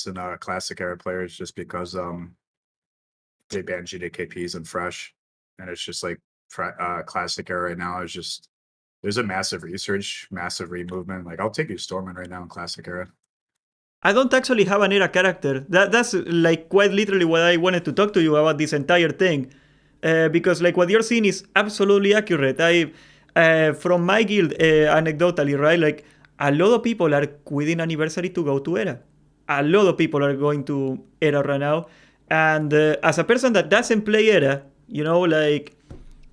and classic era players just because they banned GDKPs and fresh, and it's just like classic era right now is just there's a massive research, massive removement. Like I'll take you Stormin right now in classic era. I don't actually have an era character. That's like quite literally what I wanted to talk to you about this entire thing, because like what you're seeing is absolutely accurate. From my guild, anecdotally, right? Like a lot of people are quitting anniversary to go to era. A lot of people are going to era right now, and as a person that doesn't play era, you know, like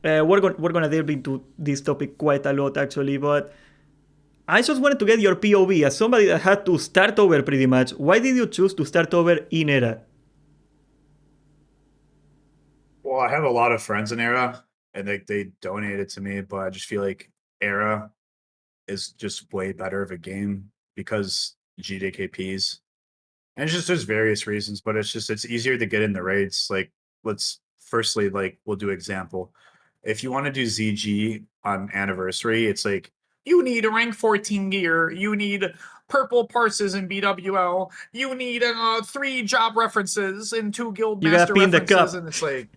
we're gonna delve into this topic quite a lot actually, but I just wanted to get your POV as somebody that had to start over pretty much. Why did you choose to start over in Era? Well, I have a lot of friends in era, and they donated to me, but I just feel like era is just way better of a game because GDKPs. And it's just there's various reasons, but it's easier to get in the raids. Like let's firstly like we'll do example. If you want to do ZG on anniversary, it's like you need a rank 14 gear, you need purple parses in BWL, you need 3 job references and 2 You gotta guildmaster pin the references, cup. and it's like,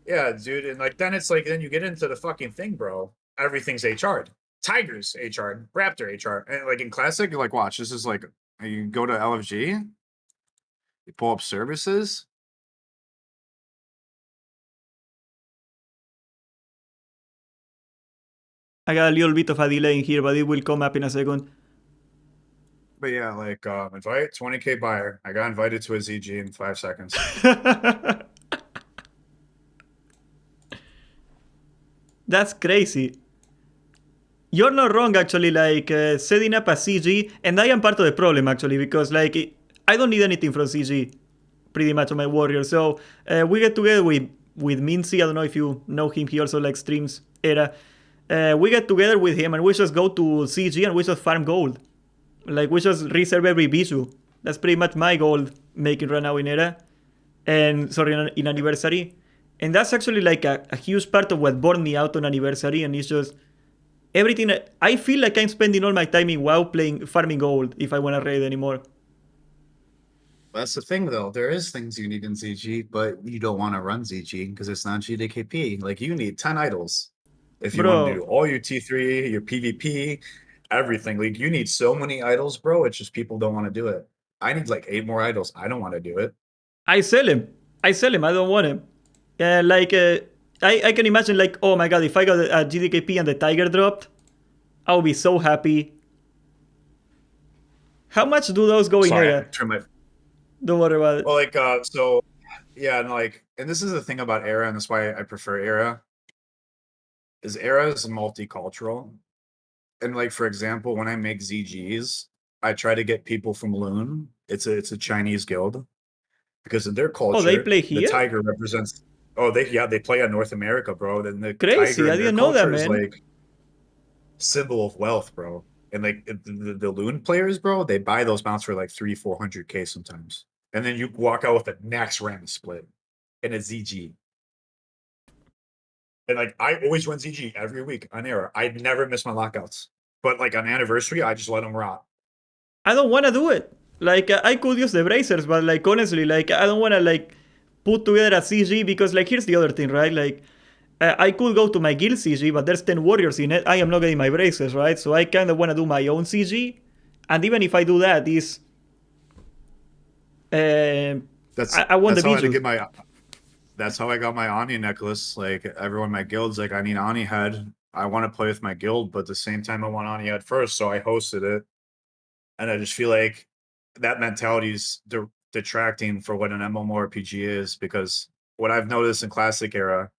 yeah, dude, and like then it's like then you get into the fucking thing, bro. Everything's HR'd. Tigers HR'd, Raptor HR. And like in classic, you're like, watch, this is like you go to LFG, you pull up services. I got a little bit of a delay in here, but it will come up in a second. But yeah, like invite 20K buyer. I got invited to a ZG in 5 seconds. That's crazy. You're not wrong actually, like setting up a CG, and I am part of the problem actually, because like I don't need anything from CG pretty much on my warrior. So we get together with Mincy. I don't know if you know him. He also like streams era. We get together with him and we just go to CG and we just farm gold. Like we just reserve every Bijou. That's pretty much my gold making right now in era, and sorry in anniversary. And that's actually like a huge part of what burned me out on anniversary. And it's just everything. I feel like I'm spending all my time in WoW playing farming gold if I want to raid anymore. That's the thing, though. There is things you need in ZG, but you don't want to run ZG because it's not GDKP. Like you need 10 idols if you want to do Bro, all your T3, your PvP, everything. Like you need so many idols, bro. It's just people don't want to do it. I need like 8 more idols. I don't want to do it. I sell him. I sell him. I don't want him. Like I can imagine like, oh my god, if I got a GDKP and the tiger dropped, I'll be so happy. How much do those go in Sorry, I era? had to turn my Don't worry about it. well, like so yeah, and like and this is the thing about era, and that's why I prefer era. Is era is multicultural. And like for example, when I make ZGs, I try to get people from Loon. It's a Chinese guild because in their Oh, they culture, play the here? tiger represents. Oh, they play on North America, bro. Then the tiger Crazy. I in their didn't know that, culture is man. like symbol of wealth, bro. And like the Loon players, bro, they buy those mounts for like 300-400K sometimes. And then you walk out with a next rank split in a ZG. And like I always run ZG every week on Era. I never miss my lockouts. But like on anniversary, I just let them rot. I don't want to do it. Like I could use the bracers, but like honestly, like I don't want to like put together a CG because like here's the other thing, right? Like I could go to my guild CG, but there's 10 warriors in it. I am not getting my bracers, right? So I kind of want to do my own CG. And even if I do that, is uh, I want the That's how I had to Bijus. get my that's how I got my Ani necklace. Like everyone in my guild's like, I need Ani head. I want to play with my guild, but at the same time I want Ani head first. So I hosted it. And I just feel like that mentality is detracting for what an MMORPG is, because what I've noticed in classic era,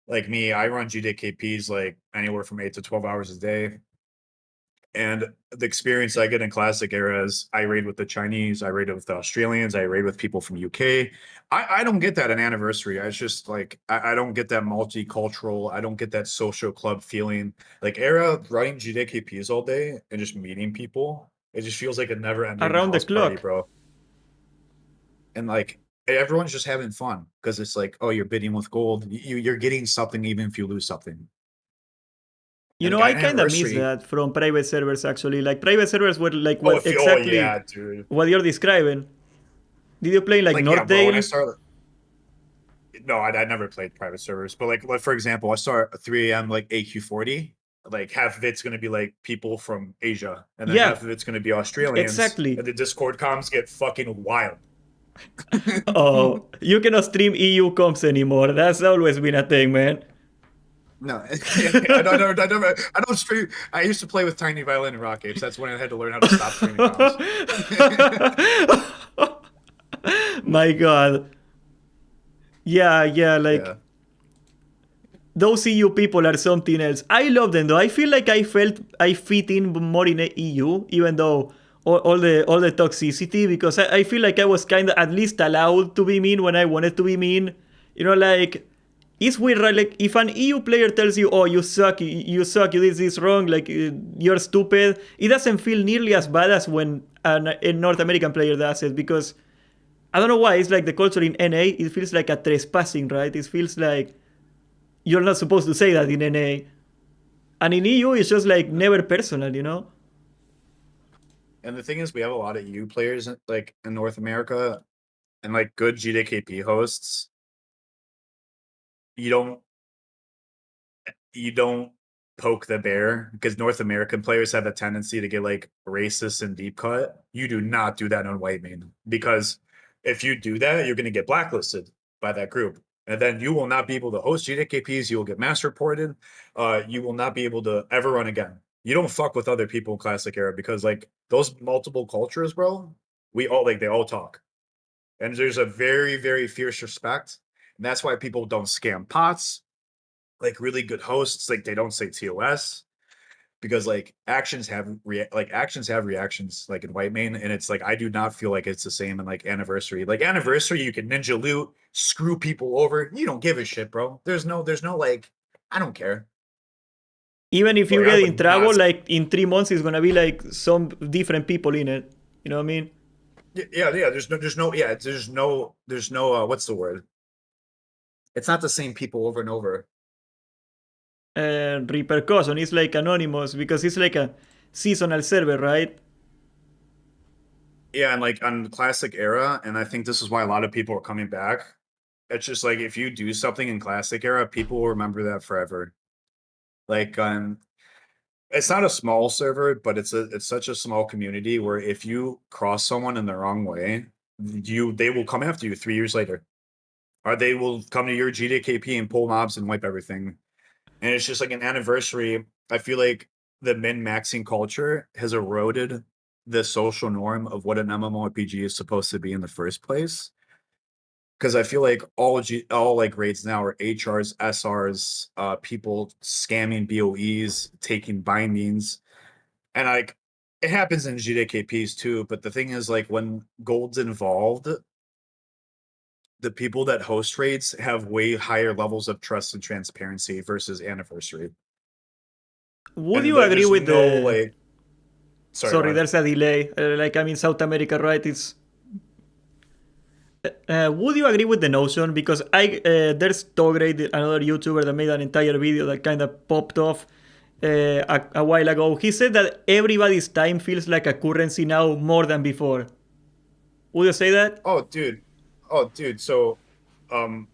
like me, I run GDKPs like anywhere from 8 to 12 hours a day. And the experience I get in classic era is I raid with the Chinese, I raid with the Australians, I raid with people from UK. I don't get that in anniversary. I just like I don't get that multicultural, I don't get that social club feeling. Like era running GDKPs all day and just meeting people, it just feels like a never ending Around the house party, clock. bro. And like everyone's just having fun because it's like, oh, you're bidding with gold. You're getting something even if you lose something. You and know, got I an kind of miss anniversary. that from private servers actually. Like private servers were like Oh, what oh exactly yeah, dude. what you're describing. Did you play like Like yeah, bro. When I Northdale? started, no, I never played private servers, but like for example, I start at 3 a.m. like AQ40. Like half of it's gonna be like people from Asia, and then Yeah, half of it's gonna be Australians, exactly. and the Discord comms get fucking wild. Oh, you cannot stream EU comps anymore. That's always been a thing, man. No, I don't stream. I used to play with Tiny Violin and Rock Apes. That's when I had to learn how to stop streaming comms. My God. Yeah, yeah, like Yeah. those EU people are something else. I love them though. I feel like I felt I fit in more in EU, even though all the toxicity, because I feel like I was kind of at least allowed to be mean when I wanted to be mean. You know, like it's weird, right? Like if an EU player tells you, "Oh, you suck, you did this wrong, like you're stupid," it doesn't feel nearly as bad as when a North American player does it, because I don't know why. It's like the culture in NA. It feels like a trespassing, right? It feels like you're not supposed to say that in NA. And in EU, it's just like never personal, you know? And the thing is, we have a lot of EU players like in North America, and like good GDKP hosts. You don't you don't poke the bear because North American players have a tendency to get like racist and deep cut. You do not do that on white main because if you do that, you're going to get blacklisted by that group. And then you will not be able to host GDKPs. You will get mass reported. You will not be able to ever run again. You don't fuck with other people in Classic Era because like those multiple cultures, bro, we all like they all talk. And there's a very, very fierce respect. And that's why people don't scam pots like really good hosts, like they don't say TOS because like actions have reactions like in white main, and it's like I do not feel like it's the same in like anniversary. Like anniversary, you can ninja loot, screw people over. You don't give a shit, bro. There's no like I don't care. Even if you Like I get in would trouble, not. like in 3 months, it's gonna be like some different people in it. You know what I mean? Yeah. There's no. What's the word? It's not the same people over and over. Repercussion is like anonymous because it's like a seasonal server, right? Yeah, and like on the classic era, and I think this is why a lot of people are coming back. It's just like if you do something in classic era, people will remember that forever. Like it's not a small server, but it's such a small community where if you cross someone in the wrong way, they will come after you 3 years later. Or they will come to your GDKP and pull mobs and wipe everything. And it's just like an anniversary. I feel like the min-maxing culture has eroded the social norm of what an MMORPG is supposed to be in the first place. Because I feel like all like raids now are HRs, SRs, people scamming BOEs, taking bindings, and like it happens in GDKPs too. But the thing is, like when gold's involved, the people that host raids have way higher levels of trust and transparency versus anniversary. Would And you agree there's with no the? like, sorry, go Sorry, ahead. there's a delay. Like I'm in South America, right? It's. Would you agree with the notion? Because there's Tograde, another YouTuber that made an entire video that kind of popped off a while ago. He said that everybody's time feels like a currency now more than before. Would you say that? Oh, dude. Oh, dude. So, um,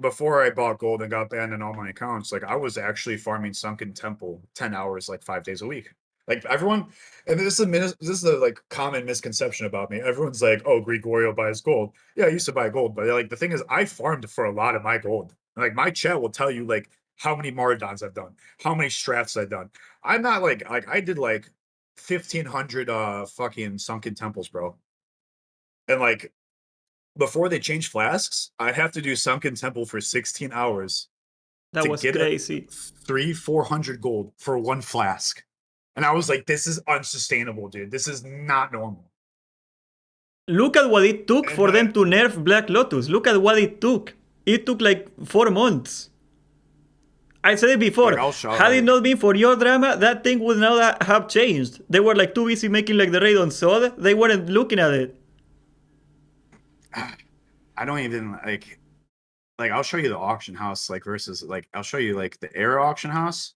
before I bought gold and got banned in all my accounts, like I was actually farming Sunken Temple 10 hours, like 5 days a week. Like everyone, and this is a like common misconception about me. Everyone's like, "Oh, Gregorio buys gold." Yeah, I used to buy gold, but like the thing is, I farmed for a lot of my gold. Like my chat will tell you like how many Marathons I've done, how many strats I've done. I'm not like I did like 1,500 fucking Sunken Temples, bro. And like before they change flasks, I have to do Sunken Temple for 16 hours That to was get a crazy. 400 gold for one flask. And I was like, this is unsustainable, dude. This is not normal. Look at what it took And for them to nerf Black Lotus. Look at what it took. It took like 4 months. I said it like before. I'll shout Had it like not been for your drama, that thing would not have changed. They were like too busy making like the raid on Sod. They weren't looking at it. I don't even like I'll show you the auction house like versus like I'll show you like the air auction house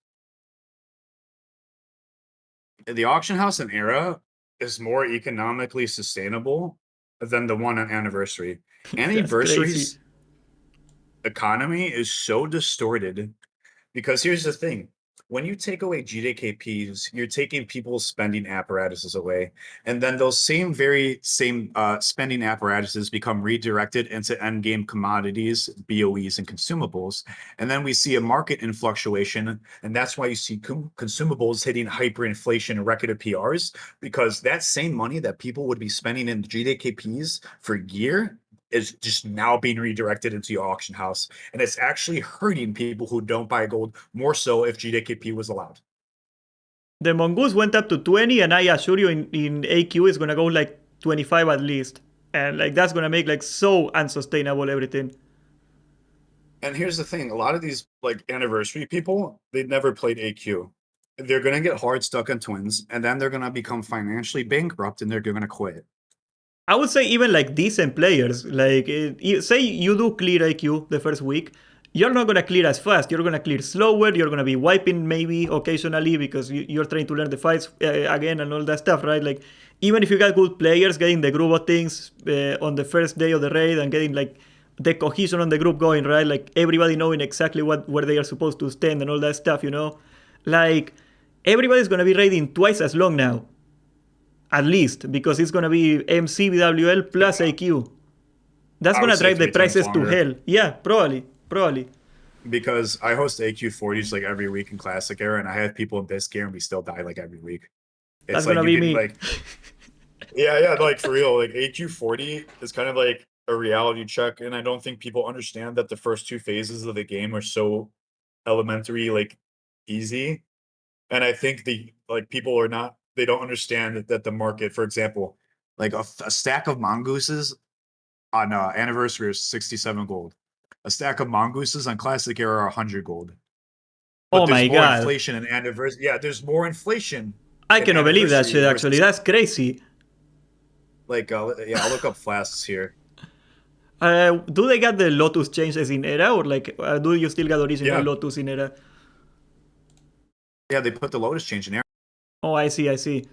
The auction house in Era is more economically sustainable than the one on Anniversary. That's crazy. Anniversary's economy is so distorted because here's the thing. When you take away GDKPs, you're taking people's spending apparatuses away. And then those very same spending apparatuses become redirected into end game commodities, BOEs, and consumables. And then we see a market in fluctuation. And that's why you see consumables hitting hyperinflation and record PRs, because that same money that people would be spending in GDKPs for a year is just now being redirected into your auction house. And it's actually hurting people who don't buy gold more so if GDKP was allowed. The mongoose went up to 20, and I assure you in AQ it's gonna go like 25 at least. And like that's gonna make like so unsustainable everything. And here's the thing, a lot of these like anniversary people, they've never played AQ. They're gonna get hard stuck on twins, and then they're gonna become financially bankrupt and they're gonna quit. I would say even like decent players, like say you do clear IQ the first week, you're not gonna clear as fast. You're gonna clear slower. You're gonna be wiping maybe occasionally because you're trying to learn the fights again and all that stuff, right? Like even if you got good players, getting the group of things on the first day of the raid and getting like the cohesion on the group going, right? Like everybody knowing exactly where they are supposed to stand and all that stuff, you know? Like everybody's gonna be raiding twice as long now at least, because it's gonna be MCBWL plus AQ. That's I would gonna say drive the 3 times prices to longer. hell. Yeah, probably. Because I host AQ40s like every week in Classic Era, and I have people in this gear and we still die like every week. That's It's like gonna you be get me. like yeah, like for real, like AQ40 is kind of like a reality check, and I don't think people understand that the first two phases of the game are so elementary, like easy. And I think people are not, they don't understand that the market, for example, like a stack of mongooses on anniversary is 67 gold. A stack of mongooses on classic era are 100 gold. But Oh there's my more god. inflation in anniversary. Yeah, there's more inflation I in cannot believe that anniversary shit actually. versus That's crazy. like yeah, I'll look up flasks here. Do they got the Lotus changes in Era, or like do you still got original Yeah, Lotus in Era? yeah, they put the Lotus change in there, Oh, I see.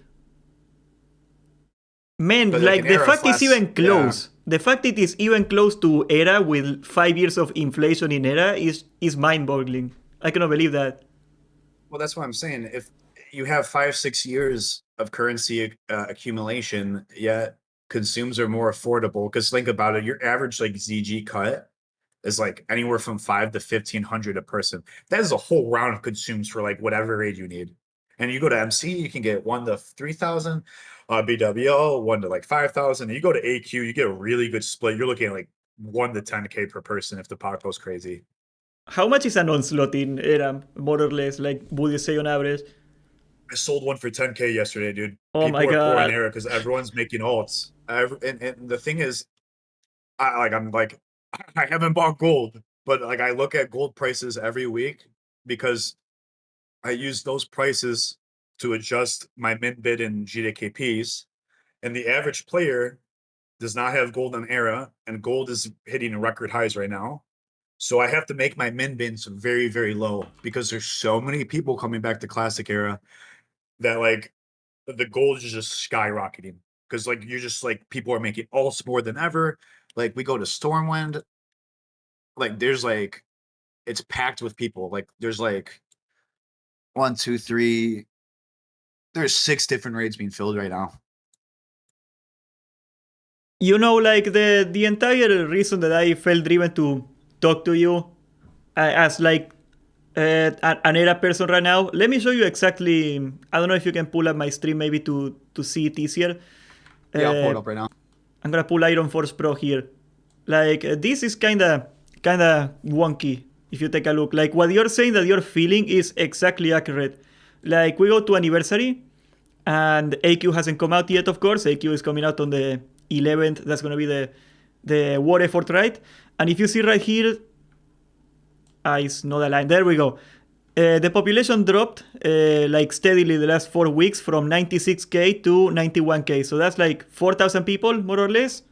Man, but like in like the era fact is flasks, even yeah. close. The fact it is even close to Era with 5 years of inflation in Era is mind-boggling. I cannot believe that. Well, that's what I'm saying. If you have 5, 6 years of currency accumulation, yet consumes are more affordable. Because think about it, your average like ZG cut is like anywhere from 5 to 1,500 a person. That is a whole round of consumes for like whatever raid you need. And you go to MC, you can get 1 to 3,000, BWL 1 to like 5,000. And you go to AQ, you get a really good split. You're looking at like 1 to 10K per person if the pot goes crazy. How much is an onslaught in Era, more or less? Like, would you say on average? I sold one for 10K yesterday, dude. Oh my People are pouring god. there because everyone's making alts. And the thing is, I'm like, I haven't bought gold, but like I look at gold prices every week because I use those prices to adjust my mint bid in GDKPs. And the average player does not have gold on Era, and gold is hitting record highs right now. So I have to make my min bins very, very low because there's so many people coming back to Classic Era that like the gold is just skyrocketing because like you're just like people are making alts more than ever. Like we go to Stormwind, like there's like it's packed with people. Like there's like one, two, three. There's 6 different raids being filled right now. You know, like the entire reason that I felt driven to talk to you as like an Era person right now. Let me show you exactly. I don't know if you can pull up my stream maybe to see it easier. Yeah, I'll pull Uh, it up right now. I'm gonna pull Iron Force Pro here. Like this is kinda wonky if you take a look. Like what you're saying that you're feeling is exactly accurate. Like we go to anniversary, and AQ hasn't come out yet. Of course, AQ is coming out on the 11th. That's gonna be the war effort, right? And if you see right here, it's not aligned. There we go. The population dropped like steadily the last 4 weeks from 96k to 91k. So that's like 4,000 people, more or less.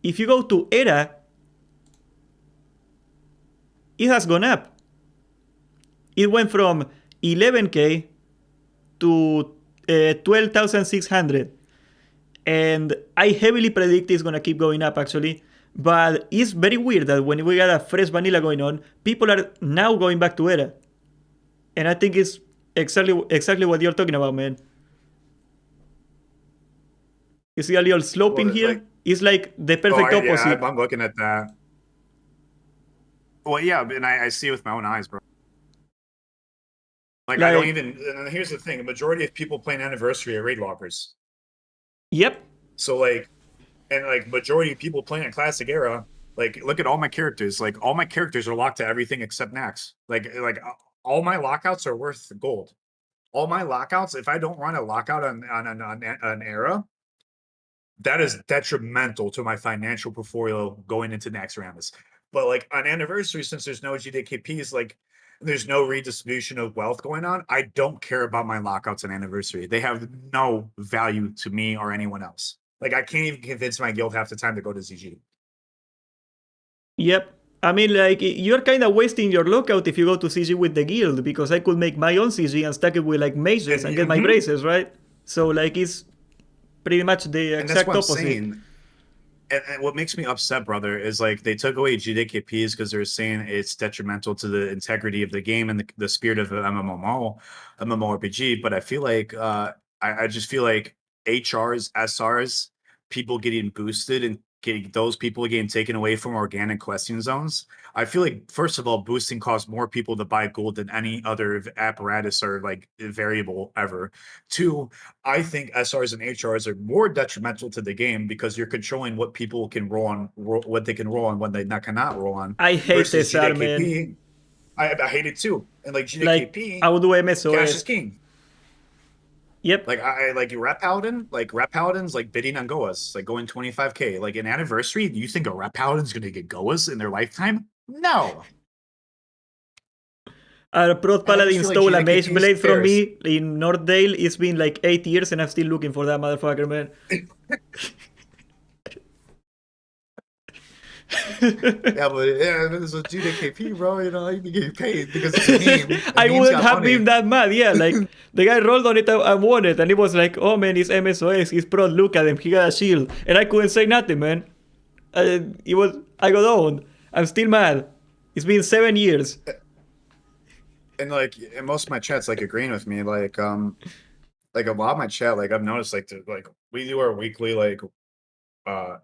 If you go to Era, it has gone up. It went from 11k to 12,600. And I heavily predict it's gonna keep going up actually. But it's very weird that when we got a fresh vanilla going on, people are now going back to Era. And I think it's exactly what you're talking about, man. You see a little sloping Well, here? like, It's like the oh, perfect yeah, opposite. I'm looking at that. Well, yeah, and I see it with my own eyes, bro. Like, I don't Like, even. And here's the thing: a majority of people playing Anniversary are raid loggers. yep. So, like, and like majority of people playing a Classic Era, like, look at all my characters. Like, all my characters are locked to everything except Nax. Like all my lockouts are worth gold. All my lockouts, if I don't run a lockout on an Era, that is detrimental to my financial portfolio going into next rounds. But like on Anniversary, since there's no GDKPs, like there's no redistribution of wealth going on, I don't care about my lockouts on Anniversary. They have no value to me or anyone else. Like I can't even convince my guild half the time to go to ZG. Yep. I mean, like, you're kind of wasting your lockout if you go to CG with the guild, because I could make my own CG and stack it with, like, mages and get my braces, right? So, like, it's pretty much the And that's exact what I'm opposite. saying. And what makes me upset, brother, is like they took away GDKPs because they're saying it's detrimental to the integrity of the game and the spirit of the MMORPG. But I feel like I just feel like HRs, SRs, people getting boosted and getting those people getting taken away from organic questing zones. I feel like first of all, boosting costs more people to buy gold than any other apparatus or like variable ever. Two, I think SRs and HRs are more detrimental to the game because you're controlling what people can roll on, what they can roll on, when they cannot roll on. I hate Versus SR, man. GDKP, I hate it too. And like Like, I GDKP, would do cash is MSOS. king. Yep. Like I like rep paladin, like rep paladins, like bidding on Goas, like going 25K. Like an Anniversary, do you think a rep paladin's gonna get Goas in their lifetime? No. Our Prod And I just Paladin feel like stole a Mage GDKP is Blade from scarce. me in Northdale. It's been like 8 years and I'm still looking for that motherfucker, man. Yeah, but yeah, this is a GDKP, bro. You know, you can get paid because it's a meme, and I memes wouldn't got have been money. that mad, yeah. Like, the guy rolled on it and won it, and it was like, oh man, he's MSOS, he's Prod, look at him, he got a shield. And I couldn't say nothing, man. I got owned. I'm still mad. It's been 7 years. And like, and most of my chat's like agreeing with me. Like a lot of my chat, like I've noticed, like we do our weekly uh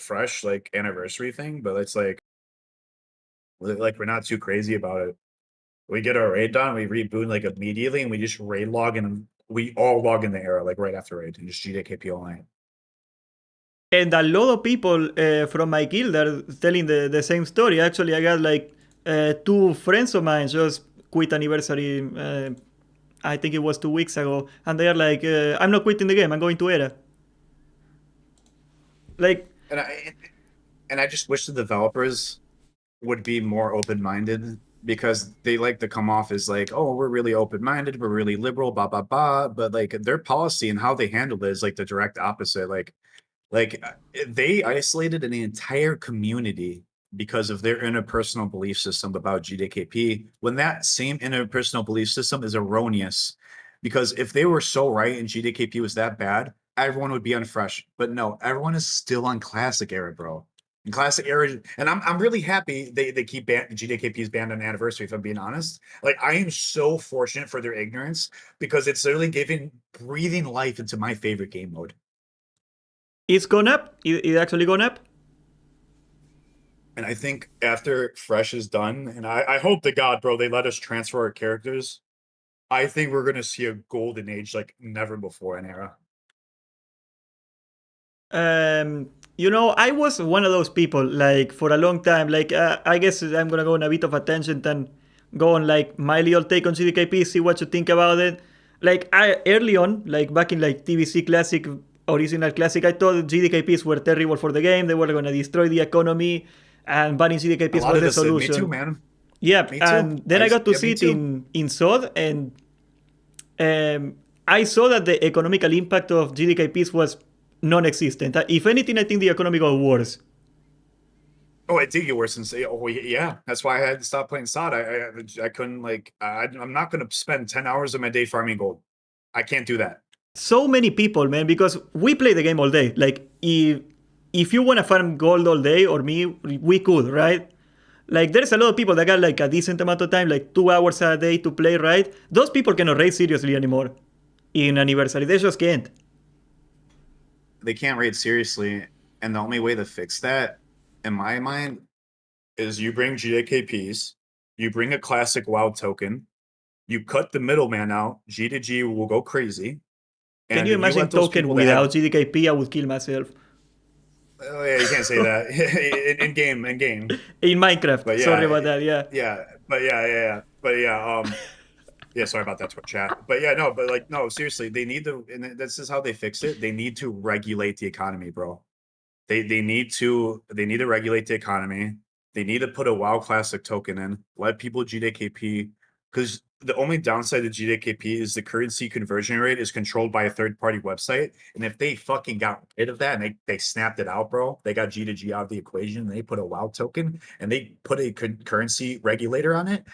fresh like anniversary thing, but it's like we're not too crazy about it. We get our raid done, we reboot like immediately, and we just raid log and we all log in the era like right after raid and just GDKP all night. And a lot of people from my guild are telling the same story. Actually, I got like 2 friends of mine just quit anniversary. I think it was 2 weeks ago, and they are like, "I'm not quitting the game. I'm going to Era." Like, And I just wish the developers would be more open-minded because they like to come off as like, oh, we're really open-minded, we're really liberal, blah blah blah. But like their policy and how they handle it is like the direct opposite. They isolated an entire community because of their interpersonal belief system about GDKP, when that same interpersonal belief system is erroneous. Because if they were so right and GDKP was that bad, everyone would be on fresh. But no, everyone is still on classic era, bro. In classic era, and I'm really happy they keep GDKP's banned on anniversary, if I'm being honest. Like I am so fortunate for their ignorance because it's literally giving breathing life into my favorite game mode. it's gone up. It actually gone up. And I think after Fresh is done, and I hope to God, bro, they let us transfer our characters. I think we're gonna see a golden age like never before in Era. I was one of those people, like, for a long time. Like, I guess I'm gonna go on a bit of a tangent and go on, like, my little take on CDKP, see what you think about it. Like, I early on, like, back in, like, TBC Classic, Original Classic, I thought GDKPs were terrible for the game. They were gonna destroy the economy, and banning A GDKPs lot was of the us said, me too, solution. man. Yep, Me too. and then I got to Yeah, see me it too. in SOD, and I saw that the economical impact of GDKPs was non-existent. If anything, I think the economy got worse. Oh, it did get worse and say, oh yeah, that's why I had to stop playing SOD. I couldn't like I'm not gonna spend 10 hours of my day farming gold. I can't do that. So many people, man, because we play the game all day. Like if you want to farm gold all day, or me, we could, right? Like there's a lot of people that got like a decent amount of time, like 2 hours a day to play, right? Those people cannot raid seriously anymore in anniversary. They just can't. They can't rate seriously, and the only way to fix that, in my mind, is you bring GDKPs, you bring a classic WoW token, you cut the middleman out. G to G will go crazy, Can you and you imagine let those token people that have. without GDKP? I would kill myself. Oh yeah, you can't say that in game. In Minecraft. But Sorry yeah, about that. Yeah. yeah, but yeah. But yeah, yeah, sorry about that chat. But yeah, no, but like no, seriously, they need to, and this is how they fix it. They need to regulate the economy, bro. They need to regulate the economy. They need to put a WoW Classic token in, let people GDKP, because the only downside to GDKP is the currency conversion rate is controlled by a third party website. And if they fucking got rid of that and they snapped it out, bro, they got G to G out of the equation, and they put a WoW token and they put a currency regulator on it,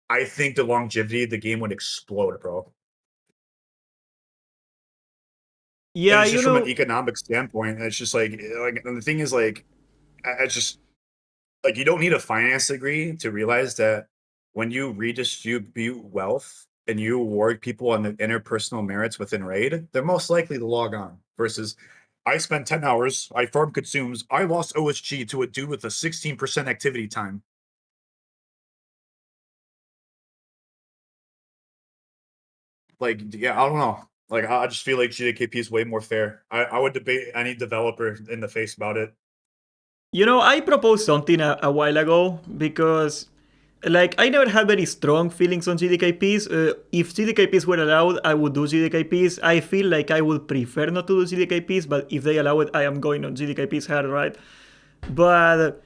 I think the longevity of the game would explode, bro. And Yeah, it's you just from an know, economic standpoint. It's just like and the thing is like, it's just like you don't need a finance degree to realize that when you redistribute wealth and you award people on the interpersonal merits within raid, they're most likely to log on. Versus, I spent 10 hours, I farm consumes, I lost OSG to a dude with a 16% activity time. Like, yeah, I don't know. Like, I just feel like GDKP is way more fair. I would debate any developer in the face about it. I proposed something a while ago because, like, I never had very strong feelings on GDKPs. If GDKPs were allowed, I would do GDKPs. I feel like I would prefer not to do GDKPs, but if they allow it, I am going on GDKPs hard, right? But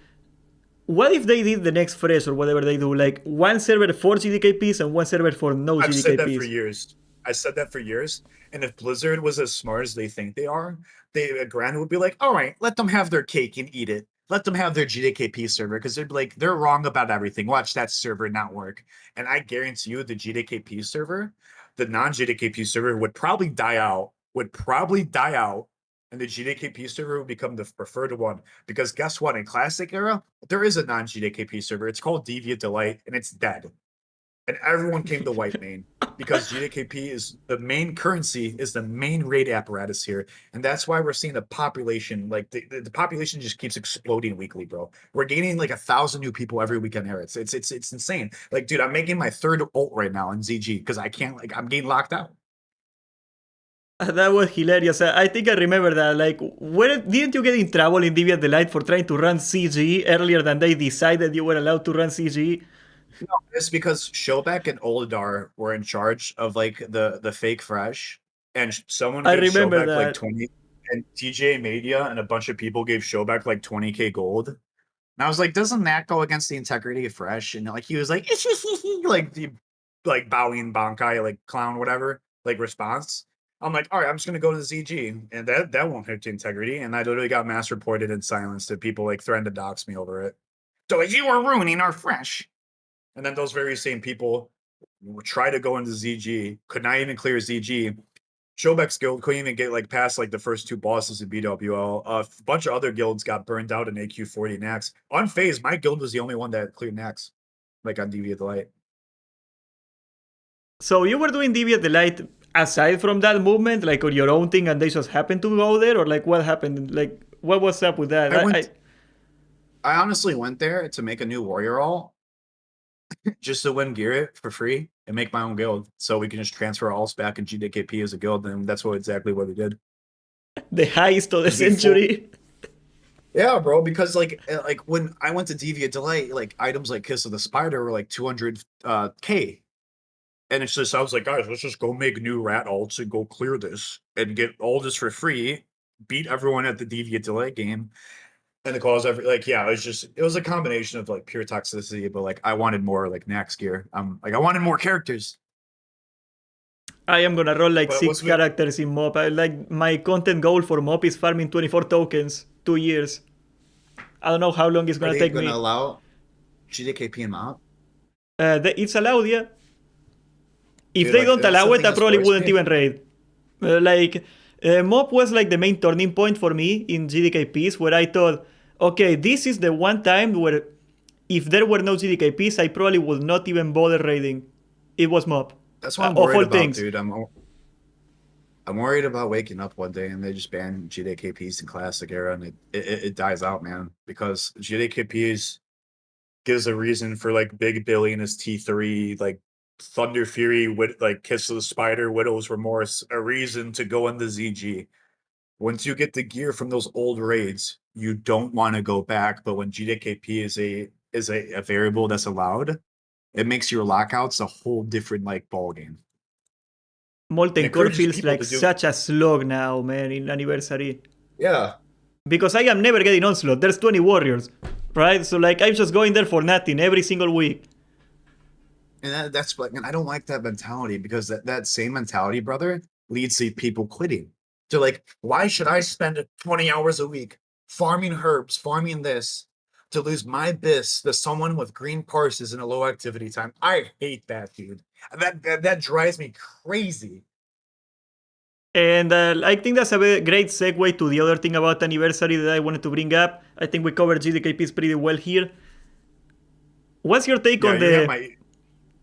what if they did the next fresh or whatever they do, like one server for GDKPs and one server for no I've said that for GDKPs? years. I said that for years. And if Blizzard was as smart as they think they are, they Grant would be like, all right, let them have their cake and eat it. Let them have their GDKP server because they'd be like, they're wrong about everything. Watch that server not work. And I guarantee you, the GDKP server, the non-GDKP server would probably die out, and the GDKP server would become the preferred one. Because guess what? In Classic era, there is a non-GDKP server. It's called Deviant Delight, and it's dead, and everyone came to white main because GDKP is the main currency, is the main raid apparatus here, and that's why we're seeing the population, like the population just keeps exploding weekly, bro. We're gaining like 1,000 new people every weekend here. It's insane. Like, dude, I'm making my third ult right now in ZG because I can't, like, I'm getting locked out. That was hilarious. I think I remember that. Like, where didn't you get in trouble in Deviant Delight for trying to run CG earlier than they decided you were allowed to run CG? No, it's because Shobek and Oladar were in charge of like the fake fresh, and someone I gave remember Shobek like that. 20, and TJ Media and a bunch of people gave Shobek like 20K gold. And I was like, doesn't that go against the integrity of fresh? And like he was like, like the like bowing Bankai, like clown, whatever, like response. I'm like, all right, I'm just gonna go to the ZG, and that won't hurt the integrity. And I literally got mass reported and silenced to people like threatened to dox me over it. So like, you are ruining our fresh. And then those very same people try to go into ZG, could not even clear ZG. Shobek's guild couldn't even get like past like the first two bosses in BWL. A bunch of other guilds got burned out in AQ40 Nax. Unfazed, my guild was the only one that cleared Nax, like on DV of the Light. So you were doing Deviant Delight aside from that movement, like on your own thing, and they just happened to go there, or like what happened? Like what was up with that? I went. I honestly went there to make a new warrior all, just to win gear it for free and make my own guild, so we can just transfer alls back in GDKP as a guild, and that's exactly what we did. The heist of the Because before, century. yeah, bro, because like when I went to Deviant Delight, like items like Kiss of the Spider were like 200 K. And it's just I was like, guys, let's just go make new rat alts and go clear this and get all this for free, beat everyone at the Deviant Delight game. And the cause every like, yeah, it was a combination of like pure toxicity, but like I wanted more like Nax gear. Like I wanted more characters. I am gonna roll like But six what's with characters in MOP. Like my content goal for MOP is farming 24 tokens, 2 years. I don't know how long it's are gonna they take gonna me. allow GDKP and MOP? It's allowed, yeah. If dude. they Like don't that's the allow it, thing I that's probably worries wouldn't me. even raid. Mob was like the main turning point for me in GDKPs, where I thought, okay, this is the one time where if there were no GDKPs, I probably would not even bother raiding. It was Mob. That's what I'm Of worried all about, things. dude. I'm worried about waking up one day and they just ban GDKPs in Classic era and it dies out, man. Because GDKPs gives a reason for like Big Billy and his T3, like Thunder Fury, like Kiss of the Spider, Widow's Remorse, a reason to go into ZG. Once you get the gear from those old raids, you don't want to go back. But when GDKP is a variable that's allowed, it makes your lockouts a whole different like ball game. It Molten Core encourages feels people like to do. such a slog now, man, in Anniversary. Yeah, Because I am never getting Onslaught. There's 20 warriors, right? So like I'm just going there for nothing every single week. and that's what, and I don't like that mentality because that same mentality, brother, leads to people quitting. To like, why should I spend 20 hours a week farming herbs, farming this, to lose my bis to someone with green parses in a low activity time? I hate that, dude. That drives me crazy. And I think that's a great segue to the other thing about Anniversary that I wanted to bring up. I think we covered GDKPs pretty well here. What's your take Yeah, on the...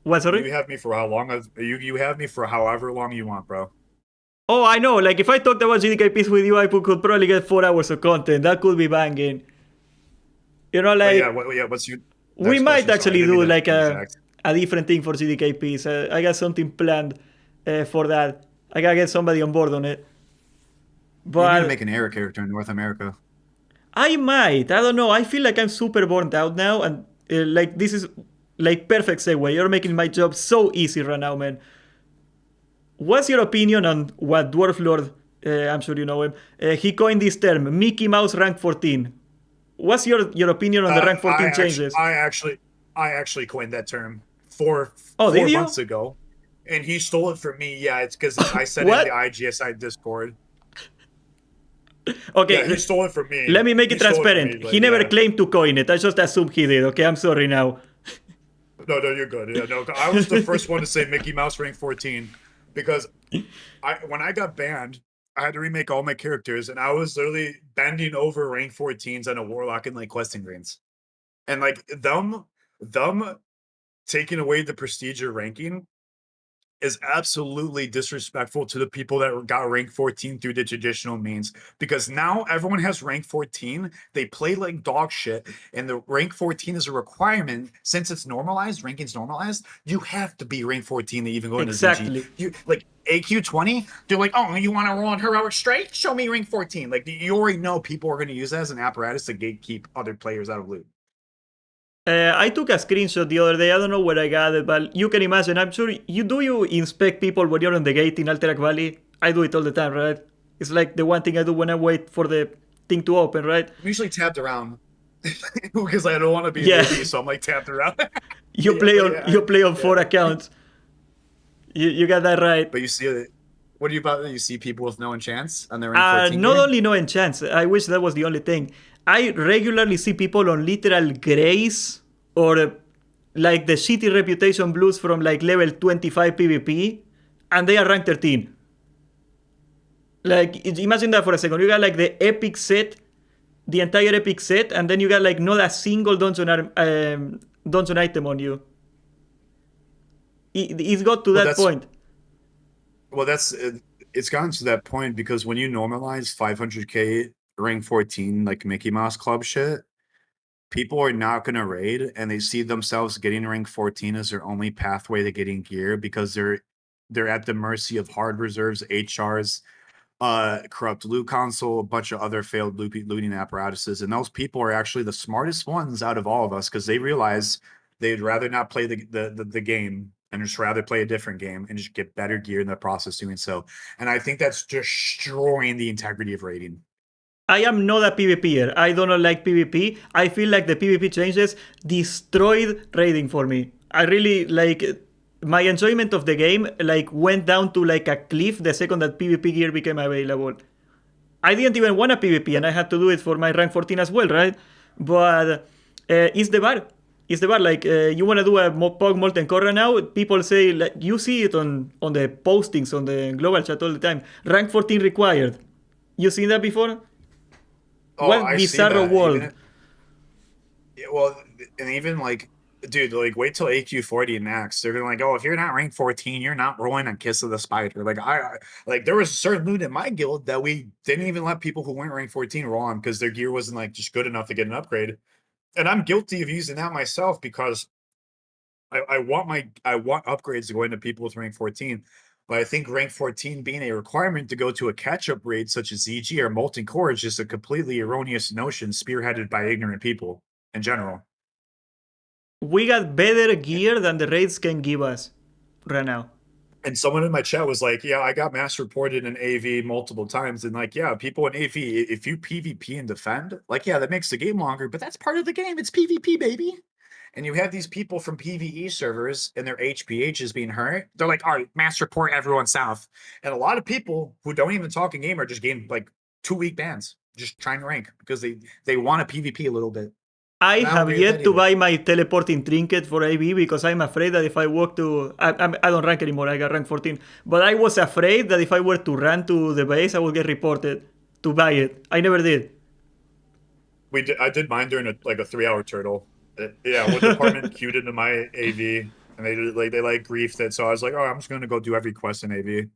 What, sorry? you have me for how long? You have me for however long you want, bro. Oh, I know. Like, if I talked about GDKPs with you, I could probably get 4 hours of content. That could be banging. You know, But like, yeah, what's your we next might question? Sorry, I actually didn't mean do to like interject. a different thing for GDKPs. I got something planned for that. I gotta get somebody on board on it. You need to But make an era character in North America. I might. I don't know. I feel like I'm super burnt out now, and like this is like perfect segue. You're making my job so easy right now, man. What's your opinion on what Dwarf Lord? I'm sure you know him. He coined this term, Mickey Mouse rank 14. What's your opinion on the rank 14 changes? I actually coined that term four Oh, did four you? months ago, and he stole it from me. Yeah, it's because I said it in the What? IGSI Discord. Yeah, he Okay, stole it from me. let me make He it stole it from transparent. me. He Like, never yeah, claimed to coin it. I just assumed he did. Okay, I'm sorry now. no, you're good. Yeah, no, I was the first one to say Mickey Mouse rank 14 because when I got banned, I had to remake all my characters, and I was literally bending over rank 14s on a warlock in like questing greens, and like them taking away the prestige ranking is absolutely disrespectful to the people that got rank 14 through the traditional means, because now everyone has rank 14. They play like dog shit, and the rank 14 is a requirement. Since it's normalized, ranking's normalized, you have to be rank 14 to even go into ZG. Exactly. You like AQ20, they're like, oh, you want to roll on heroic straight? Show me rank 14. Like, you already know people are going to use that as an apparatus to gatekeep other players out of loot. I took a screenshot the other day. I don't know where I got it, but you can imagine. I'm sure you inspect people when you're on the gate in Alterac Valley. I do it all the time, right? It's like the one thing I do when I wait for the thing to open, right? I'm usually tapped around because I don't want to be Yeah, an OP, so I'm like tapped around. you play But on yeah, you play on yeah. 4 accounts. You got that right. But you see it. What do you about? You see people with no enchants on their rank 14 Not gear? only no enchants. I wish that was the only thing. I regularly see people on literal grace or like the shitty reputation blues from like level 25 PvP, and they are rank 13. Like, imagine that for a second. You got like the epic set, the entire epic set, and then you got like not a single dungeon item on you. It's got to Well, that point. that's it's gotten to that point because when you normalize 500k rank 14 like Mickey Mouse Club shit, people are not going to raid, and they see themselves getting rank 14 as their only pathway to getting gear because they're at the mercy of hard reserves, HRs, corrupt loot console, a bunch of other failed looting apparatuses, and those people are actually the smartest ones out of all of us because they realize they'd rather not play the game and just rather play a different game and just get better gear in the process doing so. And I think that's destroying the integrity of raiding. I am not a PvPer. I do not like PvP. I feel like the PvP changes destroyed raiding for me. I really like my enjoyment of the game like went down to like a cliff the second that PvP gear became available. I didn't even want a PvP and I had to do it for my rank 14 as well, right? But it's the bar. It's the bar. Like you want to do a Pog Molten Core right now. People say like you see it on the postings on the global chat all the time. Rank 14 required. You seen that before? Oh, What I see bizarro that. world. Yeah, well, and even like, dude, like, wait till AQ40 next. They're gonna like, oh, if you're not ranked 14, you're not rolling on Kiss of the Spider. Like, like there was a certain loot in my guild that we didn't even let people who weren't ranked 14 roll on because their gear wasn't like just good enough to get an upgrade. And I'm guilty of using that myself because I want upgrades to go into people with rank 14. But I think rank 14 being a requirement to go to a catch-up raid such as ZG or Molten Core is just a completely erroneous notion spearheaded by ignorant people in general. We got better gear than the raids can give us right now. And someone in my chat was like, yeah, I got mass reported in AV multiple times. And like, yeah, people in AV, if you PvP and defend, like, yeah, that makes the game longer, but that's part of the game. It's PvP, baby. And you have these people from PvE servers and their HPH is being hurt. They're like, all right, mass report everyone south. And a lot of people who don't even talk in game are just getting like 2 week bans, just trying to rank because they want to PvP a little bit. I And I don't have agree with that yet to either. buy my teleporting trinket for AV because I'm afraid that if I walk to. I don't rank anymore, I got rank 14. But I was afraid that if I were to run to the base, I would get reported to buy it. I never did. I did mine during a 3 hour turtle. Yeah, one department queued into my AV and they griefed it. So I was like, oh, I'm just gonna go do every quest in AV.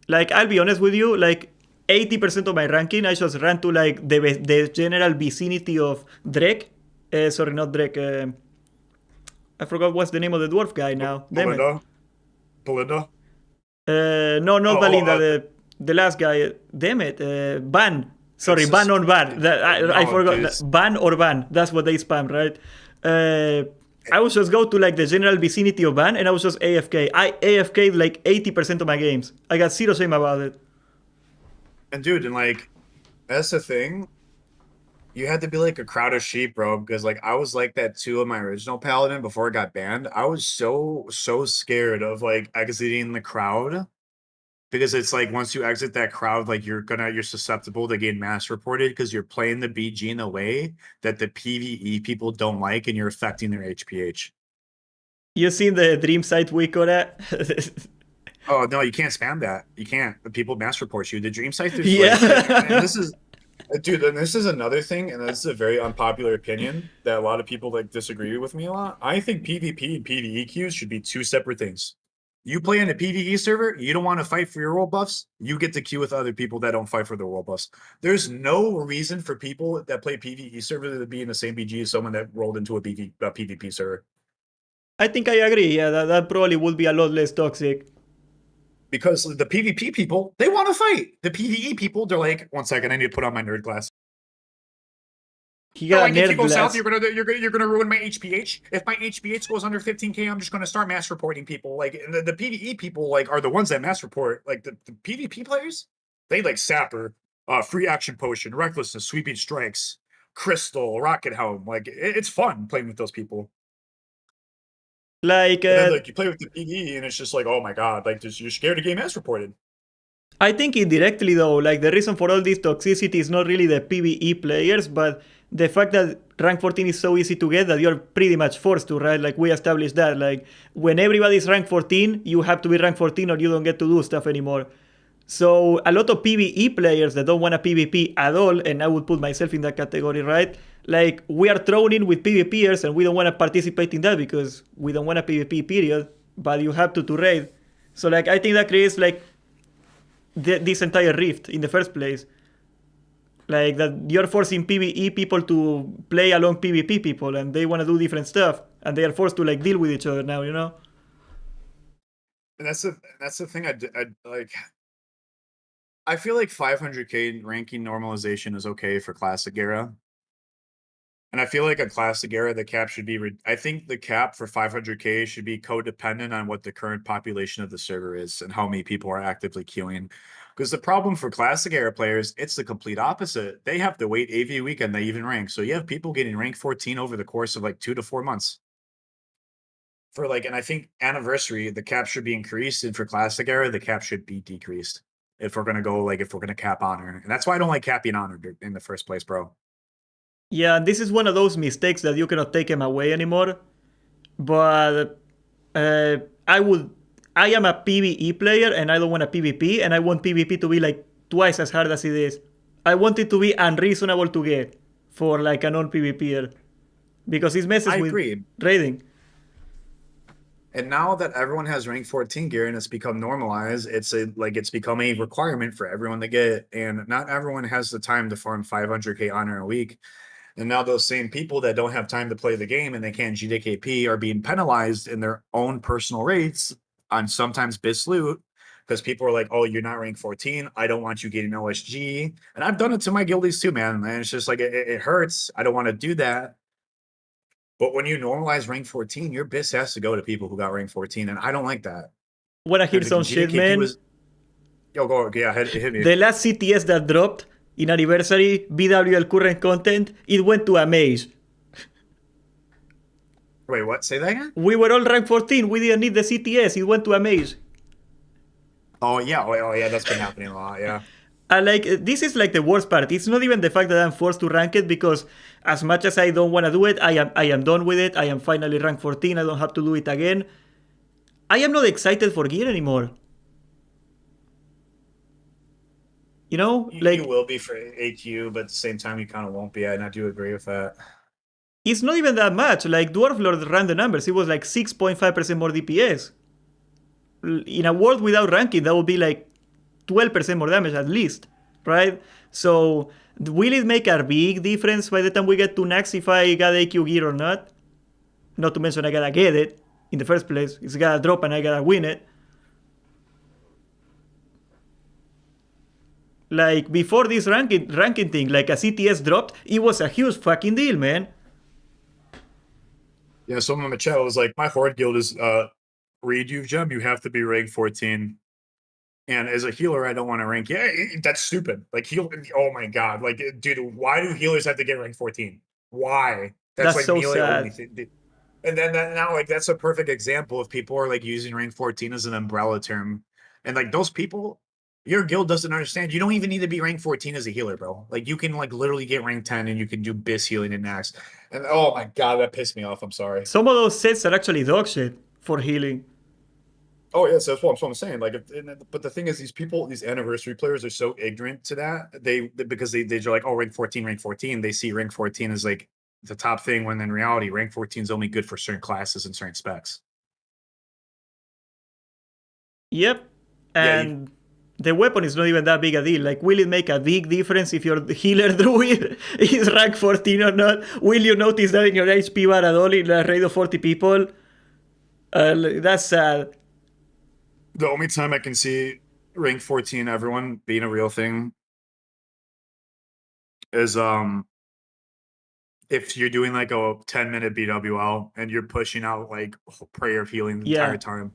Like, I'll be honest with you, like 80% of my ranking, I just ran to like the general vicinity of Drek. Sorry, not Drek. I forgot what's the name of the dwarf guy now. Damn it. Belinda, Belinda. No, Oh, not Valinda, the last guy. Damn it. Ban. Sorry, it's ban just on ban. I no, forgot. dude. It's, Ban or ban. That's what they spam, right? I would just go to like the general vicinity of ban and I was just AFK. I AFK'd like 80% of my games. I got zero shame about it. and dude, and like that's the thing. You had to be like a crowd of sheep, bro, because like I was like that too in my original paladin before it got banned. I was so scared of like exiting the crowd because it's like once you exit that crowd, like you're susceptible to getting mass reported because you're playing the BG in a way that the PvE people don't like and you're affecting their HPH. You seen the dream site we got at? Oh no, you can't spam that. You can't. People mass report you. The dream site, there's like, and Yeah. this is, dude, and this is another thing, and this is a very unpopular opinion that a lot of people like disagree with me a lot. I think PvP and PvE queues should be two separate things. You play in a PvE server, you don't want to fight for your world buffs, you get to queue with other people that don't fight for their world buffs. There's no reason for people that play PvE server to be in the same BG as someone that rolled into a PvP server. I think I agree. Yeah, that probably would be a lot less toxic. Because the PvP people, they want to fight. The PvE people, they're like, 1 second, I need to put on my nerd glass. He They're got a like, if you nerd go south, glass. you're gonna ruin my HPH. If my HPH goes under 15k, I'm just gonna start mass reporting people. Like the PvE people, like are the ones that mass report. Like the PvP players, they like Sapper, free action potion, recklessness, sweeping strikes, crystal, rocket helm. Like it's fun playing with those people. Like, And then like you play with the PvE, and it's just like, oh my god, like just, you're scared to get mass reported. I think indirectly though, like the reason for all this toxicity is not really the PvE players, but the fact that rank 14 is so easy to get that you're pretty much forced to, right? Like we established that. Like when everybody's rank 14, you have to be rank 14 or you don't get to do stuff anymore. So a lot of PvE players that don't want to PvP at all, and I would put myself in that category, right? Like we are thrown in with PvPers and we don't want to participate in that because we don't want a PvP period, but you have to raid. So like I think that creates like this entire rift in the first place. Like that you're forcing PvE people to play along PvP people and they want to do different stuff and they are forced to like deal with each other now, you know? And that's the thing I like. I feel like 500k ranking normalization is okay for classic era. And I feel like a classic era, the cap should be. I think the cap for 500k should be codependent on what the current population of the server is and how many people are actively queuing. Because the problem for classic era players, it's the complete opposite. They have to wait AV weekend, they even rank. So you have people getting rank 14 over the course of like 2 to 4 months. For like, and I think anniversary, the cap should be increased, and for classic era, the cap should be decreased. If we're gonna cap honor, and that's why I don't like capping honor in the first place, bro. Yeah, this is one of those mistakes that you cannot take them away anymore. But uh, I would. I am a PvE player and I don't want a PvP, and I want PvP to be like twice as hard as it is. I want it to be unreasonable to get for like a non-PvPer because it messes I with agree. raiding. And now that everyone has rank 14 gear and it's become normalized, it's become a requirement for everyone to get. And not everyone has the time to farm 500k honor a week. And now those same people that don't have time to play the game and they can't GDKP are being penalized in their own personal rates on sometimes BIS loot because people are like, oh, you're not rank 14. I don't want you getting OSG. And I've done it to my guildies too, man. And it's just like, it hurts. I don't want to do that. But when you normalize rank 14, your BIS has to go to people who got rank 14. And I don't like that. Wanna hear And the some shit, GDKP man? was, yo, go, yeah, hit me. The last CTS that dropped in anniversary BWL current content, it went to a maze. Wait, what? Say that again? We were all rank 14. We didn't need the CTS. It went to a maze. Oh, yeah. Oh, yeah. That's been happening a lot. Yeah. And like this is like the worst part. It's not even the fact that I'm forced to rank it because as much as I don't want to do it, I am done with it. I am finally rank 14. I don't have to do it again. I am not excited for gear anymore. You know, You like will be for AQ, but at the same time, you kind of won't be. And I do agree with that. it's not even that much. Like Dwarf Lord ran the numbers. It was like 6.5% more DPS. In a world without ranking, that would be like 12% more damage at least, right? So will it make a big difference by the time we get to Nax if I got AQ gear or not? Not to mention I gotta get it in the first place. It's gotta drop and I gotta win it. Like before this ranking thing, like a CTS dropped, it was a huge fucking deal, man. Yeah, someone in the chat was like, my Horde guild is read you, Gem, you have to be rank 14. And as a healer, I don't want to rank. Yeah, that's stupid. Like heal. Oh my god. Like, dude, why do healers have to get rank 14? Why? That's like So melee only sad. thing. And then now, like, that's a perfect example of people are like using rank 14 as an umbrella term. And like those people, your guild doesn't understand. You don't even need to be rank 14 as a healer, bro. Like you can like literally get rank 10 and you can do BIS healing and Nax. And oh my god, that pissed me off. I'm sorry. Some of those sets are actually dog shit for healing. Oh yes, that's what I'm saying. Like, but the thing is, these people, these anniversary players, are so ignorant to that. Because they're like, oh, rank 14, rank 14. They see rank 14 as like the top thing, when in reality, rank 14 is only good for certain classes and certain specs. Yep. Yeah, And the weapon is not even that big a deal. Like, will it make a big difference if your healer druid is rank 14 or not? Will you notice that in your HP bar at all in a raid of 40 people? That's sad. the only time I can see rank 14 everyone being a real thing is if you're doing like a 10-minute BWL and you're pushing out like prayer of healing the entire time.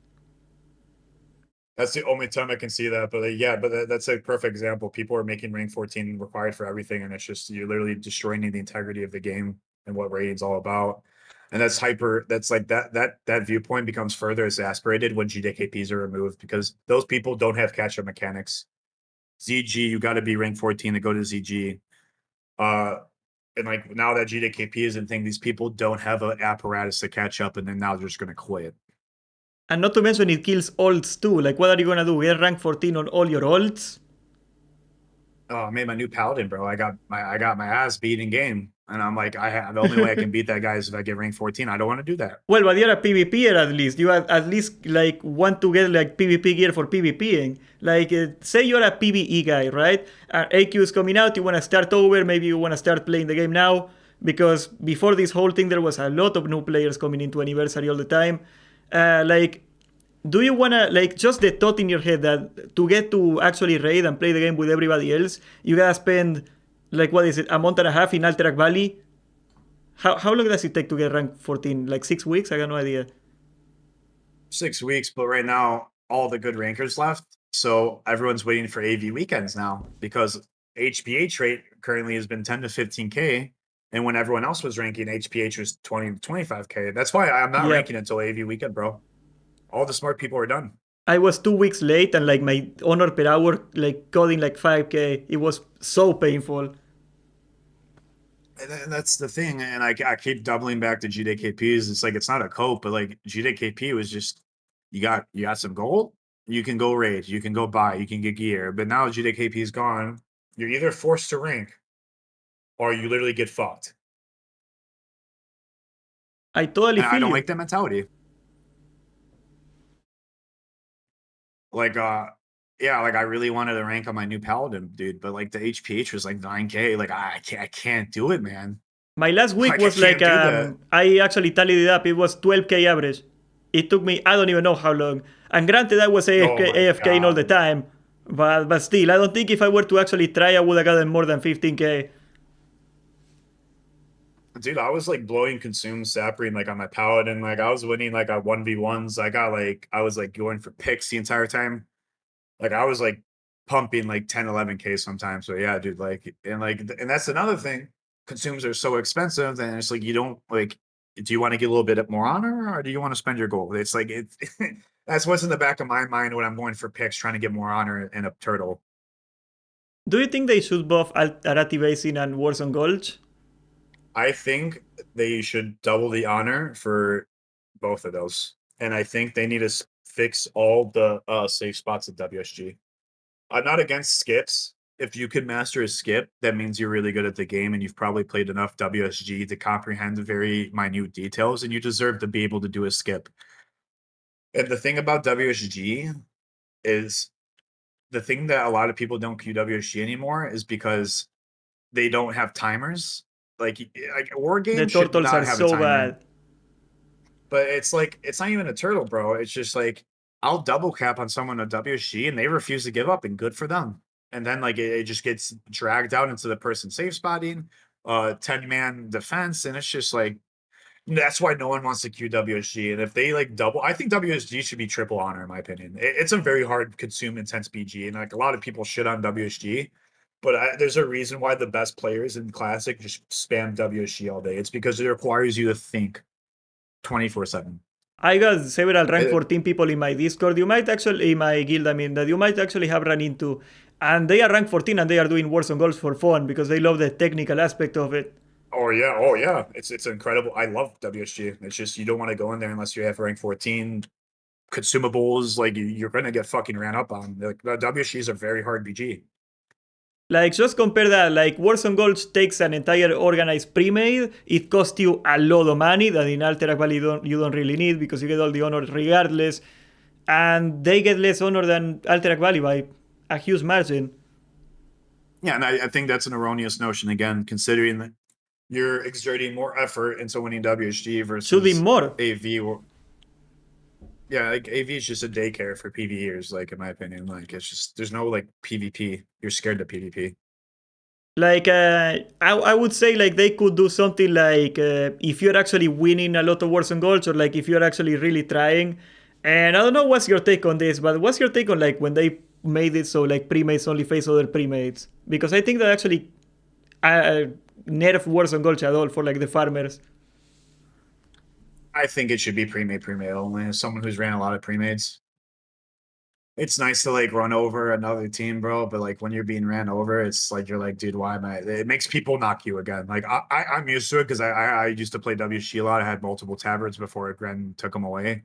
That's the only time I can see that. But yeah, but that's a perfect example. People are making rank 14 required for everything, and it's just you're literally destroying the integrity of the game and what raiding's all about. And that's hyper. That's like that viewpoint becomes further exasperated when GDKPs are removed because those people don't have catch-up mechanics. ZG, you got to be rank 14 to go to ZG. And like now that GDKP isn't thing, these people don't have an apparatus to catch up, and then now they're just gonna quit. And not to mention it kills ults too. Like, what are you gonna do? Get rank 14 on all your ults? Oh, I made my new paladin, bro. I got my ass beat in game, and I'm like, the only way I can beat that guy is if I get rank 14. I don't want to do that. Well, but you're a PvPer at least. You at least like want to get like PvP gear for PvPing. Like, say you're a PvE guy, right? AQ is coming out. You want to start over. Maybe you want to start playing the game now because before this whole thing, there was a lot of new players coming into anniversary all the time. Like, do you wanna like just the thought in your head that to get to actually raid and play the game with everybody else, you gotta spend like what is it, a month and a half in Alterac Valley? How long does it take to get rank 14? Like 6 weeks? I got no idea. 6 weeks, but right now all the good rankers left, so everyone's waiting for AV weekends now because HPH rate currently has been 10 to 15k, and when everyone else was ranking, HPH was 20 to 25k. That's why I'm not ranking until AV weekend, bro. All the smart people are done. I was 2 weeks late and like my honor per hour like coding like 5k. It was so painful. And that's the thing, and I keep doubling back to GDKPs. It's like it's not a cope, but like GDKP was just you got some gold, you can go raid, you can go buy, you can get gear. But now GDKP is gone. You're either forced to rank or you literally get fucked. I totally And I feel don't you. like that mentality. Like yeah, like I really wanted to rank on my new paladin, dude, but like the HPH was like 9K. Like I can't do it, man. My last week Like I was like, can't do that. I actually tallied it up. It was 12k average. It took me, I don't even know how long. And granted, I was Oh AFK, my AFK all the god. time. But still, I don't think if I were to actually try, I would have gotten more than 15k. Dude, I was like blowing consume sapping like on my paladin. Like I was winning like on 1v1s. I was like going for picks the entire time. Like I was like pumping like 10, 11K sometimes. So yeah, dude, and that's another thing. Consumes are so expensive, and it's like you don't like do you want to get a little bit more honor or do you want to spend your gold? It's like it that's what's in the back of my mind when I'm going for picks, trying to get more honor in a turtle. Do you think they should buff Arati Basin and Warzone Gulch? I think they should double the honor for both of those. And I think they need to fix all the safe spots at WSG. I'm not against skips. If you can master a skip, that means you're really good at the game and you've probably played enough WSG to comprehend the very minute details and you deserve to be able to do a skip. And the thing about WSG is the thing that a lot of people don't queue WSG anymore is because they don't have timers. Like War The Game should turtles not are have a so timer. bad. But it's like it's not even a turtle, bro. It's just like I'll double cap on someone at WSG and they refuse to give up, and good for them. And then like it just gets dragged out into the person safe spotting, 10-man defense, and it's just like that's why no one wants to queue WSG. And if they like double, I think WSG should be triple honor, in my opinion. It's a very hard consume intense BG, and like a lot of people shit on WSG. But there's a reason why the best players in Classic just spam WSG all day. It's because it requires you to think 24/7. I got several rank Uh, 14 people in my Discord. You might actually, in my guild, I mean, that you might actually have run into. And they are rank 14 and they are doing Warzone goals for fun because they love the technical aspect of it. oh yeah, it's incredible. I love WSG. It's just you don't want to go in there unless you have rank 14 consumables. Like you're gonna get fucking ran up on. Like the WSG is a very hard BG. Like, just compare that. Like, Warzone Gold takes an entire organized pre-made. It costs you a lot of money that in Alterac Valley you don't really need because you get all the honor regardless. And they get less honor than Alterac Valley by a huge margin. Yeah, and I think that's an erroneous notion again, considering that you're exerting more effort into winning WSG Should be versus more. AV. Yeah, like AV is just a daycare for PvEers, like in my opinion. Like it's just there's no like PvP. You're scared to PvP. Like, I would say like they could do something like if you're actually winning a lot of Warzone Gold or like if you're actually really trying. And I don't know what's your take on this, but what's your take on like when they made it so like pre-mates only face other pre-mates? Because I think that actually nerf Warzone Gold at all for like the farmers. I think it should be pre-made only. As someone who's ran a lot of pre-mades, it's nice to like run over another team, bro. But like when you're being ran over, it's like you're like, dude, why am I? It makes people knock you again. Like I'm used to it because I used to play WC a lot. I had multiple tabards before Gren took them away.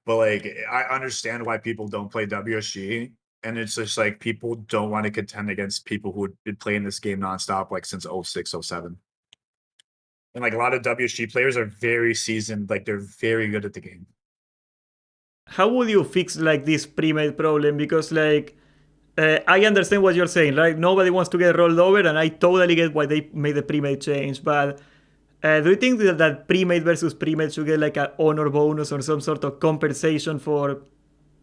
But like I understand why people don't play WSG. And it's just like people don't want to contend against people who had been playing this game nonstop like since 06, 07. And like a lot of WSG players are very seasoned, like they're very good at the game. How would you fix like this pre-made problem? Because like I understand what you're saying, right? Nobody wants to get rolled over, and I totally get why they made the pre-made change. But do you think that pre-made versus pre-made should get like an honor bonus or some sort of compensation for,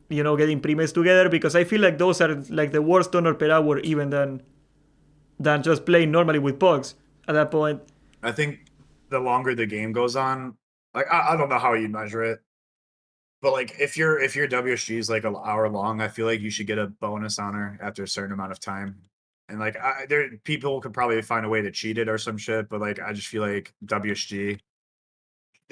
you know, getting pre-mades together? Because I feel like those are like the worst honor per hour, even than just playing normally with pugs at that point. I think the longer the game goes on, like I don't know how you measure it, but like if your WSG is like an hour long, I feel like you should get a bonus honor after a certain amount of time. And like there people could probably find a way to cheat it or some shit, but like I just feel like WSG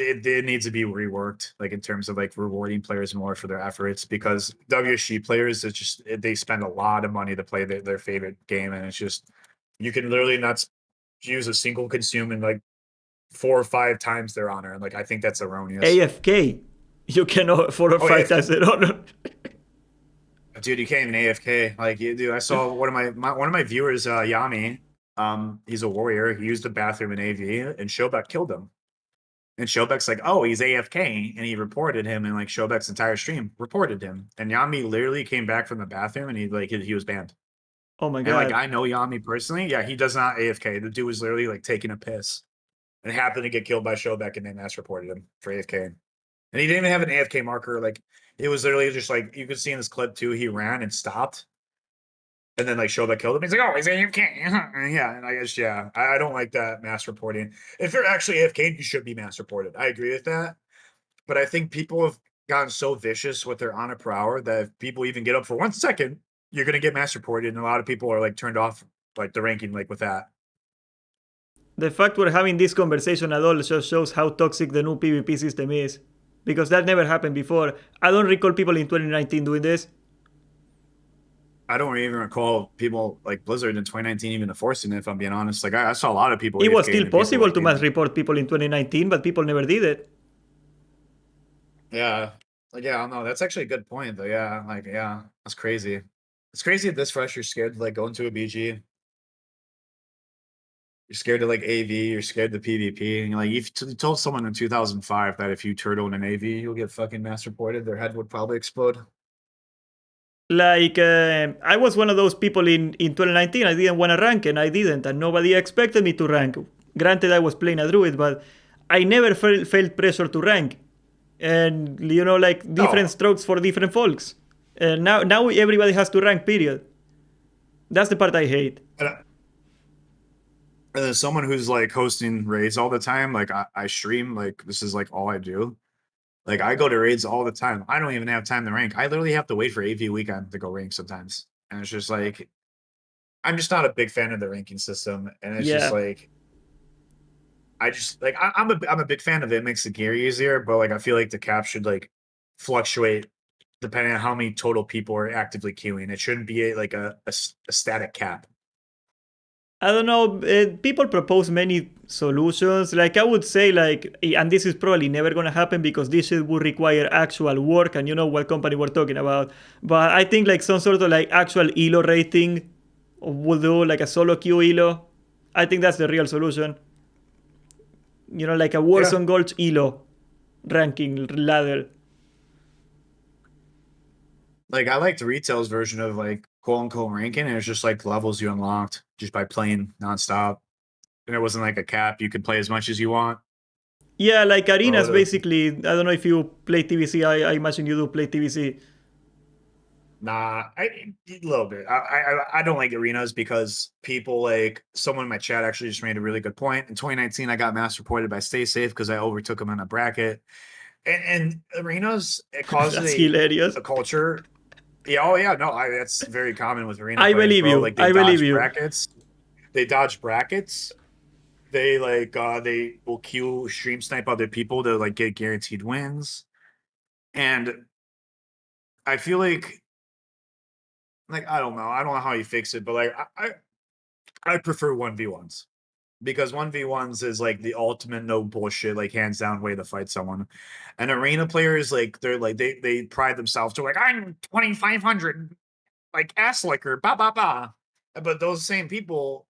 it needs to be reworked, like in terms of like rewarding players more for their efforts because WSG players it's just they spend a lot of money to play their favorite game and it's just you can literally not use a single consume in like 4 or 5 times their honor. And like I think that's erroneous. AFK. You cannot 4 or 5 times AFK. the honor. Dude, you can't even AFK. Like you do. I saw one of one of my viewers, Yami. He's a warrior. He used the bathroom in AV, and Shobek killed him. And Shobek's like, "Oh, he's AFK," and he reported him, and like Shobek's entire stream reported him. And Yami literally came back from the bathroom, and he was banned. Oh my And like god. I know Yami personally. Yeah, he does not AFK. The dude was literally like taking a piss, and happened to get killed by Shobek, and they mass reported him for AFK. And he didn't even have an AFK marker. Like it was literally just like you could see in this clip too. He ran and stopped, and then like Shobek killed him. He's like, "Oh, he's AFK." Yeah, and I guess I don't like that mass reporting. If you're actually AFK, you should be mass reported. I agree with that, but I think people have gotten so vicious with their honor per hour that if people even get up for 1 second, you're gonna get mass reported, and a lot of people are like turned off like the ranking like with that. The fact we're having this conversation at all just shows how toxic the new PvP system is. Because that never happened before. I don't recall people in 2019 doing this. I don't even recall people like Blizzard in 2019 even enforcing it. If I'm being honest, like I saw a lot of people It was AFK still and people possible like to mass report people in 2019, but people never did it. yeah, like yeah, I don't know. That's actually a good point though. Yeah, like yeah, that's crazy. It's crazy at this fresh. You're scared to like go into a BG. You're scared to like AV. You're scared to PvP. And you're like, if you told someone in 2005 that if you turtle in an AV, you'll get fucking mass reported, their head would probably explode. Like, I was one of those people in 2019. I didn't want to rank, and I didn't, and nobody expected me to rank. Granted, I was playing a druid, but I never felt pressure to rank. And you know, like different Oh, strokes for different folks. And now everybody has to rank. Period. That's the part I hate. and, and then someone who's like hosting raids all the time, like I stream, like this is like all I do. Like I go to raids all the time. I don't even have time to rank. I literally have to wait for AV weekend to go rank sometimes. And it's just like I'm just not a big fan of the ranking system. And it's just Yeah. like I just like I'm a big fan of it. It makes the gear easier, but like I feel like the cap should like fluctuate depending on how many total people are actively queuing. It shouldn't be like a static cap. I don't know. People propose many solutions. Like I would say, like, and this is probably never gonna happen because this shit would require actual work, and you know what company we're talking about. But I think like some sort of like actual elo rating would do, like a solo queue elo. I think that's the real solution. You know, like a Yeah. Warzone Gold elo ranking ladder. Like I liked retail's version of like quote unquote ranking, and it's just like levels you unlocked just by playing nonstop. And it wasn't like a cap. You could play as much as you want. Yeah, like Or arenas whatever. basically. I don't know if you play TVC. I imagine you do play TVC. Nah, a little bit. I don't like arenas because people like someone in my chat actually just made a really good point. In 2019, I got mass reported by Stay Safe because I overtook him in a bracket. And arenas, it causes That's hilarious. a culture. Yeah, oh yeah, no, that's very common with arena I players, believe bro. you. Like they I believe dodge you. brackets. They dodge brackets. They will queue stream snipe other people to like get guaranteed wins. And I feel like I don't know. I don't know how you fix it, but like I prefer 1v1s because 1v1s is like the ultimate no bullshit, like hands down way to fight someone. And arena players, like they're like they pride themselves to like I'm 2500 like ass licker, ba ba ba. But those same people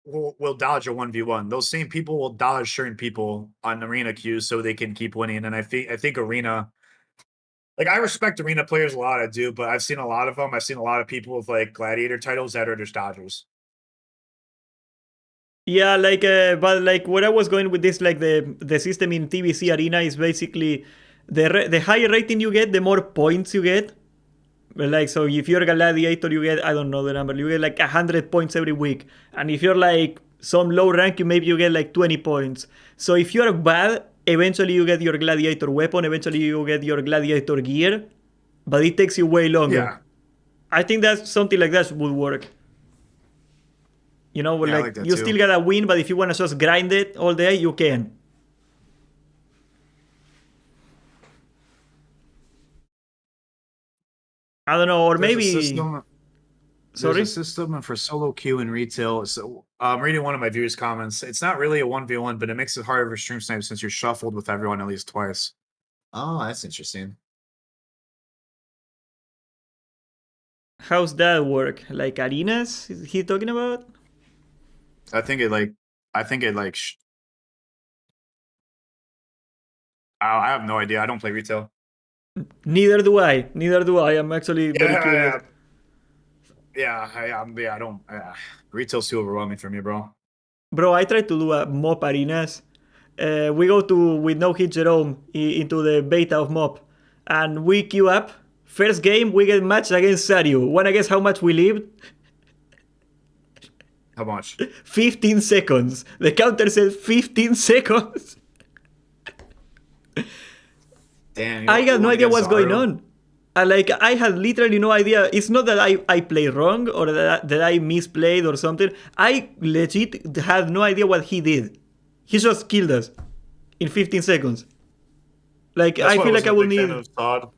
will dodge a 1v1. Those same people will dodge certain people on arena queues so they can keep winning. And I think arena like I respect arena players a lot, I do, but I've seen a lot of them. I've seen a lot of people with like gladiator titles that are just dodgers. Yeah, like, but like where I was going with this, like the system in TVC Arena is basically the higher rating you get, the more points you get. Like, so if you're a gladiator, you get, I don't know the number, you get like 100 points every week, and if you're like some low rank, maybe you get like 20 points. So if you're bad, eventually you get your gladiator weapon, eventually you get your gladiator gear, but it takes you way longer. Yeah. I think that something like that would work. You know, Yeah, I like like that you still too. gotta win, but if you wanna just grind it all day, you can. I don't know, or There's a maybe system. There's a Sorry? system for solo queue in retail. So I'm reading one of my viewers' comments. It's not really a 1v1, but it makes it harder for stream snipe since you're shuffled with everyone at least twice. Oh, that's interesting. How's that work? Like arenas? Is he talking about? I think it like, I think it like, I have no idea. I don't play retail. Neither do I. Neither do I. I'm actually very curious. Yeah, yeah, I don't. Retail's too overwhelming for me, bro. Bro, I tried to do a mop arenas. We go to with no hit Jerome into the beta of mop, and we queue up. First game, we get matched against Saryu. Wanna guess how much we lived? How much? 15 seconds. The counter said 15 seconds. Damn, I got you no went idea against what's going Zaru? on. Like, I had literally no idea. It's not that I played wrong or that I misplayed or something. I legit had no idea what he did. He just killed us in 15 seconds. Like, That's I why I feel like I wasn't a would big fan need. of Sod.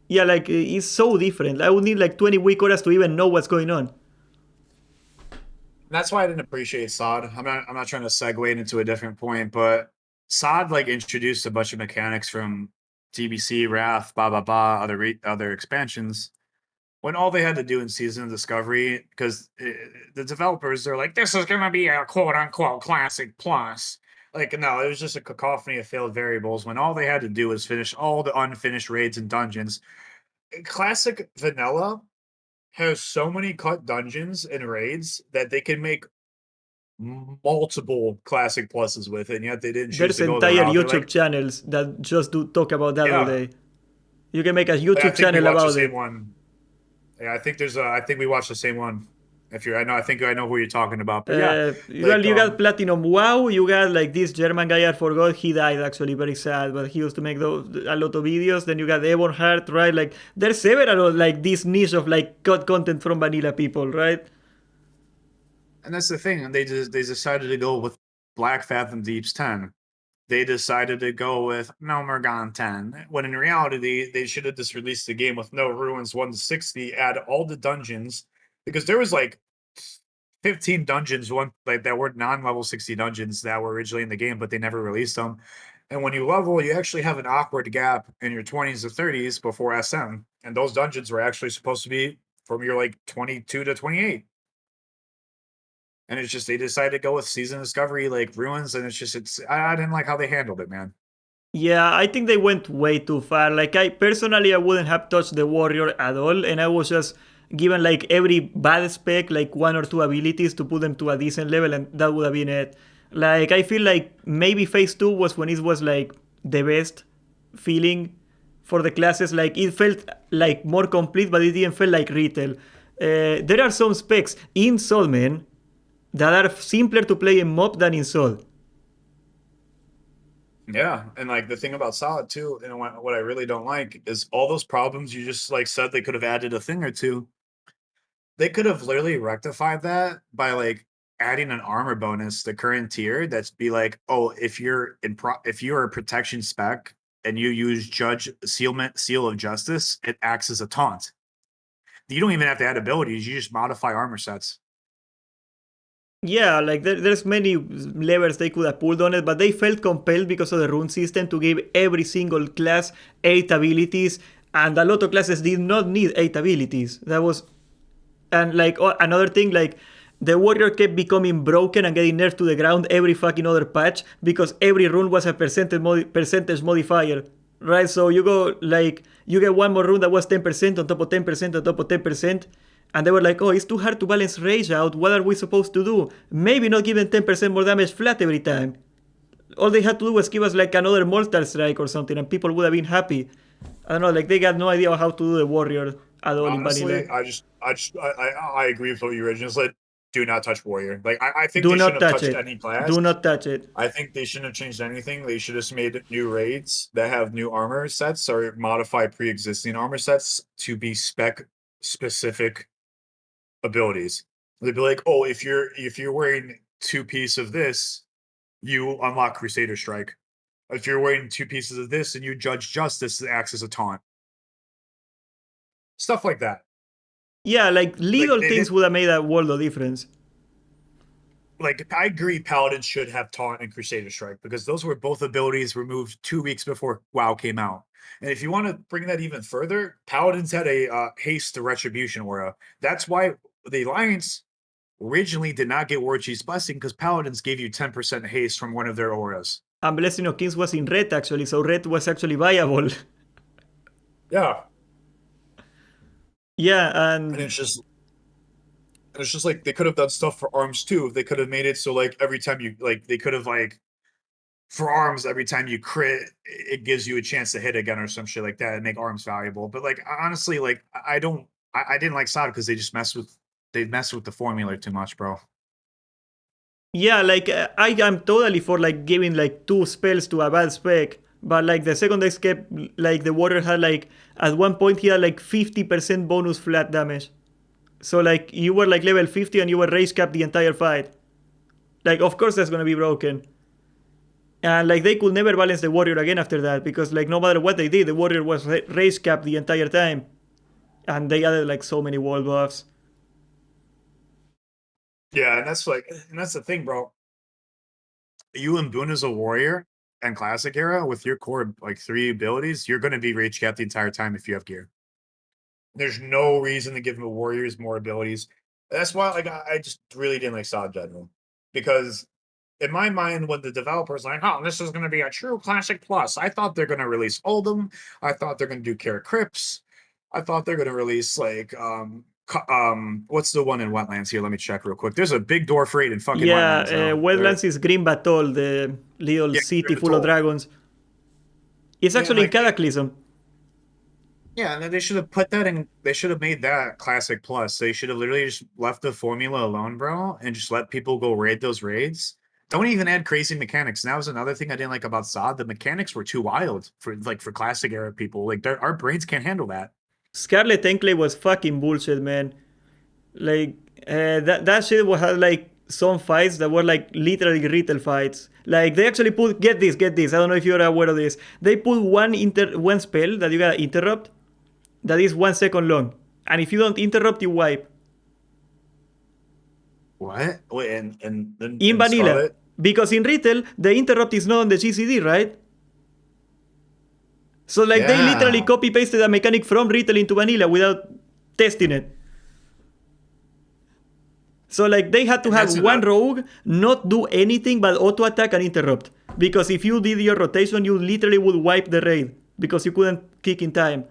Yeah, like, it's so different. I would need like 20 weak horas to even know what's going on. That's why I didn't appreciate Sod. I'm not trying to segue it into a different point, but Sod like introduced a bunch of mechanics from TBC, Wrath, other expansions. When all they had to do in Season of Discovery, because the developers are like, this is gonna be a quote unquote classic plus. Like, no, it was just a cacophony of failed variables. When all they had to do was finish all the unfinished raids and dungeons. Classic vanilla has so many cut dungeons and raids that they can make multiple classic pluses with it, and yet they didn't choose There's to go the entire route. They're YouTube like, channels that just do talk about that all yeah, day. You can make a like, I YouTube think we channel watched the about same it. one. Yeah, I think I think we watched the same one. If you're, I think I know who you're talking about. But yeah, Well, like, you got Platinum WoW. You got like this German guy. I forgot. He died actually. Very sad. But he used to make a lot of videos. Then you got Ebonheart, right? Like there's several like this niche of like cut content from vanilla people, right? and that's the thing. And they decided to go with Black Fathom Deeps 10. They decided to go with No Mergon 10. When in reality, they should have just released the game with no ruins 160, add all the dungeons, because there was like 15 dungeons, one like that were non-level 60 dungeons that were originally in the game, but they never released them. And when you level, you actually have an awkward gap in your 20s or 30s before SM. And those dungeons were actually supposed to be from your like 22 to 28. And it's just they decided to go with season discovery like ruins, and I didn't like how they handled it, man. Yeah, I think they went way too far. Like I personally, I wouldn't have touched the warrior at all, and I was just given like every bad spec, like one or two abilities to put them to a decent level, and that would have been it. Like I feel like maybe phase two was when it was like the best feeling for the classes. Like it felt like more complete, but it didn't feel like retail. There are some specs in Soul, man, that are simpler to play in MOB than in Soul. Yeah, and like the thing about Solid too, and what I really don't like is all those problems you just like said they could have added a thing or two. They could have literally rectified that by like adding an armor bonus to current tier that's be like, oh, if you're a protection spec and you use Judge Seal of Justice, it acts as a taunt. You don't even have to add abilities, you just modify armor sets. Yeah, like there's many levers they could have pulled on it, but they felt compelled because of the rune system to give every single class 8 abilities, and a lot of classes did not need 8 abilities. That was, and like another thing, like the warrior kept becoming broken and getting nerfed to the ground every fucking other patch because every rune was a percentage modifier, right? So you go like you get one more rune that was 10% on top of 10% on top of 10%. And they were like, oh, it's too hard to balance rage out. What are we supposed to do? Maybe not giving 10% more damage flat every time. All they had to do was give us like another Mortal Strike or something, and people would have been happy. I don't know, like they got no idea how to do the warrior at all in vanilla. Honestly, I agree with what you originally said. Do not touch warrior. Like I think Do they shouldn't not have touch touched it. any class. Do not touch it. I think they shouldn't have changed anything. They should have just made new raids that have new armor sets or modify pre-existing armor sets to be spec specific abilities. They'd be like, oh, if you're wearing two piece of this, you unlock Crusader Strike. If you're wearing two pieces of this and you judge justice, it acts as a taunt. Stuff like that. Yeah, like Like little they things did. would have made a world of difference. Like I agree, Paladin should have Taunt and Crusader Strike because those were both abilities removed 2 weeks before WoW came out. And if you want to bring that even further, Paladins had a haste to Retribution aura. That's why the Alliance originally did not get War Chief's Blessing because Paladins gave you 10% haste from one of their auras. And Blessing of Kings was in red actually, so red was actually viable. Yeah, Yeah, and and it's just like they could have done stuff for arms too. They could have made it so like every time you like they could have like for arms every time you crit it gives you a chance to hit again or some shit like that and make arms valuable. But like honestly, like I don't I didn't like Sod because they mess with the formula too much, bro. yeah, like I am totally for like giving like two spells to a bad spec, but like the second deck kept like the warrior had like at one point he had like 50% bonus flat damage. So like you were like level 50 and you were race capped the entire fight. Like of course that's gonna be broken. And like they could never balance the warrior again after that because like no matter what they did, the warrior was race capped the entire time. And they added like so many wall buffs. Yeah, and that's the thing, bro. You and Boone as a warrior and classic era with your core like 3 abilities, you're gonna be rage capped the entire time if you have gear. There's no reason to give the Warriors more abilities. That's why like I just really didn't like Solid General. Because in my mind, when the developers like, oh, this is gonna be a true classic plus, I thought they're gonna release Oldham. I thought they're gonna do Kara Crypts. I thought they're gonna release like what's the one in Wetlands here? Let me check real quick. There's a big dwarf raid in fucking Yeah, Wetlands though. There Wetlands is Green Batol, the little yeah, city they're the full of toll. dragons. It's And actually in like Cataclysm. yeah, and then they should have put that in. They should have made that classic plus. They should have literally just left the formula alone, bro, and just let people go raid those raids. Don't even add crazy mechanics. And that was another thing I didn't like about Sod. The mechanics were too wild for classic era people. Like our brains can't handle that. Scarlet Enclave was fucking bullshit, man. Like that shit was had like some fights that were like literally retail fights. Like they actually put get this. I don't know if you're aware of this. They put one spell that you gotta interrupt that is 1 second long, and if you don't interrupt, you wipe What? Wait, in and vanilla. Scarlet? Because in retail, the interrupt is not on the GCD, right? So like they literally Yeah. copy pasted a mechanic from retail into vanilla without testing it. So like they had to And have that's one another. rogue not do anything but auto attack and interrupt. Because if you did your rotation, you literally would wipe the raid because you couldn't kick in time.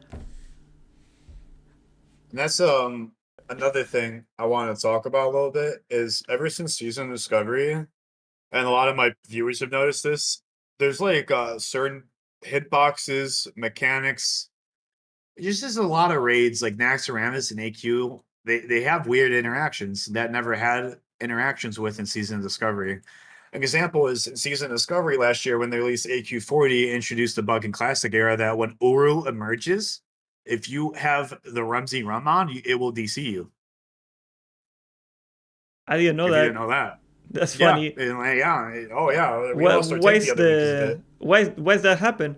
And that's another thing I want to talk about a little bit is ever since season discovery, and a lot of my viewers have noticed this. There's like certain hitboxes, mechanics. Just there's a lot of raids like Naxxramas and AQ. They have weird interactions that never had interactions with in Season of Discovery. An example is in Season of Discovery last year when they released AQ40, introduced a bug in Classic Era that when Uru emerges, if you have the Rumsey Rum on, it will DC you. I didn't know If you didn't that. know that, That's yeah, funny. and like, yeah, oh yeah, we lost our Why tank the is other week because of it. why's that happen?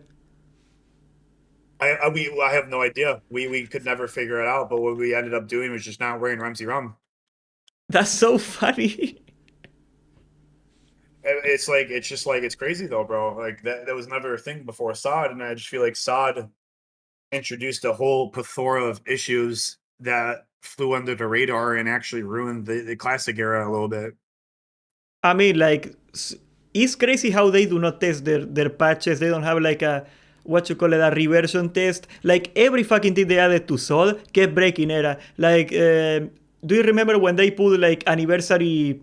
I have no idea. We could never figure it out. But what we ended up doing was just not wearing Rumsey rum. That's so funny. It's just like it's crazy though, bro. Like that was never a thing before Sod, and I just feel like Sod introduced a whole plethora of issues that flew under the radar and actually ruined the classic era a little bit. I mean, like, it's crazy how they do not test their patches. They don't have like a what you call it a reversion test. Like every fucking thing they added to Sol kept breaking era. Like, do you remember when they put like anniversary,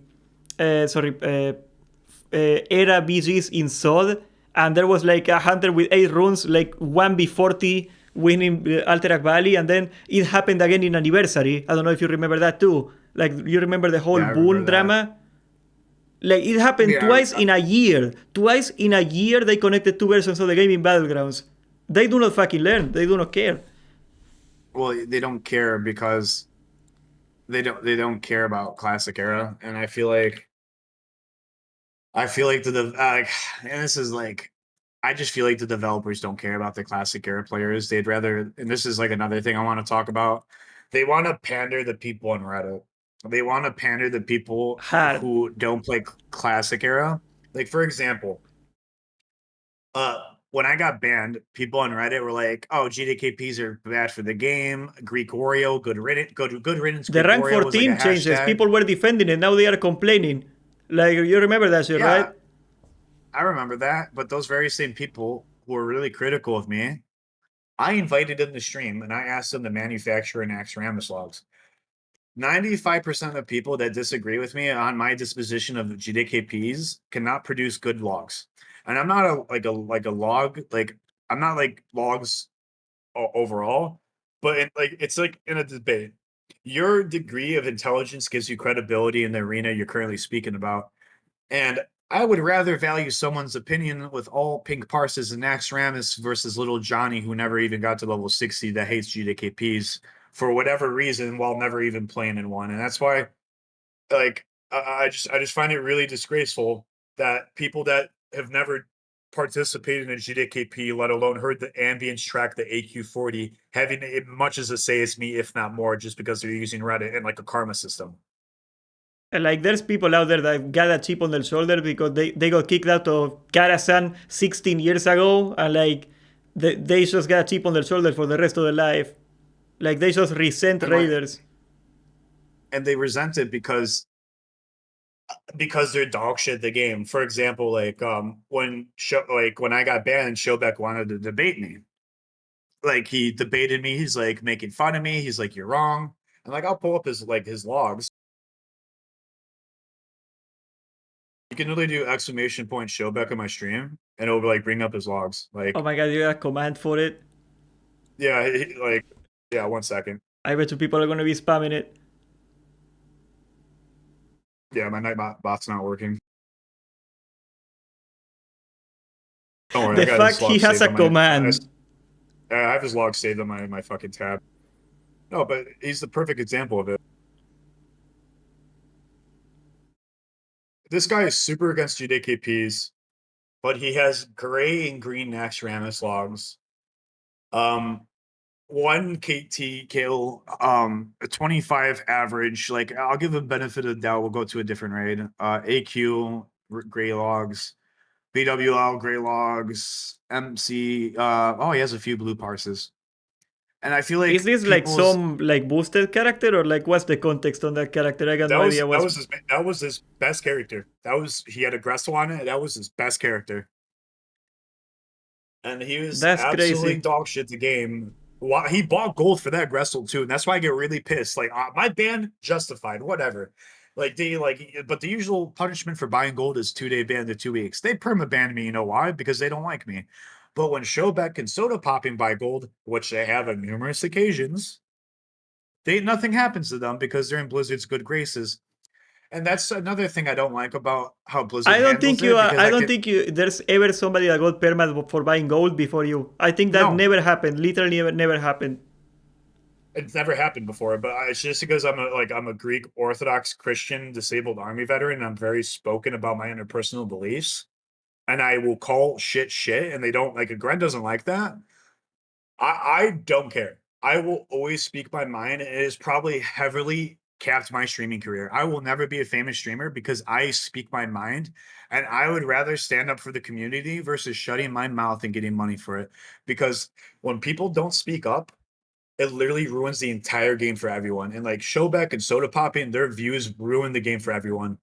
era BGs in Sol, and there was like a hunter with 8 runes, like 1v40 winning Alterac Valley, and then it happened again in anniversary. I don't know if you remember that too. Like, you remember the whole Yeah, I remember Boon that. drama? Like it happened Yeah, twice in a year. Twice in a year they connected two versions of the game in Battlegrounds. They do not fucking learn. They do not care. well, they don't care because they don't care about classic era, and I feel like and this is like, I just feel like the developers don't care about the classic era players. They'd rather, and this is like another thing I want to talk about. they want to pander to people on Reddit. They want to pander to people Hard. who don't play classic era. Like for example, uh, when I got banned, people on Reddit were like, "Oh, GDKPs are bad for the game. Greek Oreo, good riddance. The Greek rank Oreo was like a 14 changes. hashtag." People were defending it. Now they are complaining. Like, you remember that shit, Yeah, right? I remember that. But those very same people who were really critical of me, I invited them to stream and I asked them to manufacture and axe Ramus logs. 95% of people that disagree with me on my disposition of GDKPs cannot produce good logs. And I'm not a log, like I'm not like logs overall, but it's like in a debate. Your degree of intelligence gives you credibility in the arena you're currently speaking about. And I would rather value someone's opinion with all pink parses and Nax Ramus versus little Johnny, who never even got to level 60, that hates GDKPs for whatever reason while never even playing in one. And that's why, like, I just find it really disgraceful that people that have never participated in GDKP, let alone heard the ambience track, the AQ40, having it much as a say as me, if not more, just because they're using Reddit and like a karma system. And like, there's people out there that got a chip on their shoulder because they got kicked out of Karasan 16 years ago, and like, they just got a chip on their shoulder for the rest of their life. Like, they just resent And like, raiders. and they resent it because they're dog shit at the game. For example, when I got banned, Showbeck wanted to debate me. Like he debated me. He's like making fun of me. He's like, "You're wrong." And like I'll pull up his logs. You can really do exclamation point Showbeck on my stream, and it'll like bring up his logs. Oh Like my god, you got a command for it? yeah, like yeah. 1 second. I bet you people are gonna be spamming it. Yeah, my bot's not working. Don't worry, I The got his fact he log has saved a on my. command. I have his log saved on my fucking tab. No, but he's the perfect example of it. This guy is super against GDKPs, but he has gray and green Nax Ramus logs. Um, one KT kill, a 25 average. Like I'll give him benefit of the doubt. We'll go to a different raid. AQ gray logs, BWL gray logs, MC. Oh, he has a few blue parses, and I feel Is like this like people's some like boosted character, or like what's the context on that character? I got no idea what's. that was his best character. He had a Gressel on it. That was his best character. And he was That's absolutely crazy. dog shit the game. He bought gold for that Gressel too, and that's why I get really pissed. Like my ban justified, whatever. But the usual punishment for buying gold is 2-day ban to 2 weeks. They perma banned me, you know why? Because they don't like me. But when Showbeck and Soda Popping buy gold, which they have on numerous occasions, nothing happens to them because they're in Blizzard's good graces. And that's another thing I don't like about how Blizzard I don't handles think you. it. Because I don't think you. There's ever somebody that got perma for buying gold before you. I think that no, never happened. Literally, never happened. it's never happened before, but it's just because I'm a Greek Orthodox Christian disabled army veteran. And I'm very spoken about my interpersonal beliefs, and I will call shit shit, and they don't like. Gren doesn't like that. I don't care. I will always speak my mind, and it has probably heavily capped my streaming career. I will never be a famous streamer because I speak my mind, and I would rather stand up for the community versus shutting my mouth and getting money for it. Because when people don't speak up, it literally ruins the entire game for everyone. And like Showbeck and Soda Popping, their views ruin the game for everyone.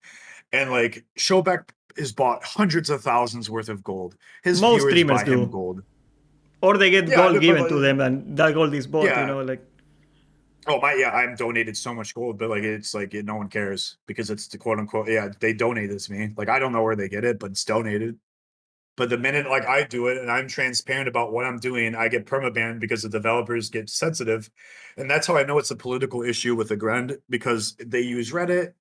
And like Showbeck has bought hundreds of thousands worth of gold. His Most viewers streamers buy him do, gold. or they get Yeah, gold but given to them, and that gold is bought. You yeah. know, like. Oh my, yeah, I'm donated so much gold, but like it's like no one cares because it's the quote unquote. Yeah, they donated to me. Like I don't know where they get it, but it's donated. But the minute like I do it and I'm transparent about what I'm doing, I get permabanned because the developers get sensitive. And that's how I know it's a political issue with the Grend because they use Reddit.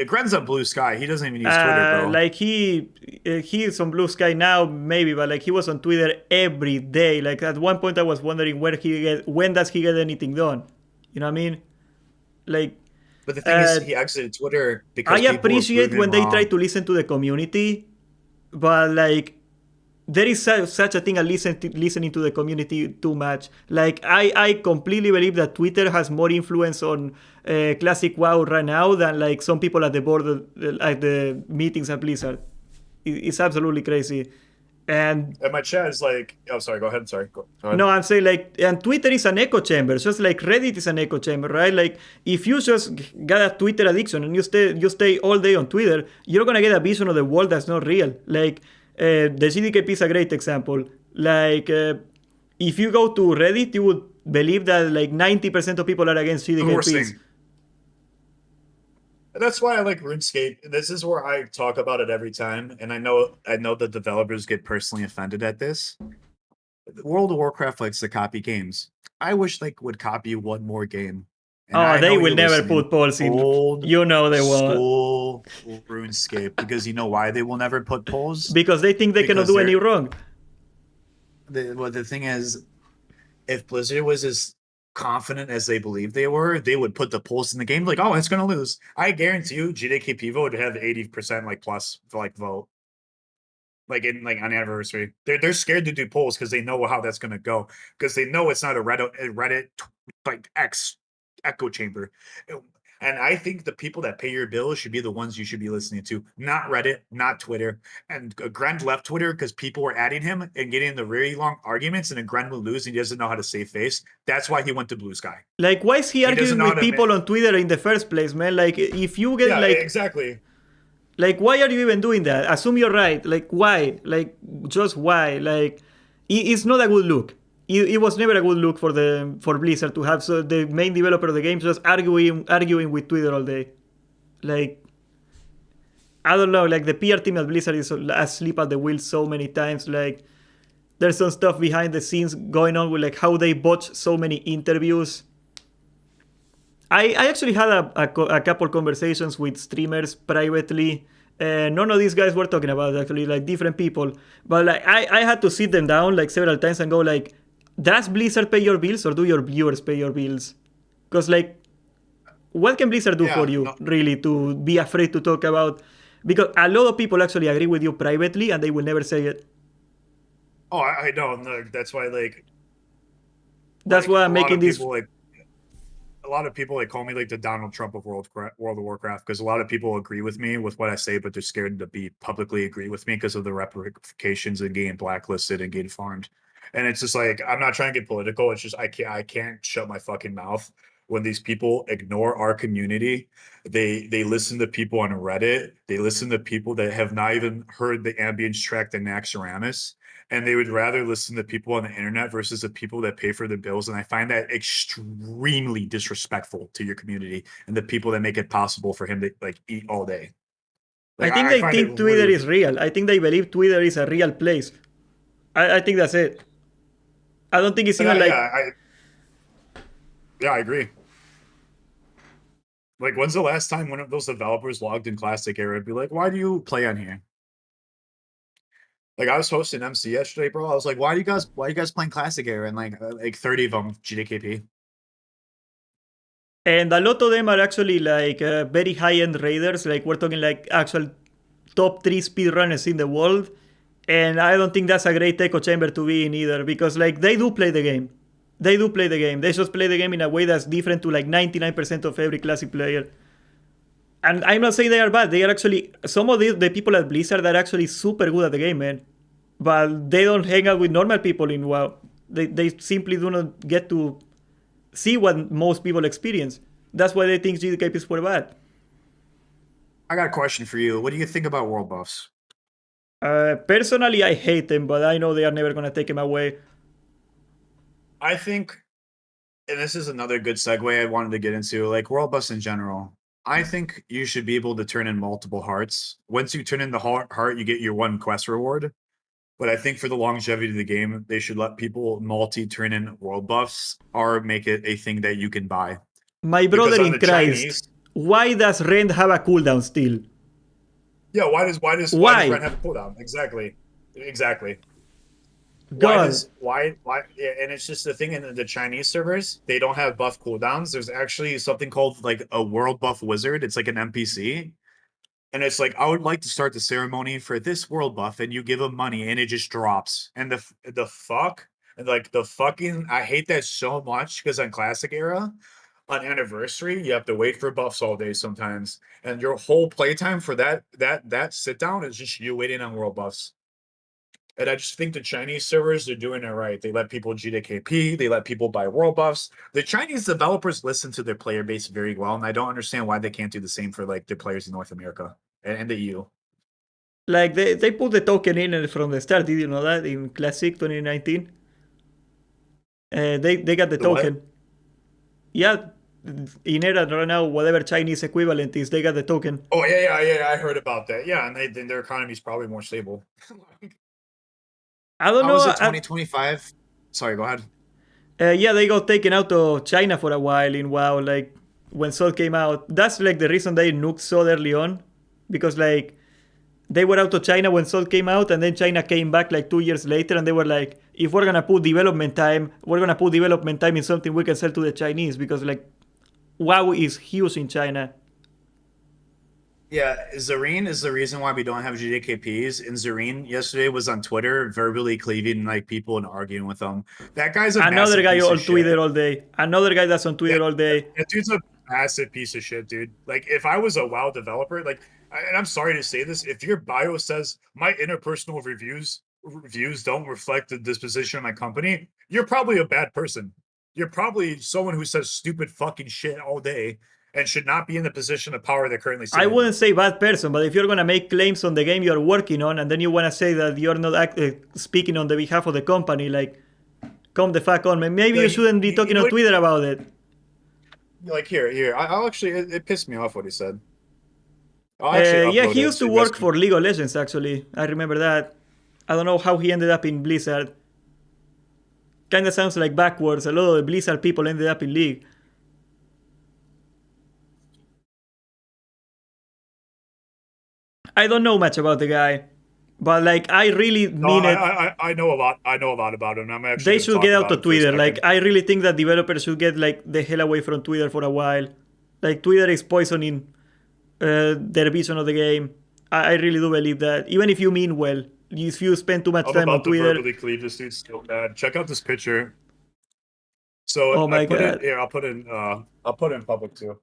Gren's on Blue Sky. He doesn't even use Twitter, bro. Like he is on Blue Sky now, maybe, but like he was on Twitter every day. Like at one point, I was wondering when does he get anything done? You know what I mean? Like, But the thing is, uh, he exited Twitter I because people were appreciate proving him when they try wrong. to listen to the community, but like there is such a thing as listening to the community too much. Like I completely believe that Twitter has more influence on Classic WoW right now than like some people at the board at the meetings at Blizzard. It's absolutely crazy. And And my chat is like, oh, sorry, go ahead. Sorry, go ahead. no, I'm saying like, and Twitter is an echo chamber, just like Reddit is an echo chamber, right? Like, if you just got a Twitter addiction and you stay all day on Twitter, you're gonna get a vision of the world that's not real. Like, the GDKP is a great example. Like, if you go to Reddit, you would believe that like 90% of people are against The worst GDKPs. thing. That's why I like RuneScape. This is where I talk about it every time, and I know the developers get personally offended at this. World of Warcraft likes to copy games. I wish they would copy one more game. And Oh, I they know will you're never listening. put polls in. Old You know they won't. school RuneScape, because you know why they will never put polls? Because they think they cannot Because do any wrong. the thing is, if Blizzard was as confident as they believe they were, they would put the polls in the game like, oh, it's gonna lose. I guarantee you, GDKP vote would have 80% like plus like vote. Like in like on anniversary, they're scared to do polls because they know how that's gonna go, because they know it's not a Reddit like X echo chamber. And I think the people that pay your bills should be the ones you should be listening to, not Reddit, not Twitter. And Gren left Twitter because people were adding him and getting into really long arguments, and then Gren would lose and he doesn't know how to save face. That's why he went to Blue Sky. Like, why is he doesn't arguing know how with to people on Twitter in the first place, man? Like, if you get Yeah, like exactly. Like, why are you even doing that? Assume you're right. Like, why? Like, just why? Like, it's not a good look. It was never a good look for Blizzard to have the main developer of the game just arguing with Twitter all day. Like, I don't know. Like, the PR team at Blizzard is asleep at the wheel so many times. Like, there's some stuff behind the scenes going on with like how they botch so many interviews. I actually had a couple conversations with streamers privately. None of these guys were talking about it, actually, like different people. But like I had to sit them down like several times and go like, does Blizzard pay your bills or do your viewers pay your bills? Because like, what can Blizzard do for Yeah, you no, really to be afraid to talk about? Because a lot of people actually agree with you privately and they will never say it. oh, I know. No, that's why That's why a I'm lot making of this. people like a lot of people like call me like the Donald Trump of World of Warcraft, because a lot of people agree with me with what I say, but they're scared to be publicly agree with me because of the ramifications of getting blacklisted and getting farmed. And it's just like, I'm not trying to get political. It's just I can't shut my fucking mouth when these people ignore our community. They listen to people on Reddit. They listen to people that have not even heard the ambience track the Naxxramas, and they would rather listen to people on the internet versus the people that pay for the bills. And I find that extremely disrespectful to your community and the people that make it possible for him to like eat all day. I Like think I they find it think Twitter rude. is real. I think they believe Twitter is a real place. I think that's it. I don't think it's And even I, yeah, like. I agree. Like, when's the last time one of those developers logged in Classic Era and be like, "Why do you play on here?" Like, I was hosting MC yesterday, bro. I was like, why you guys playing Classic Era?" And like 30 of them GDKP. And a lot of them are actually like very high end raiders. Like, we're talking like actual top 3 speedrunners in the world. And I don't think that's a great echo chamber to be in either, because like they do play the game. They do play the game. They just play the game in a way that's different to like 99% of every classic player. And I'm not saying they are bad. They are actually some of the people at Blizzard are actually super good at the game, man. But they don't hang out with normal people in WoW. They simply do not get to see what most people experience. That's why they think GDKP is super bad. I got a question for you. What do you think about world buffs? Personally, I hate them, but I know they are never gonna take them away. I think, and this is another good segue I wanted to get into, like world buffs in general. I think you should be able to turn in multiple hearts. Once you turn in the heart, you get your one quest reward. But I think for the longevity of the game, they should let people turn in world buffs or make it a thing that you can buy. My Because brother on in the Christ, Chinese, why does Rend have a cooldown still? yeah, why does Why? Ren have a cooldown? Exactly. God, Why yeah, and it's just the thing in the Chinese servers, they don't have buff cooldowns. There's actually something called like a world buff wizard. It's like an NPC. And it's like, I would like to start the ceremony for this world buff, and you give them money, and it just drops. And the fuck, and like the fucking, I hate that so much because on Classic era, on Anniversary, you have to wait for buffs all day sometimes, and your whole playtime for that sit down is just you waiting on world buffs. And I just think the Chinese servers are doing it right. They let people GDKP, they let people buy world buffs. The Chinese developers listen to their player base very well, and I don't understand why they can't do the same for like their players in North America and the EU. Like they put the token in from the start. Did you know that in Classic 2019? They got the The what? token. Yeah, in era right now, whatever Chinese equivalent is, they got the token. Oh yeah. I heard about that. Yeah, and then their economy is probably more stable. I don't How know. was it 2025? Sorry, go ahead. Yeah, they got taken out of China for a while in WoW. Like when Sol came out, that's like the reason they nuked Sol early on, because like they were out of China when Sol came out, and then China came back like 2 years later, and they were like, if we're gonna put development time, we're gonna put development time in something we can sell to the Chinese, because like WoW is huge in China. Yeah, Zareen is the reason why we don't have GDKPs. And Zareen yesterday was on Twitter verbally cleaving like people and arguing with them. That guy's a Another massive guy piece of on shit. Twitter all day. Another guy that's on Twitter That, all day. that dude's a massive piece of shit, dude. Like, if I was a WoW developer, like, and I'm sorry to say this, if your bio says my interpersonal reviews don't reflect the disposition of my company, you're probably a bad person. You're probably someone who says stupid fucking shit all day and should not be in the position of power they're currently I sitting in. wouldn't say bad person, but if you're gonna make claims on the game you're working on, and then you wanna say that you're not speaking on the behalf of the company, like, come the fuck on, man. Maybe you Like, shouldn't be talking on Twitter about it. like here. I'll actually. It pissed me off what he said. I'll actually Yeah, upload he it used so to you guys work can. for League of Legends, actually. I remember that. I don't know how he ended up in Blizzard. Kinda sounds like backwards. A lot of the Blizzard people ended up in League. I don't know much about the guy, but like, I really No, mean it. I know a lot. I know a lot about him. I'm actually They going to should talk get out about of him for a Twitter. Like, second. I really think that developers should get like the hell away from Twitter for a while. Like, Twitter is poisoning their vision of the game. I really do believe that. Even if you mean well, if you spend too much I'm time on about to Twitter, verbally cleave this dude so bad. Check out this picture. So oh I my put it god. here. I'll put it in public too.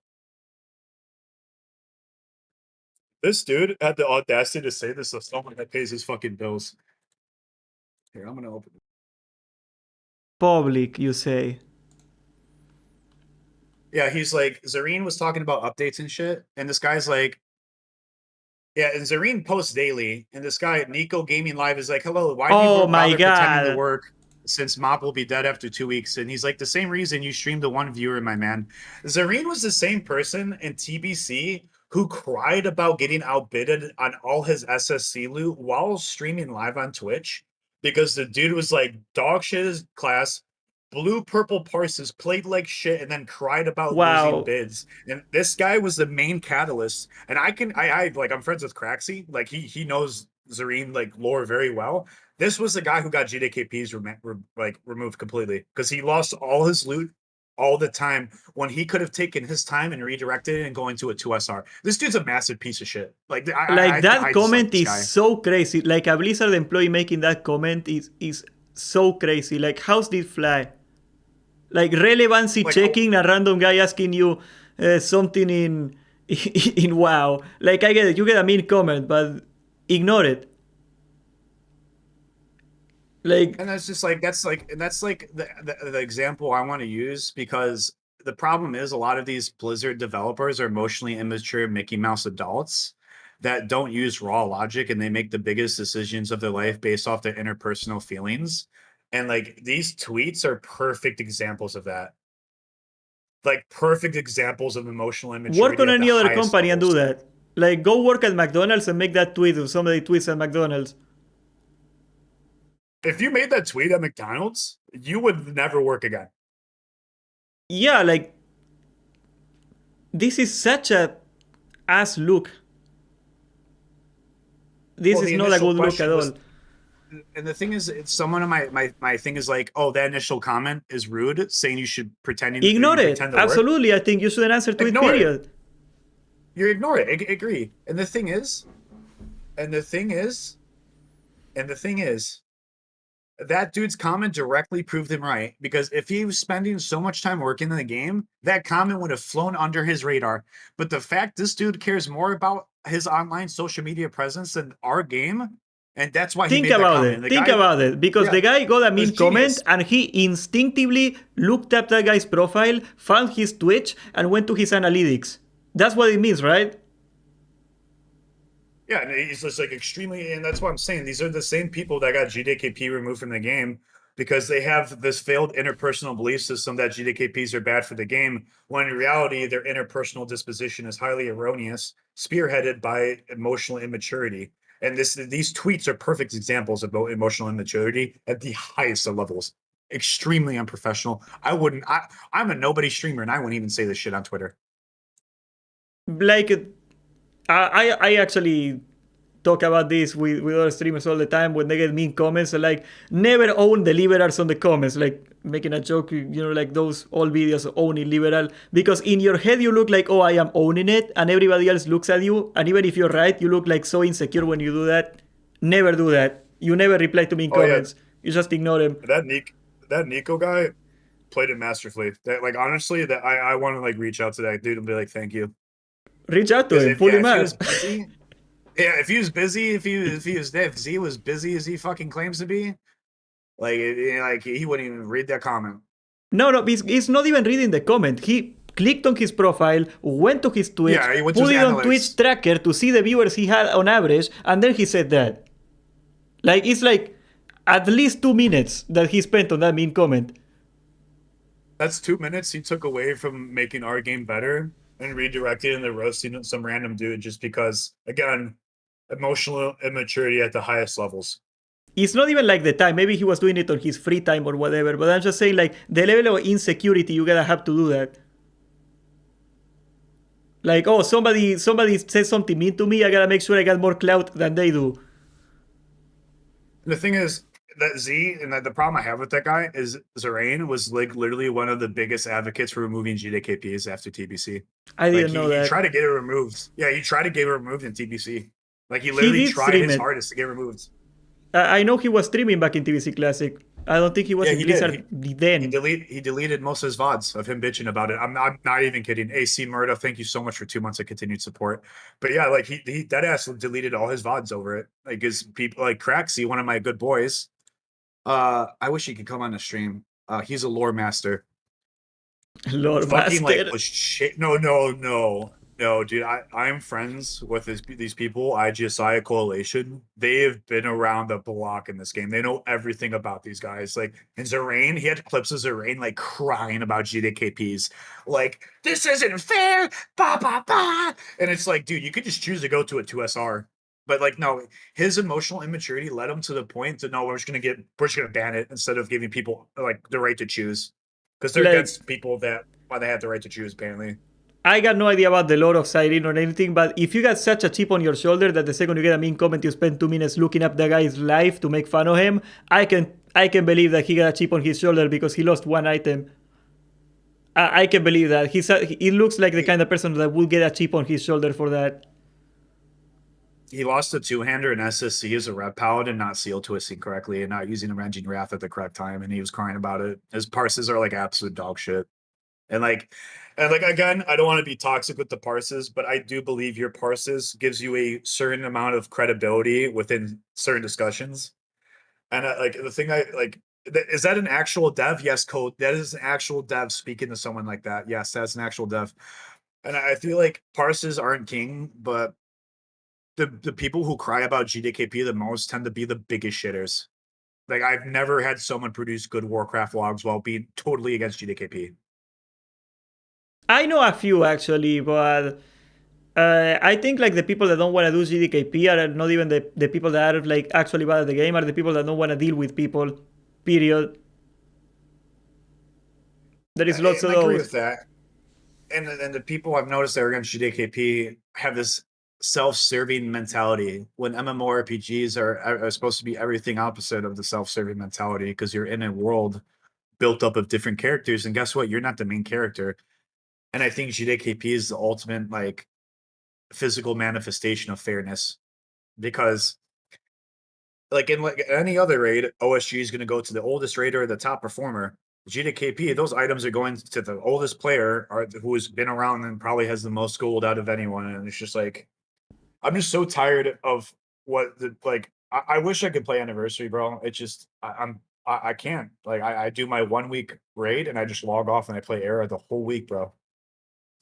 This dude had the audacity to say this to someone that pays his fucking bills. Here, I'm gonna open it. Public, you say. Yeah, he's like, Zareen was talking about updates and shit, and this guy's like, yeah, and Zareen posts daily, and this guy, Nico Gaming Live, is like, hello, why do Oh you my bother pretending to god. work since Mop will be dead after 2 weeks? And he's like, the same reason you streamed to one viewer, my man. Zareen was the same person in TBC who cried about getting outbidded on all his SSC loot while streaming live on Twitch because the dude was like dog shit his class, blue purple parses, played like shit, and then cried about losing Wow. bids. And this guy was the main catalyst. And I like, I'm friends with Craxy. Like he knows Zareen like lore very well. This was the guy who got GDKPs removed completely because he lost all his loot all the time when he could have taken his time and redirected it and going to a 2SR. This dude's a massive piece of shit. Like Like, that I dislike comment this is guy. so crazy. Like, a Blizzard employee making that comment is so crazy. Like, how's this fly? Like, relevancy Like checking, a random guy asking you something in in WoW. Like, I get it, you get a mean comment, but ignore it. Like, and that's like the example I want to use because the problem is a lot of these Blizzard developers are emotionally immature Mickey Mouse adults that don't use raw logic and they make the biggest decisions of their life based off their interpersonal feelings. And like these tweets are perfect examples of that. Like perfect examples of emotional work immaturity on at the any other highest company and do levels. that. Like, go work at McDonald's and make that tweet if somebody tweets at McDonald's. If you made that tweet at McDonald's, you would never work again. Yeah, like, this is such a ass look. This Well, is the not a initial good look at question all. was, and the thing is, it's someone of my thing is like, oh, that initial comment is rude, saying you should Ignore it. pretend to work. Absolutely, I think you shouldn't answer to it, Ignore it. period. You ignore it. Agree. And the thing is, and the thing is, and the thing is, that dude's comment directly proved him right, because if he was spending so much time working in the game, that comment would have flown under his radar. But the fact this dude cares more about his online social media presence than our game, and that's why he Think made that about comment. And it. the Think guy, about it. Because yeah, the guy got a it was mean comment genius. and he instinctively looked up that guy's profile, found his Twitch, and went to his analytics. That's what it means, right? Yeah, and he's just like extremely, and that's what I'm saying. These are the same people that got GDKP removed from the game because they have this failed interpersonal belief system that GDKPs are bad for the game, when in reality, their interpersonal disposition is highly erroneous, spearheaded by emotional immaturity. And these tweets are perfect examples about emotional immaturity at the highest of levels. Extremely unprofessional. I'm a nobody streamer and I wouldn't even say this shit on Twitter. Like, I actually talk about this with other streamers all the time when they get mean comments. Like, never own the liberals on the comments. Like, making a joke, like those old videos of owning liberal. Because in your head, you look like, oh, I am owning it. And everybody else looks at you. And even if you're right, you look like so insecure when you do that. Never do that. You never reply to mean Oh yeah, comments. You just ignore them. that Nick that Nico guy played it masterfully. That, like, honestly, that I want to like reach out to that dude and be like, thank you. Reach out to Because him. if, Pull yeah, him if he was out. busy, yeah, if he was busy, if Z was busy as he fucking claims to be, like he wouldn't even read that comment. No, no, he's not even reading the comment. He clicked on his profile, went to his Twitch, Yeah, he went to his put it on Twitch analytics. tracker to see the viewers he had on average, and then he said that. Like, it's like at least 2 minutes that he spent on that mean comment. That's 2 minutes he took away from making our game better and redirected into roasting some random dude just because, again, emotional immaturity at the highest levels. It's not even like the time. Maybe he was doing it on his free time or whatever. But I'm just saying, like, the level of insecurity you gotta have to do that. Like, oh, somebody said something mean to me. I gotta make sure I got more clout than they do. The thing is that Z, and the problem I have with that guy is Zerain was like literally one of the biggest advocates for removing GDKPs after TBC. I Like didn't he know he that. tried to get it removed. Yeah, he tried to get it removed in TBC. Like he He literally did tried stream his it. hardest to get removed. I know he was streaming back in TVC Classic. I don't think he was Yeah, in he did. Blizzard then. He deleted most of his VODs of him bitching about it. I'm not even kidding. AC Murda, thank you so much for 2 months of continued support. But yeah, like he dead ass deleted all his VODs over it. Like his people, like Craxy, one of my good boys. I wish he could come on the stream. He's a lore master. Lord Fucking like Master. was shit. No, dude. I'm friends with these people. IGSI Coalition. They have been around the block in this game. They know everything about these guys. Like in Zerain, he had clips of Zerain like crying about GDKPs. Like, this isn't fair. Ba ba ba. And it's like, dude, you could just choose to go to a 2SR. But like, no, his emotional immaturity led him to the point to no, we're just gonna ban it instead of giving people like the right to choose. Because they're Like, against people that why they have the right to choose, apparently. I got no idea about the lore of Siren or anything, but if you got such a chip on your shoulder that the second you get a mean comment, you spend 2 minutes looking up the guy's life to make fun of him, I can believe that he got a chip on his shoulder because he lost one item. I can believe that. He looks like the He, kind of person that would get a chip on his shoulder for that. he lost a two-hander in SSC as a rep paladin, not seal twisting correctly and not using a Ranging Wrath at the correct time, and he was crying about it. His parses are like absolute dog shit. And like again, I don't want to be toxic with the parses, but I do believe your parses gives you a certain amount of credibility within certain discussions. And like the thing I like is that an actual dev? Yes, code. That is an actual dev speaking to someone like that. Yes, that's an actual dev. And I feel like parses aren't king, but the people who cry about GDKP the most tend to be the biggest shitters. Like I've never had someone produce good Warcraft logs while being totally against GDKP. I know a few actually, but I think like the people that don't want to do GDKP are not even the people that are like actually bad at the game, are the people that don't want to deal with people. Period. There is lots And of I agree those. with that. And the people I've noticed that are against GDKP have this self-serving mentality when MMORPGs are supposed to be everything opposite of the self-serving mentality because you're in a world built up of different characters and guess what, you're not the main character. And I think GDKP is the ultimate like physical manifestation of fairness because like in like any other raid, OSG is going to go to the oldest raider, the top performer. GDKP, those items are going to the oldest player who's been around and probably has the most gold out of anyone. And it's just like, I'm just so tired of what the like. I wish I could play anniversary, bro. It's just I can't. Like I do my 1 week raid and I just log off and I play era the whole week, bro.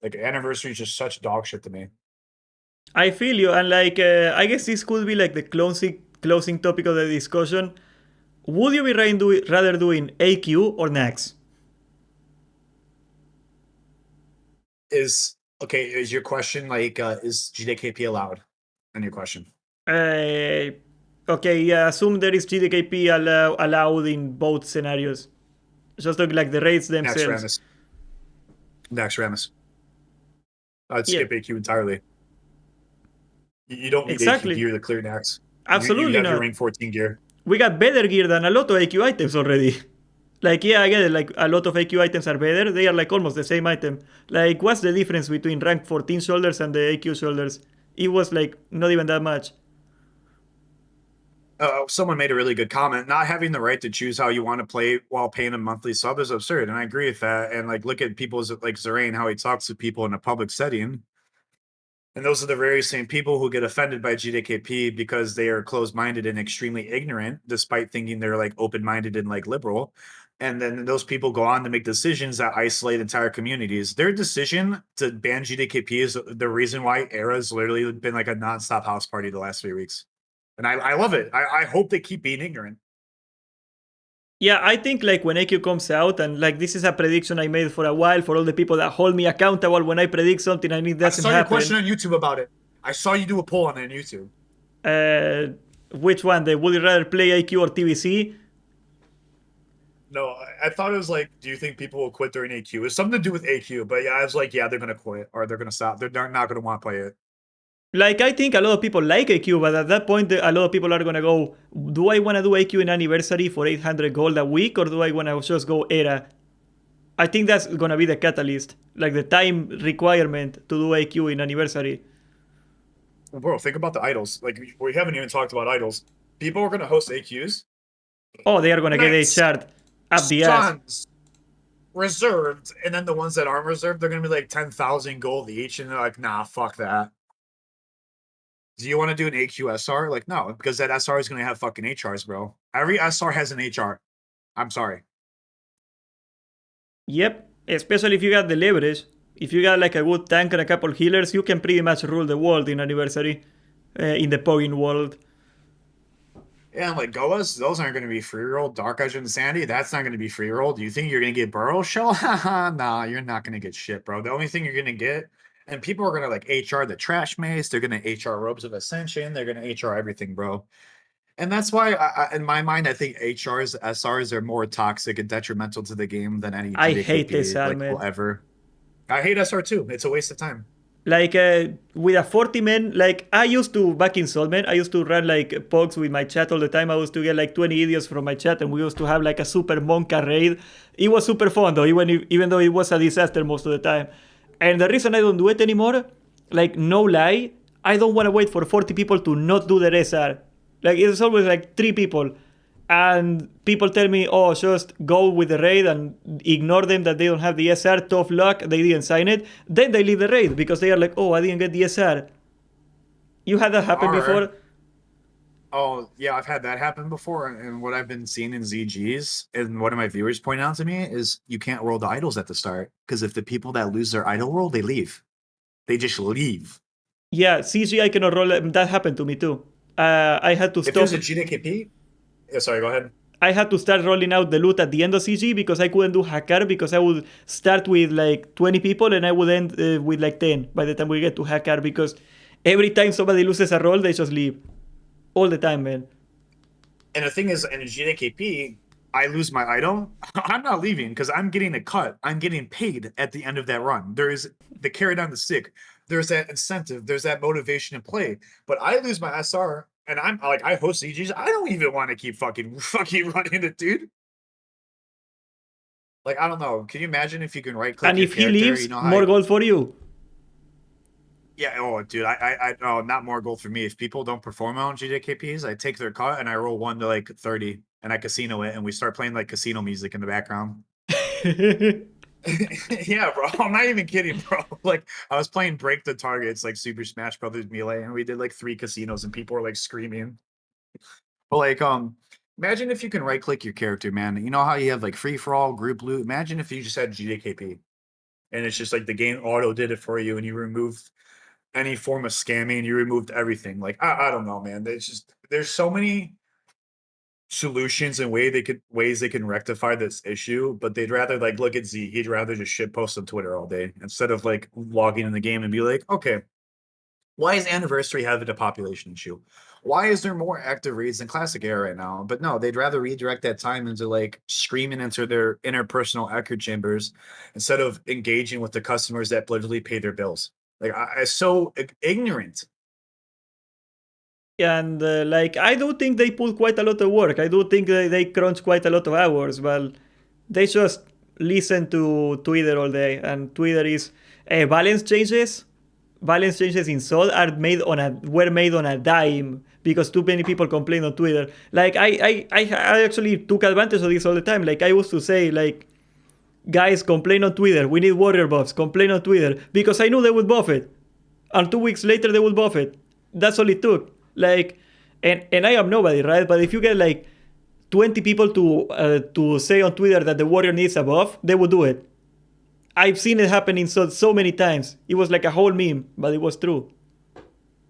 Like anniversary is just such dog shit to me. I feel you, and like I guess this could be like the closing topic of the discussion. Would you be rather doing AQ or Nax? Is okay, is your question like is GDKP allowed? And your question. Uh, okay, yeah, assume there is GDKP allowed in both scenarios. Just look like the raids Next themselves. Ramus. Next Ramus. I'd Yeah, skip AQ entirely. You don't need AQ exactly. gear to clear Nax. You Absolutely have your not. rank 14 gear. We got better gear than a lot of AQ items already. Like, yeah, I get it. Like, a lot of AQ items are better. They are like almost the same item. Like, what's the difference between rank 14 shoulders and the AQ shoulders? It was like not even that much. Someone made a really good comment. Not having the right to choose how you want to play while paying a monthly sub is absurd, and I agree with that. And like, look at people like Zerain, how he talks to people in a public setting, and those are the very same people who get offended by GDKP because they are closed-minded and extremely ignorant, despite thinking they're like open-minded and like liberal. And then those people go on to make decisions that isolate entire communities. Their decision to ban GDKP is the reason why Era's literally been like a nonstop house party the last 3 weeks. And I love it. I hope they keep being ignorant. Yeah, I think like when AQ comes out, and like this is a prediction I made for a while for all the people that hold me accountable when I predict something and it I doesn't saw your question happen. on YouTube about it. I saw you do a poll on it on YouTube. Which one? The would you rather play AQ or TBC? No, I thought it was like, do you think people will quit during AQ? It's something to do with AQ, but yeah, I was like, yeah, they're gonna quit or they're gonna stop. They're not gonna want to play it. Like I think a lot of people like AQ, but at that point a lot of people are gonna go, do I wanna do AQ in anniversary for 800 gold a week or do I wanna just go era? I think that's gonna be the catalyst, like the time requirement to do AQ in anniversary. Well, bro, think about the idols. Like we haven't even talked about idols. People are gonna host AQs. Oh, they are gonna get Knights, HR'd up the ass. Suns, reserved, and then the ones that aren't reserved, they're gonna be like 10,000 gold each, and they're like, nah, fuck that. Do you want to do an AQ SR? Like, no, because that SR is gonna have fucking HRs, bro. Every SR has an HR. I'm sorry. Yep, especially if you got the leverage. If you got like a good tank and a couple healers, you can pretty much rule the world in anniversary, in the Pogging world. Yeah, like Goas, those aren't going to be free rolled. Dark Edge and Sandy, that's not going to be free rolled. Do you think you're going to get Burrow Shell? Nah, you're not going to get shit, bro. The only thing you're going to get, and people are going to like HR the Trash Mace, they're going to HR Robes of Ascension, they're going to HR everything, bro. And that's why, in my mind, I think HRs, SRs are more toxic and detrimental to the game than any I hate this GDKP like will man. ever. I hate SR too. It's a waste of time. Like with a 40 men, like I used to back in Solman, I used to run like pogs with my chat all the time. I used to get like 20 idiots from my chat, and we used to have like a super Monka raid. It was super fun though, even though it was a disaster most of the time. And the reason I don't do it anymore, like no lie, I don't want to wait for 40 people to not do their SR. Like it's always like 3 people. And people tell me, oh, just go with the raid and ignore them that they don't have the SR, tough luck, they didn't sign it. Then they leave the raid because they are like, oh, I didn't get the SR. You had that happen before? Oh, yeah, I've had that happen before. And what I've been seeing in ZGs, and one of my viewers point out to me, is you can't roll the idols at the start. Because if the people that lose their idol roll, they leave. They just leave. Yeah, CG I cannot roll. That happened to me too. I had to If stop. there's a GDKP, yeah, sorry, go ahead. I had to start rolling out the loot at the end of CG because I couldn't do Hakar because I would start with like 20 people and I would end with like 10 by the time we get to Hakar because every time somebody loses a roll, they just leave. All the time, man. And the thing is, in a GDKP, I lose my item. I'm not leaving because I'm getting a cut. I'm getting paid at the end of that run. There is the carry down the stick. There's that incentive. There's that motivation to play. But I lose my SR and I'm like, I host EGs. I don't even want to keep fucking running it, dude. Like, I don't know. Can you imagine if you can right click And your if he character? leaves, You know, more gold for you. Yeah, oh, dude, oh, not more gold for me. If people don't perform on GDKPs, I take their cut and I roll 1 to like 30 and I casino it and we start playing like casino music in the background. Yeah, bro. I'm not even kidding, bro. Like I was playing Break the Targets, like Super Smash Brothers Melee, and we did like 3 casinos and people were like screaming. But like, imagine if you can right click your character, man. You know how you have like free for all, group loot. Imagine if you just had GDKP and it's just like the game auto did it for you and you removed any form of scamming, you removed everything. Like I don't know, man. There's so many solutions and ways they can rectify this issue, but they'd rather like look at Z. He'd rather just shit post on Twitter all day instead of like logging in the game and be like, okay, why is anniversary having a population issue? Why is there more active raids than classic era right now? But no, they'd rather redirect that time into like screaming into their interpersonal echo chambers instead of engaging with the customers that literally pay their bills. Like I so ignorant. And like I do think they put quite a lot of work. I do think they crunch quite a lot of hours, but they just listen to Twitter all day, and Twitter is balance changes. Balance changes in Sol are made on a were made on a dime because too many people complain on Twitter. Like I actually took advantage of this all the time. Like I used to say like, guys, complain on Twitter. We need warrior buffs. Complain on Twitter because I knew they would buff it, and 2 weeks later they would buff it. That's all it took. Like, and I am nobody, right? But if you get like 20 people to say on Twitter that the warrior needs a buff, they would do it. I've seen it happening so many times. It was like a whole meme, but it was true.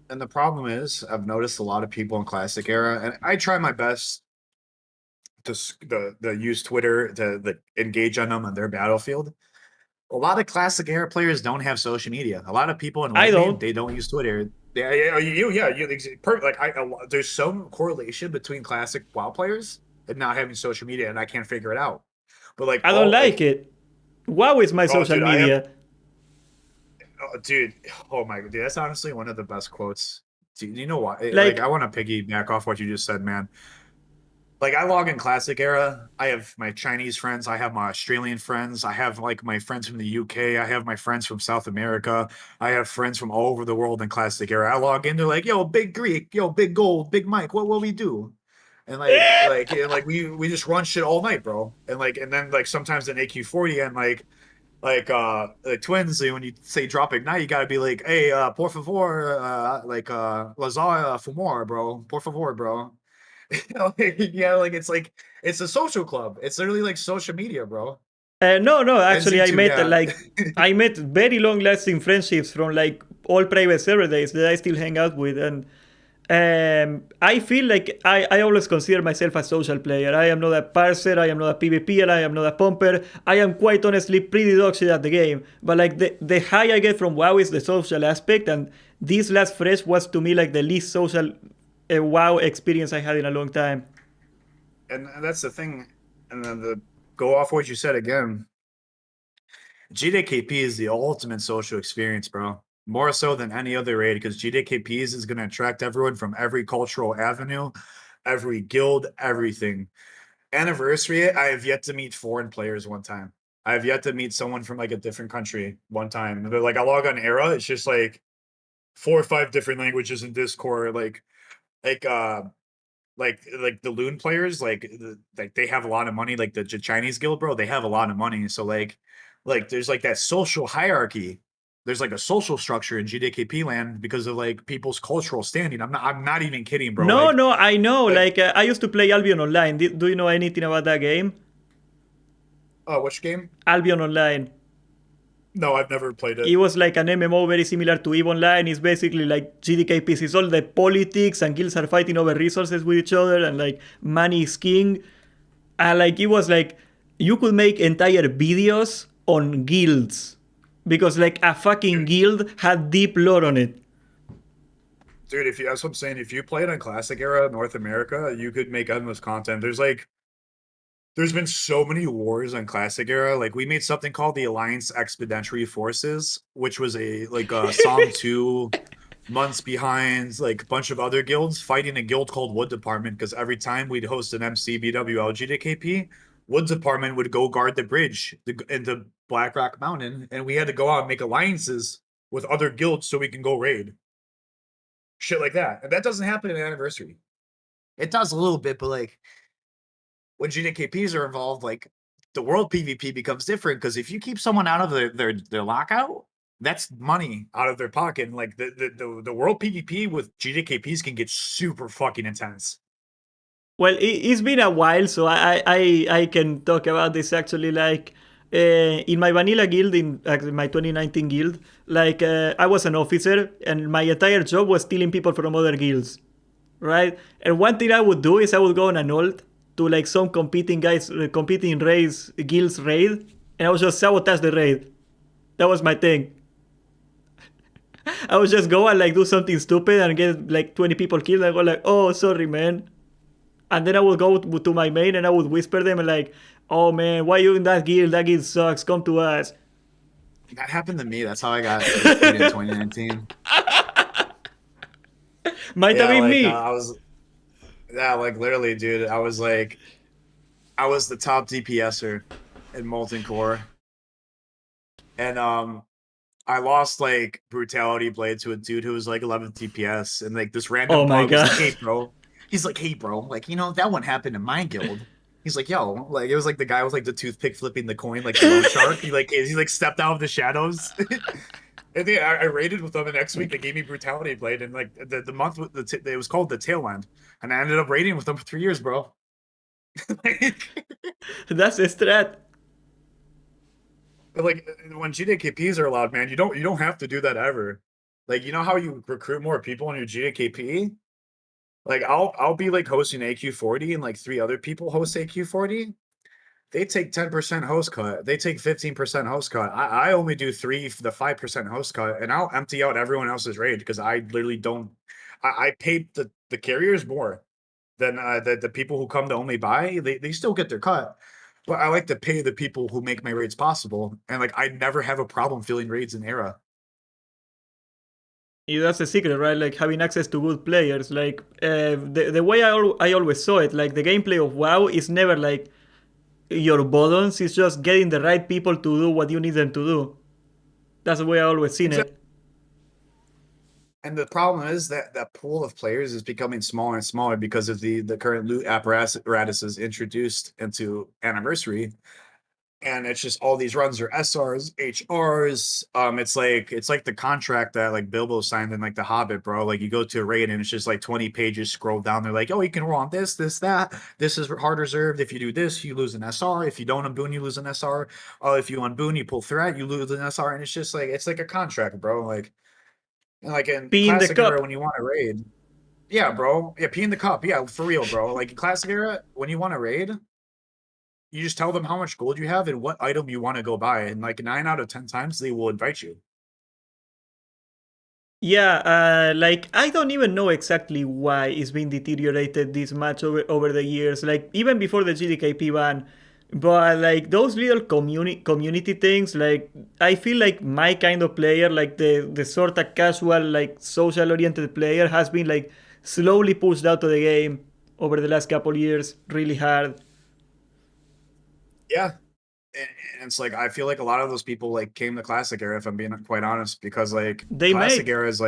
And the problem is, I've noticed a lot of people in classic era, and I try my best to use Twitter to engage on them on their battlefield. A lot of classic era players don't have social media. A lot of people in I late game, don't. they don't use Twitter. Like there's some correlation between classic WoW players and not having social media, and I can't figure it out. But like I don't all like like, it. WoW is my oh social dude, I have, media. oh, dude, oh my, dude, that's honestly one of the best quotes. Dude, you know what? Like I Like, want to piggyback off what you just said, man. Like I log in classic era. I have my Chinese friends, I have my Australian friends, I have like my friends from the UK, I have my friends from South America, I have friends from all over the world in classic era. I log in, they're like, yo, big Greek, yo, big gold, big Mike, what we do? And we just run shit all night, bro. And then like sometimes in AQ40 and like twins, when you say drop ignite, you gotta be like, hey, por favor, lasagna for more, bro. Por favor, bro. Yeah, like it's a social club. It's literally like social media, bro. no, no. Actually, NZ2, yeah. I met very long-lasting friendships from like all private server days that I still hang out with, and I feel like I always consider myself a social player. I am not a parser, I am not a PvPer, I am not a pumper. I am quite honestly pretty dog shit at the game. But like the high I get from WoW is the social aspect, and this last fresh was to me like the least social WoW experience I had in a long time. And that's the thing. And then the go off what you said again. GDKP is the ultimate social experience, bro. More so than any other raid, because GDKPs is going to attract everyone from every cultural avenue, every guild, everything. Anniversary, I have yet to meet foreign players one time. I have yet to meet someone from like a different country one time. They're like, I log on Era, it's just like 4 or 5 different languages in Discord, like uh like the loon players, like they have a lot of money, like the Chinese guild, bro, they have a lot of money. So like there's like that social hierarchy. There's like a social structure in GDKP land because of like people's cultural standing. I'm not even kidding, bro. No, no, I know. Like Like I used to play Albion Online. Do you know anything about that game? which game? Albion Online. No, I've never played it. It was like an MMO very similar to EVE Online. It's basically like GDKPs. It's all the politics and guilds are fighting over resources with each other and like money is king. And like it was like you could make entire videos on guilds because like a fucking Dude, guild had deep lore on it. dude, if you that's what I'm saying. If you played on Classic Era North America, you could make endless content. There's been so many wars on Classic Era. Like we made something called the Alliance Expeditionary Forces, which was a Psalm 2 months behind, like a bunch of other guilds fighting a guild called Wood Department, because every time we'd host an MC BWL GDKP, Wood Department would go guard the bridge into Black Rock Mountain, and we had to go out and make alliances with other guilds so we can go raid. Shit like that. And that doesn't happen in Anniversary. It does a little bit, but like when GDKPs are involved, like the world PvP becomes different because if you keep someone out of their lockout, that's money out of their pocket. And like the world PvP with GDKPs can get super fucking intense. Well, it's been a while, so I can talk about this actually. Like in my vanilla guild, in my 2019 guild, like I was an officer, and my entire job was stealing people from other guilds, right? And one thing I would do is I would go on an ult to like some competing guys, competing raids, guilds raid, and I would just sabotage the raid. That was my thing. I would just go and like do something stupid and get like 20 people killed and go like, oh, sorry, man. And then I would go to my main and I would whisper them like, oh man, why you in that guild? That guild sucks. Come to us. That happened to me. That's how I got AP'd in 2019. Might have Yeah, been like me. like literally, dude. I was the top DPSer in Molten Core, and I lost like Brutality Blade to a dude who was like 11th DPS, and like this random Oh my pug was god. like, "Hey, bro," he's like, "Hey, bro, like that one happened in my guild." He's like, "Yo," like it was like the guy with like the toothpick flipping the coin, like the loan shark. He like stepped out of the shadows. And then I raided with them, and next week they gave me Brutality Blade, and like the month with it was called the Tail End, and I ended up raiding with them for 3 years, bro. Like, That's a strat. but like when GDKPs are allowed, man, you don't have to do that ever. Like you know how you recruit more people in your GDKP? Like I'll be like hosting AQ40 and like three other people host AQ40. They take 10% host cut. They take 15% host cut. I only do 5% host cut, and I'll empty out everyone else's raid because I literally don't. I pay the carriers more than the people who come to only buy. They still get their cut, but I like to pay the people who make my raids possible. And like I never have a problem filling raids in Era. That's the secret, right? Like having access to good players. Like the way I always saw it, like the gameplay of WoW is never like your buttons. It's just getting the right people to do what you need them to do. That's the way I always seen Exactly. it. And the problem is that that pool of players is becoming smaller and smaller because of the current loot apparatuses introduced into Anniversary. And it's just all these runs are SRs, HRs. It's like the contract that like Bilbo signed in like The Hobbit, bro. Like you go to a raid and it's just like 20 pages scroll down. They're like, oh, you can roll on this, this, that. This is hard reserved. If you do this, you lose an SR. If you don't unboon, you lose an SR. Oh, if you unboon, you pull threat, you lose an SR. And it's just like it's like a contract, bro. Like in P in the classic era cup. when you want to raid. Yeah, bro. Yeah, pee in the cup. Yeah, for real, bro. Like in classic era, when you want to raid, you just tell them how much gold you have and what item you want to go buy, and like 9 out of 10 times they will invite you. Yeah, like I don't even know exactly why it's been deteriorated this much over the years. Like even before the GDKP ban, but like those little community things, like I feel like my kind of player, like the sort of casual, like social oriented player, has been like slowly pushed out of the game over the last couple years, really hard. Yeah. And it's like I feel like a lot of those people like came to classic era, if I'm being quite honest, because like They classic made era is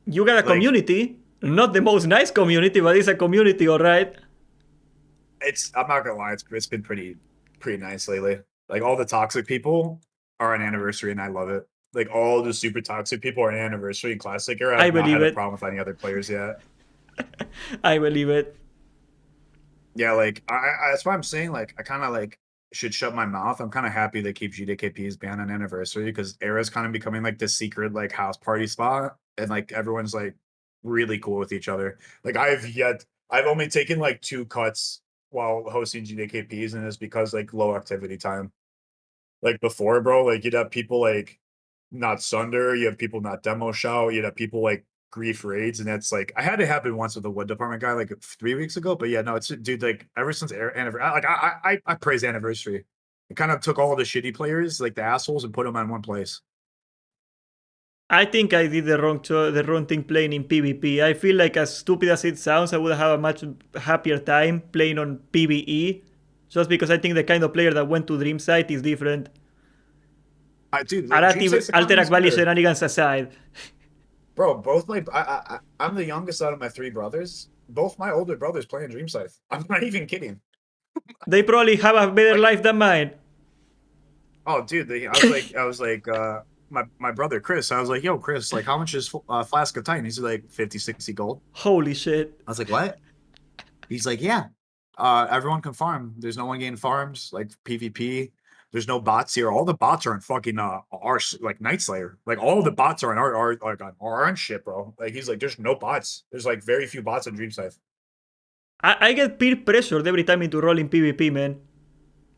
you got a like community, not the most nice community, but it's a community, all right. it's I'm not gonna lie, it's been pretty nice lately. Like all the toxic people are an Anniversary and I love it. Like all the super toxic people are an Anniversary and classic era. I I've not believe had a it. problem with any other players yet. I believe it. Yeah, like that's why I'm saying like I kind of like should shut my mouth. I'm kind of happy they keep GDKP's ban on Anniversary because Era's kind of becoming like this secret like house party spot, and like everyone's like really cool with each other. Like I've only taken like 2 cuts while hosting GDKPs, and it's because like low activity time. Like before, bro, like you'd have people like not Sunder, you have people not demo shout, you'd have people like grief raids, and that's like I had it happen once with the wood department guy like 3 weeks ago. But yeah, no, it's dude, like ever since anniversary, like I praise Anniversary. It kind of took all the shitty players, like the assholes, and put them in one place. I think I did the wrong thing playing in PvP. I feel like as stupid as it sounds, I would have a much happier time playing on PvE, just because I think the kind of player that went to Dreamside is different. Dude, like Dream Arati Sight's economy Alterac is Valley better, shenanigans aside. bro. Both my I'm the youngest out of my three brothers. Both my older brothers play in Dream Sight. I'm not even kidding. They probably have a better Like, life than mine. oh, dude, I was like, my brother Chris. I was like, yo, Chris, like, how much is flask of Titan? He's like 50, 60 gold. Holy shit. I was like, what? He's like, yeah. Everyone can farm. There's no one getting farms like PvP. There's no bots here. All the bots are in fucking our like Night Slayer. Like all the bots are in our like on our own shit, bro. Like he's like, there's no bots. There's like very few bots in Dream Scythe. I get peer pressured every time into rolling PvP, man.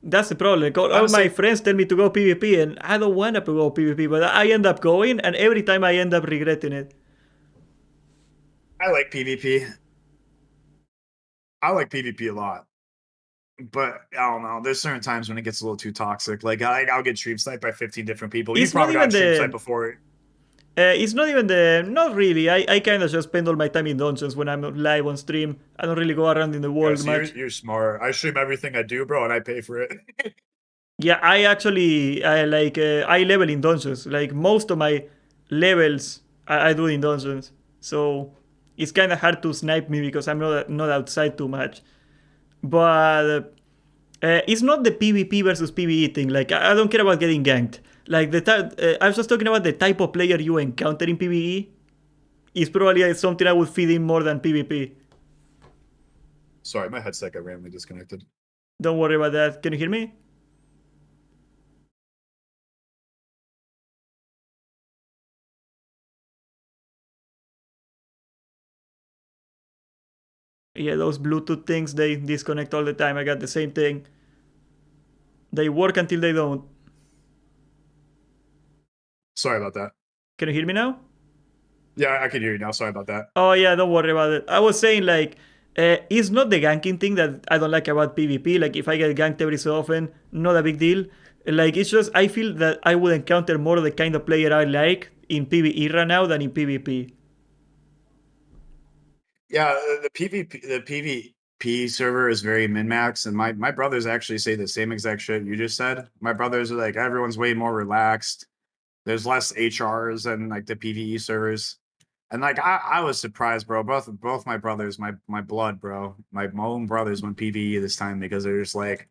That's the problem. All my Honestly, friends tell me to go PvP, and I don't want to go PvP, but I end up going, and every time I end up regretting it. I like PvP. I like PvP a lot. But I don't know. There's certain times when it gets a little too toxic. Like I'll get stream sniped by 15 different people. You It's not probably got even stream sniped the. before. It's not even the. Not really. I kind of just spend all my time in dungeons when I'm live on stream. I don't really go around in the Yeah, world so much. you're smart. I stream everything I do, bro, and I pay for it. Yeah, I actually I like I level in dungeons. Like most of my levels I do in dungeons. So it's kind of hard to snipe me because I'm not outside too much. But it's not the PvP versus PvE thing. Like I don't care about getting ganked. Like I was just talking about the type of player you encounter in PvE. Is probably something I would feed in more than PvP. Sorry, my headset got randomly disconnected. Don't worry about that. Can you hear me? Yeah, those Bluetooth things, they disconnect all the time. I got the same thing. They work until they don't. Sorry about that. Can you hear me now? Yeah, I can hear you now. Sorry about that. Oh yeah, don't worry about it. I was saying like, it's not the ganking thing that I don't like about PvP. Like if I get ganked every so often, not a big deal. Like it's just I feel that I would encounter more of the kind of player I like in PvE right now than in PvP. Yeah, the PvP server is very min-max, and my brothers actually say the same exact shit you just said. My brothers are like, everyone's way more relaxed. There's less HRs than like the PvE servers. And like I was surprised, bro. Both my brothers, my blood, bro. My own brothers went PvE this time because they're just like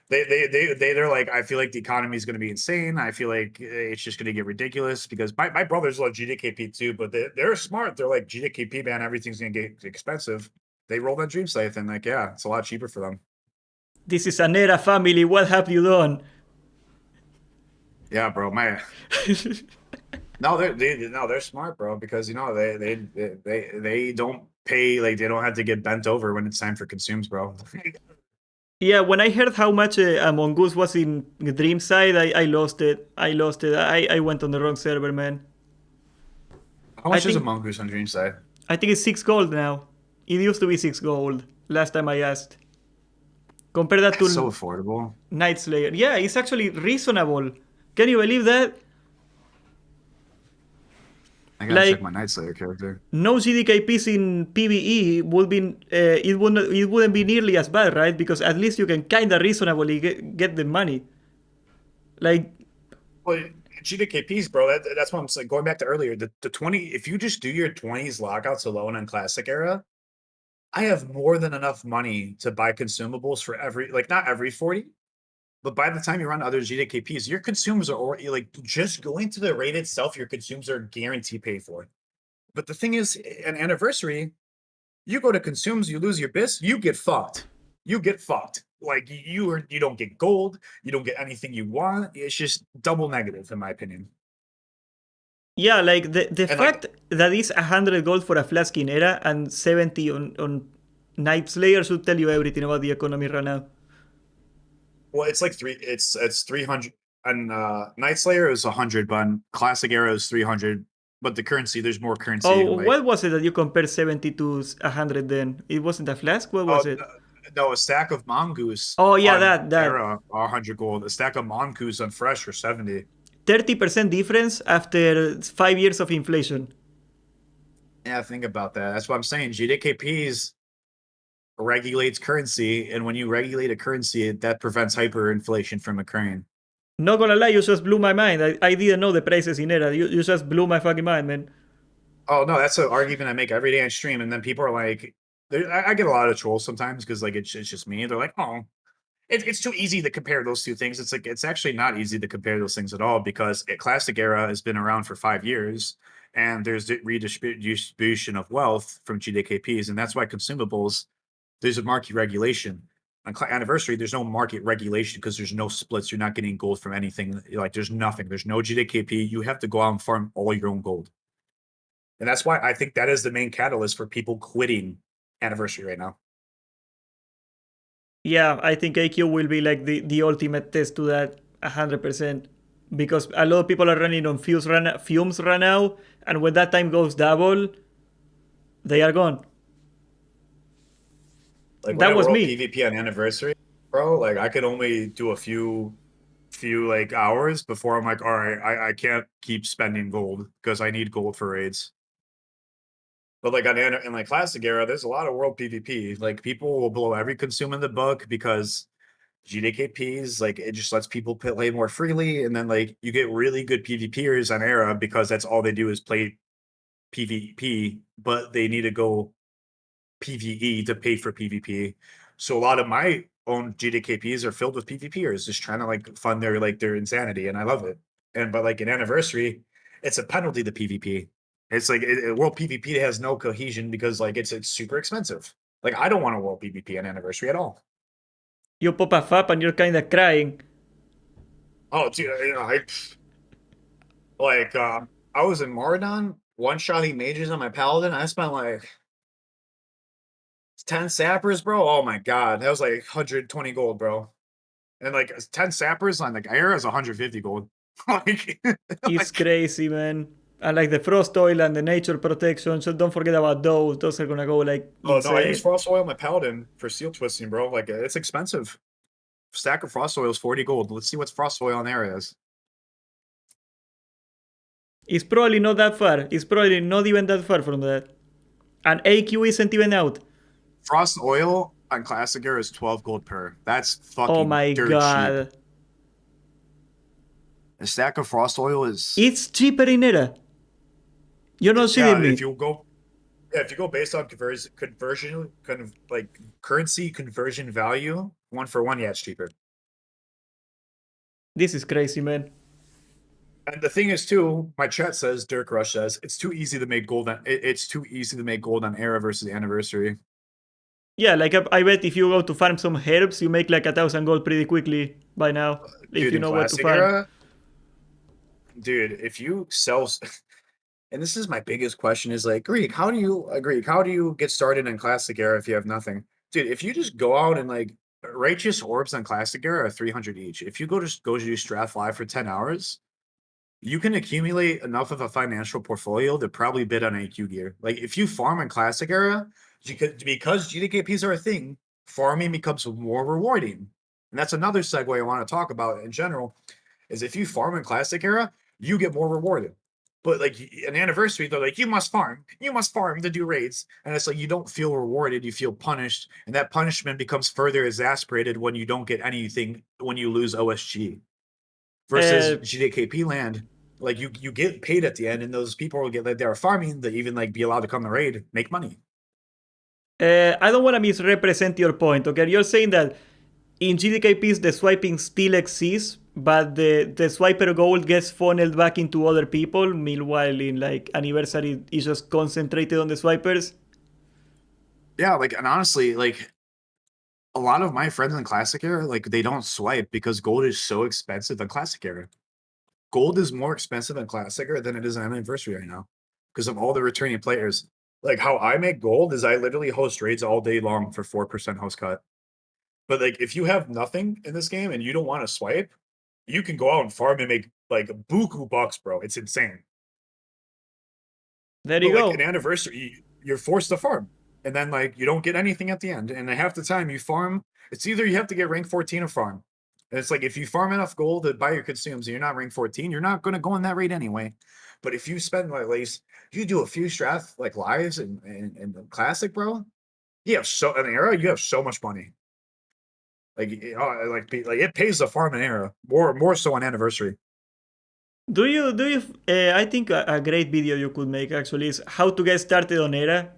they're like, I feel like the economy is gonna be insane. I feel like it's just gonna get ridiculous because my brothers love GDKP too, but they're smart. They're like GDKP, man, everything's gonna get expensive. They rolled on Dream Scythe and like, yeah, it's a lot cheaper for them. This is an era family. What have you done? Yeah, bro. My no, they're smart, bro, because you know they don't pay, like they don't have to get bent over when it's time for consumes, bro. Yeah, when I heard how much Among Us was in Dreamside, I lost it. I lost it. I went on the wrong server, man. How I much is a think mongoose on Dreamside? I think it's 6 gold now. It used to be 6 gold last time I asked. Compare that That's so to affordable. Night Slayer. Yeah, it's actually reasonable. Can you believe that? I gotta check Like my Night Slayer character. no GDKPs in PvE would be it wouldn't be nearly as bad, right? Because at least you can kind of reasonably get the money. Like Well, GDKPs, bro. That's what I'm saying. Going back to earlier, the 20. If you just do your 20s lockouts alone on Classic era, I have more than enough money to buy consumables for every, like not every 40, but by the time you run other GDKPs, your consumes are already like just going to the raid itself. Your consumes are guaranteed paid for. But the thing is, an anniversary, you go to consumes, you lose your bis, you get fucked. You get fucked. Like you don't get gold, you don't get anything you want. It's just double negative, in my opinion. yeah, like the And like, fact that it's 100 gold for a flask in era and 70 on Night Slayer should tell you everything about the economy right now. well, it's like it's 300 and Night Slayer is 100, but on Classic Era is 300. But the currency, there's more currency. Oh, Like, what was it that you compared 70 to 100 then? It wasn't a flask? What oh was it? no, a stack of mongoose Oh, yeah, on that. Era are 100 gold. A stack of mongoose on Fresh are 70. 30% difference after 5 years of inflation. Yeah, think about that. That's what I'm saying. GDKPs regulates currency, and when you regulate a currency, that prevents hyperinflation from occurring. Not gonna lie, you just blew my mind. I didn't know the prices in Era. You just blew my fucking mind, man. Oh no, that's an argument I make every day on stream, and then people are like, I get a lot of trolls sometimes because like it's just me. They're like, oh, it's too easy to compare those two things. It's like it's actually not easy to compare those things at all because classic era has been around for 5 years, and there's the redistribution of wealth from GDKPs, and that's why consumables there's a market regulation. On anniversary, there's no market regulation because there's no splits. You're not getting gold from anything. Like there's nothing. There's no GDKP. You have to go out and farm all your own gold. And that's why I think that is the main catalyst for people quitting anniversary right now. Yeah, I think AQ will be like the ultimate test to that 100%. Because a lot of people are running on fumes right now, and when that time goes double, they are gone. Like when That I was world me. PvP on anniversary, bro, like I could only do a few like hours before I'm like, all right, I can't keep spending gold because I need gold for raids. But like in like classic era, there's a lot of world PvP. Like people will blow every consume in the book because GDKPs, like it just lets people play more freely, and then like you get really good PvPers on era because that's all they do is play PvP, but they need to go PvE to pay for PvP. So a lot of my own GDKPs are filled with PvPers just trying to like fund their insanity, and I love it. And but like an anniversary, it's a penalty to PvP. It's like world PvP has no cohesion because like it's super expensive. Like I don't want a world PvP on anniversary at all. You pop a fap and you're kinda crying. Oh, dude, like I was in Marathon one-shotting mages on my paladin. I spent like 10 sappers, bro. Oh my god, that was like 120 gold, bro. And like 10 sappers on like air is 150 gold. like, It's like crazy, man. And like the frost oil and the nature protection, so don't forget about those. Those are gonna go like oh no, I use insane. frost oil on my paladin for seal twisting, bro. Like it's expensive. Stack of frost oil is 40 gold. Let's see what's frost oil on air is. It's probably not that far. It's probably not even that far from that. And AQ isn't even out. Frost oil on classic air is 12 gold per. That's Oh fucking my dirt cheap. god. A stack of frost oil is It's cheaper in Era. You're not yeah, shitting me. if you go based on like currency conversion value, one for one, yeah, it's cheaper. This is crazy, man. And the thing is, too, my chat says, Dirk Rush says, it's too easy to make gold. It's too easy to make gold on era versus anniversary. Yeah, like I bet if you go to farm some herbs, you make like 1,000 gold pretty quickly by now. If Dude, you in know what to classic farm. era, dude, if you sell, and this is my biggest question is like, Greek, how do you get started in classic era if you have nothing? Dude, if you just go out and like, righteous orbs on classic era are 300 each. If you go to do Strath Live for 10 hours, you can accumulate enough of a financial portfolio to probably bid on AQ gear. Like if you farm in classic era, because GDKPs are a thing, farming becomes more rewarding. And that's another segue I want to talk about in general, is if you farm in classic era, you get more rewarded. But like an anniversary, they're like, you must farm to do raids. And it's like you don't feel rewarded, you feel punished. And that punishment becomes further exasperated when you don't get anything when you lose OSG versus Uh, GDKP land. Like you get paid at the end, and those people will get like they're farming to even like be allowed to come to raid, make money. I don't want to misrepresent your point, okay? You're saying that in GDKPs the swiping still exists, but the swiper gold gets funneled back into other people. Meanwhile, in like anniversary, it's just concentrated on the swipers. Yeah, like and honestly, like a lot of my friends in classic era, like they don't swipe because gold is so expensive in classic era. Gold is more expensive in classic era than it is on anniversary right now because of all the returning players. Like how I make gold is I literally host raids all day long for 4% host cut. But like if you have nothing in this game and you don't want to swipe, you can go out and farm and make like buku bucks, bro. It's insane. There But you like an go. anniversary, you're forced to farm. And then like you don't get anything at the end. And half the time you farm, it's either you have to get rank 14 or farm. And it's like if you farm enough gold to buy your consumes and you're not rank 14, you're not gonna go in that raid anyway. But if you spend like at least you do a few strath like lives and classic, bro, you have so an era, you have so much money. Like it pays to farm an era more so on anniversary. I think a great video you could make actually is how to get started on Era.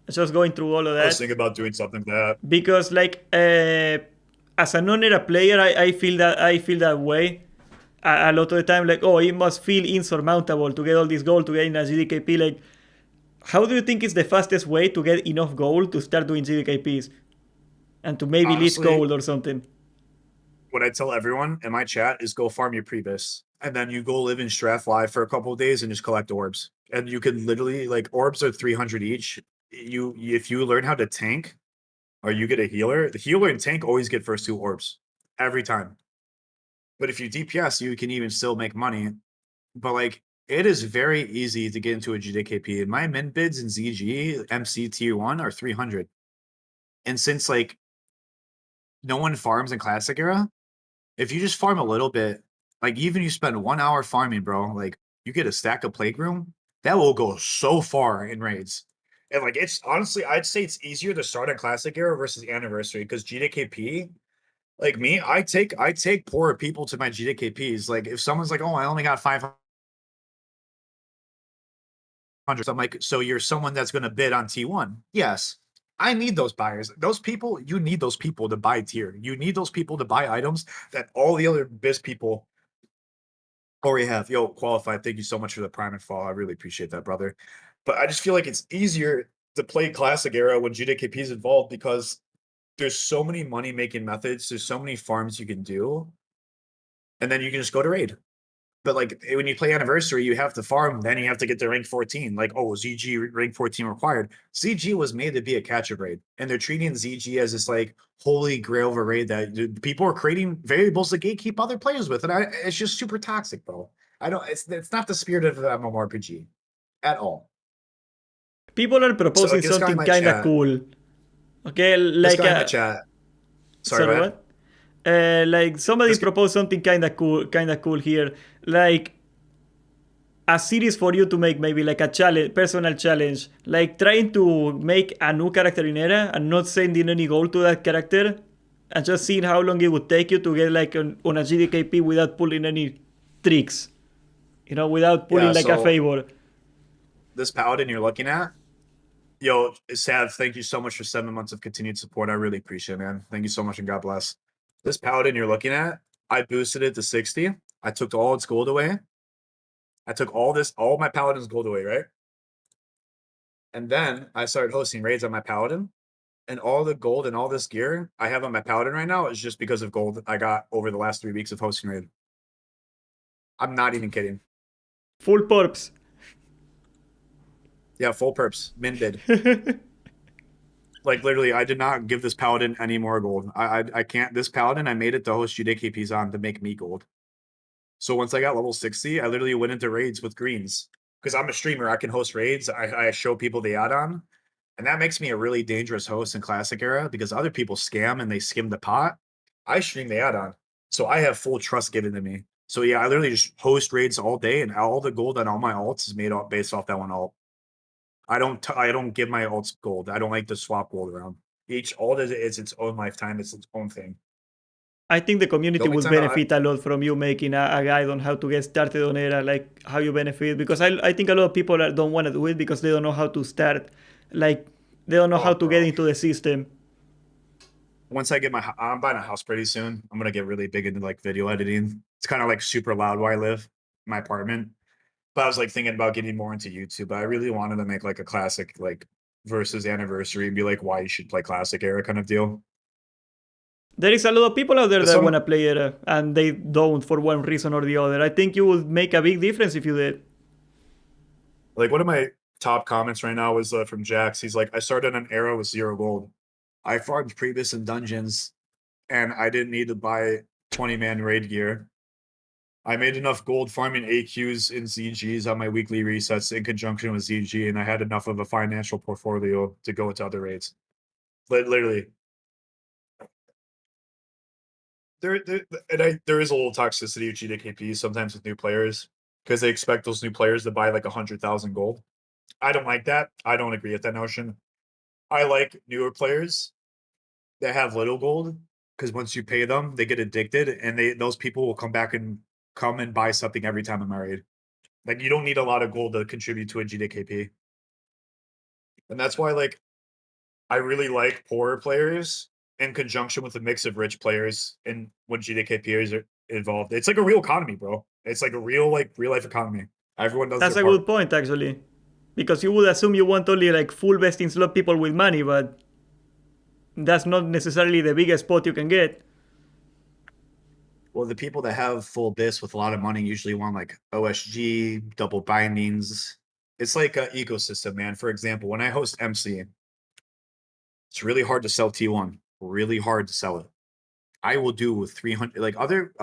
Just going through all of I was that. thinking about doing something like that. Because like as a non-Era player, I feel that way a lot of the time. Like, oh, it must feel insurmountable to get all this gold to get in a GDKP. Like, how do you think is the fastest way to get enough gold to start doing GDKPs and to maybe leach Honestly, gold or something? what I tell everyone in my chat is go farm your Priebus, and then you go live in Strath Live for a couple of days and just collect orbs. And you can literally like orbs are 300 each. You if you learn how to tank or you get a healer, the healer and tank always get first two orbs every time. But if you DPS, you can even still make money. But like it is very easy to get into a GDKP. And my min bids in ZG MC tier 1 are 300. And since like no one farms in classic era, if you just farm a little bit, like even you spend 1 hour farming, bro, like you get a stack of plague room, that will go so far in raids. And like it's honestly, I'd say it's easier to start on classic era versus anniversary because GDKP, like me, I take poorer people to my GDKPs. Like if someone's like, oh, I only got 500, I'm like, so you're someone that's gonna bid on T1. Yes. I need those buyers. Those people, you need those people to buy tier. You need those people to buy items that all the other biz people already have. Yo, qualified. Thank you so much for the prime and fall. I really appreciate that, brother. But I just feel like it's easier to play classic era when GDKP is involved because there's so many money making methods. There's so many farms you can do, and then you can just go to raid. But like when you play anniversary, you have to farm, then you have to get to rank 14. Like, oh, ZG rank 14 required. ZG was made to be a catch-up raid, and they're treating ZG as this like holy grail of a raid that people are creating variables to gatekeep other players with, and it's just super toxic, bro. I don't. It's not the spirit of the MMORPG at all. People are So proposing like this guy in something my kind of chat, cool. Okay, this like guy in my chat. Sorry, go sorry, ahead. what? Like somebody This guy, proposed something kind of cool here. Like a series for you to make maybe like a challenge, personal challenge, like trying to make a new character in Era and not sending any gold to that character, and just seeing how long it would take you to get like on a GDKP without pulling any tricks, without yeah. pulling like a So favor. this paladin you're looking at, yo, Sav, thank you so much for 7 months of continued support. I really appreciate it, man. Thank you so much and God bless. This paladin you're looking at, I boosted it to 60. I took all its gold away. I took all my paladin's gold away, right? And then I started hosting raids on my paladin. And all the gold and all this gear I have on my paladin right now is just because of gold I got over the last 3 weeks of hosting raid. I'm not even kidding. Full perps. Yeah, full perps, min bid. Like literally, I did not give this paladin any more gold. I can't. This paladin, I made it to host GDKPs on to make me gold. So once I got level 60, I literally went into raids with greens because I'm a streamer. I can host raids. I show people the add-on, and that makes me a really dangerous host in classic era because other people scam and they skim the pot. I stream the add-on, so I have full trust given to me. So yeah, I literally just host raids all day, and all the gold on all my alts is made off based off that one alt. I don't give my alts gold. I don't like to swap gold around. Each alt is its own lifetime. It's its own thing. I think the The community only would time I benefit a lot from you making a guide on how to get started on Era, like how you benefit. Because I think a lot of people don't want to do it because they don't know how to start. Like, they don't know how oh to get bro, into the system. once I get I'm buying a house pretty soon. I'm gonna get really big into like video editing. It's kind of like super loud where I live, my apartment. But I was like thinking about getting more into YouTube. But I really wanted to make like a classic like versus anniversary and be like why you should play classic era kind of deal. There is a lot of people out there But that want some to play Era and they don't for one reason or the other. I think you would make a big difference if you did. like one of my top comments right now was from Jax. He's like, I started an era with 0 gold. I farmed previous in dungeons and I didn't need to buy 20-man raid gear. I made enough gold farming AQs in ZGs on my weekly resets in conjunction with ZG, and I had enough of a financial portfolio to go into other raids. Literally, there is a little toxicity with GDKP sometimes with new players because they expect those new players to buy like 100,000 gold. I don't like that. I don't agree with that notion. I like newer players that have little gold because once you pay them, they get addicted, and those people will come and buy something every time I'm married. Like you don't need a lot of gold to contribute to a GDKP, and that's why like I really like poorer players in conjunction with a mix of rich players, and when GDKPers are involved, it's like a real economy, bro. It's like a real life economy. Everyone does That's their a part. good point, actually. Because you would assume you want only like full vesting slot people with money, but that's not necessarily the biggest pot you can get. Well, the people that have full bis with a lot of money usually want like OSG, double bindings. It's like an ecosystem, man. For example, when I host MC, it's really hard to sell T1. Really hard to sell it. I will do 300, like other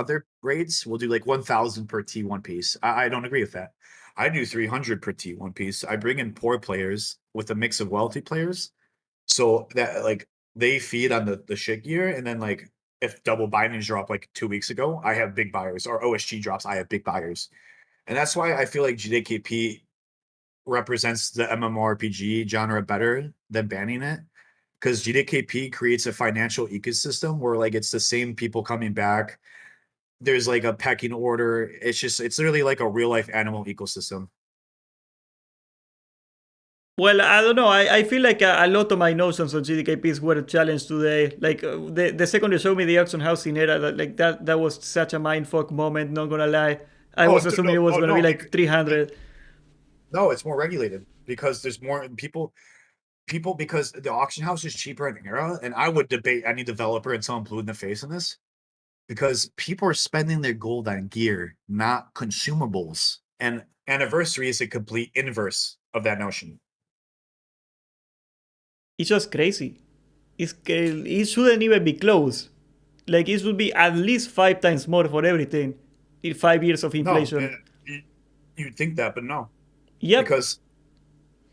raids will do like 1,000 per T1 piece. I don't agree with that. I do 300 per T1 piece. I bring in poor players with a mix of wealthy players, so that like they feed on the shit gear, and then like if double bindings drop like 2 weeks ago, I have big buyers, or OSG drops, I have big buyers. And that's why I feel like GDKP represents the MMORPG genre better than banning it. Because GDKP creates a financial ecosystem where like it's the same people coming back. There's like a pecking order. It's literally like a real life animal ecosystem. Well, I don't know. I feel like a lot of my notions of GDKPs were challenged today. Like the second you showed me the auction house in era, that was such a mindfuck moment. Not gonna lie, I Oh was assuming no, it was oh gonna be no, like 300. no, it's more regulated because there's more people because the auction house is cheaper in era, and I would debate any developer until I'm blue in the face in this because people are spending their gold on gear, not consumables. And anniversary is a complete inverse of that notion. It's just crazy. It shouldn't even be close. Like it should be at least 5 times more for everything in 5 years of No, inflation. you'd think that, but no, Yep. because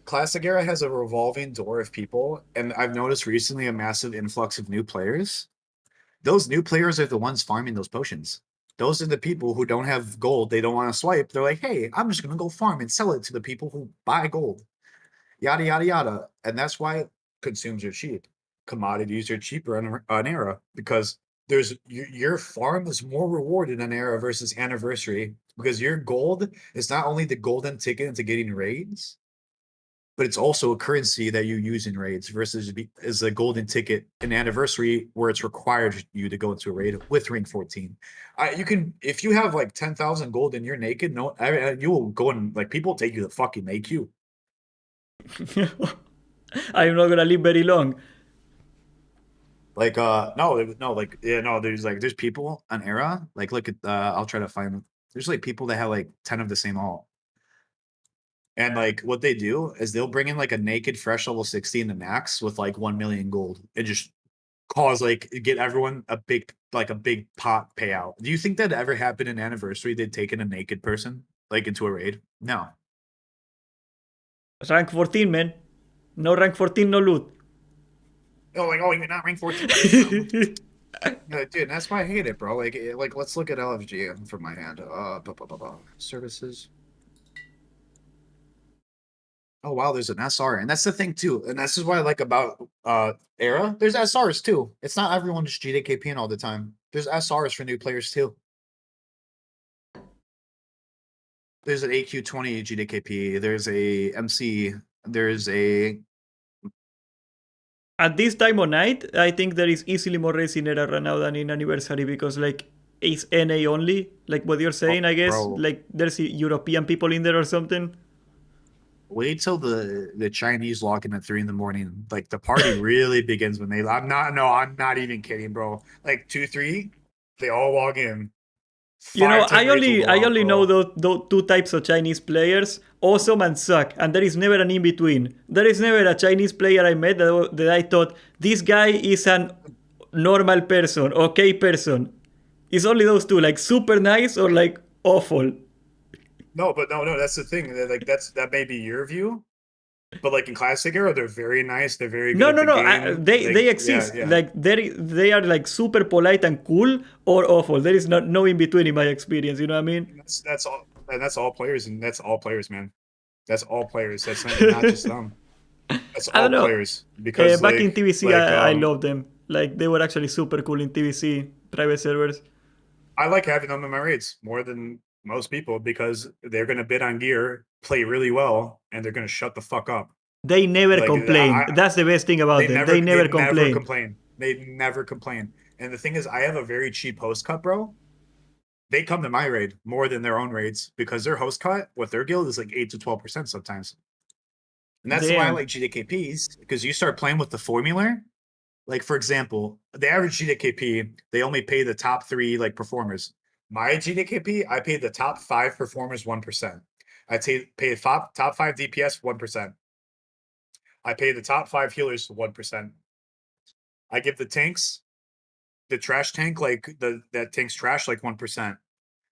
Classic Era has a revolving door of people, and I've noticed recently a massive influx of new players. Those new players are the ones farming those potions. Those are the people who don't have gold. They don't want to swipe. They're like, hey, I'm just going to go farm and sell it to the people who buy gold. Yada, yada, yada. And that's why consumes are cheap. Commodities are cheaper on Era because your farm is more rewarded on Era versus Anniversary because your gold is not only the golden ticket into getting raids, but it's also a currency that you use in raids versus is a golden ticket an anniversary where it's required you to go into a raid with ring 14. You can if you have like 10,000 gold and you're naked, no, you will go and like people take you to fucking make you. I'm not gonna live very long. Like no like yeah no there's people on Era like look at I'll try to find them. There's like people that have like 10 of the same alt. And like what they do is they'll bring in like a naked fresh level 60 in the max with like 1 million gold and just cause like get everyone a big pot payout. Do you think that ever happened in Anniversary? They'd taken a naked person like into a raid? No. Rank 14, man. No rank 14, no loot. Oh, like oh, you're not rank 14. Yeah, dude, that's why I hate it, bro. Like let's look at LFG from my hand. Services. Oh wow, there's an SR, and that's the thing too, and this is what I like about Era. There's SRs too. It's not everyone just GDKPing all the time. There's SRs for new players too. There's an AQ20 GDKP. There's a MC. There's a At this time of night, I think there is easily more race in era right now than in anniversary because like it's NA only. Like what you're saying, I guess. bro. Like there's European people in there or something. Wait till the Chinese log in at 3 in the morning. Like the party really begins when they. I'm not even kidding, bro. Like 2-3, they all log in. You know, 5-10 raids will go I out, only know bro. those two types of Chinese players, awesome and suck, and there is never an in between. There is never a Chinese player I met that I thought this guy is an normal person, okay person. It's only those two, like super nice or like awful. No, but no, that's the thing. Like that may be your view, but like in Classic Era, they're very nice. They're very good No, at no, the no. game. They Yeah, exist. yeah. Like they are like super polite and cool or awful. There is no in between in my experience. You know what I mean? That's all, and that's all players, and that's all players, man. That's all players. That's not just them. That's I don't all know. players because Back in TVC, I love them. Like they were actually super cool in TVC private servers. I like having them in my raids more than most people because they're gonna bid on gear, play really well, and they're gonna shut the fuck up. They never Like complain. That's the best thing about them. They they never never complain. complain. They never complain. And the thing is, I have a very cheap host cut, bro. They come to my raid more than their own raids because their host cut with their guild is like 8 to 12% sometimes. And that's why I Damn. like GDKPs, because you start playing with the formula. Like, for example, the average GDKP, they only pay the top 3 like performers. My GDKP, I pay the top 5 performers 1%. I pay top 5 DPS 1%. I pay the top 5 healers 1%. I give the tanks, the trash tank, like that tank's trash, like 1%.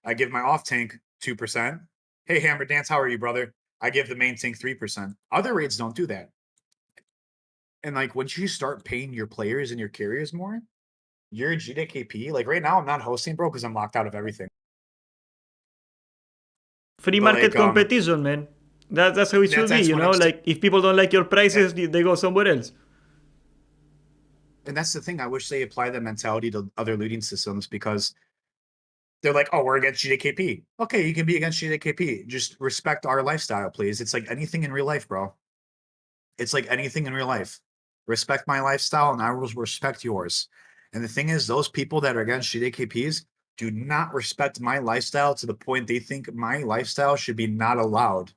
I give my off tank 2%. Hey, Hammer Dance, how are you, brother? I give the main tank 3%. Other raids don't do that. And like once you start paying your players and your carriers more, your GDKP, like right now, I'm not hosting, bro, because I'm locked out of everything. Free But market like, competition, man. That's how it should be, that's you what know? I'm saying. Like if people don't like your prices, they go somewhere else. And that's the thing. I wish they apply that mentality to other looting systems because they're like, oh, we're against GDKP. Okay, you can be against GDKP. Just respect our lifestyle, please. It's like anything in real life, bro. It's like anything in real life. Respect my lifestyle and I will respect yours. And the thing is, those people that are against GDKPs do not respect my lifestyle to the point they think my lifestyle should be not allowed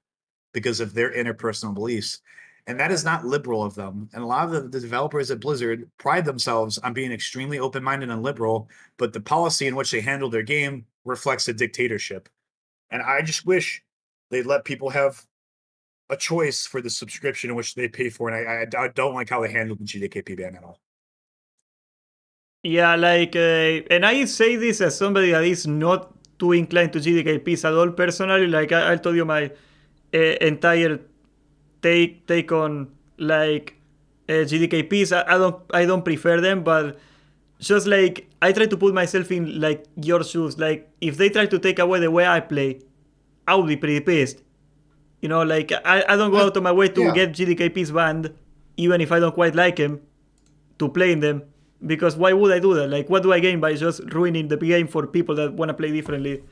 because of their interpersonal beliefs. And that is not liberal of them. And a lot of the developers at Blizzard pride themselves on being extremely open minded and liberal, but the policy in which they handle their game reflects a dictatorship. And I just wish they'd let people have a choice for the subscription in which they pay for. And I don't like how they handled the GDKP ban at all. Yeah, like, and I say this as somebody that is not too inclined to GDKPs at all personally. Like, I'll tell you my entire take on like GDKPs. I don't prefer them, but just like I try to put myself in like your shoes. Like, if they try to take away the way I play, I would be pretty pissed. You know, like I don't go out of my way to Yeah, get GDKPs banned, even if I don't quite like them, to play in them. Because why would I do that? Like, what do I gain by just ruining the game for people that want to play differently?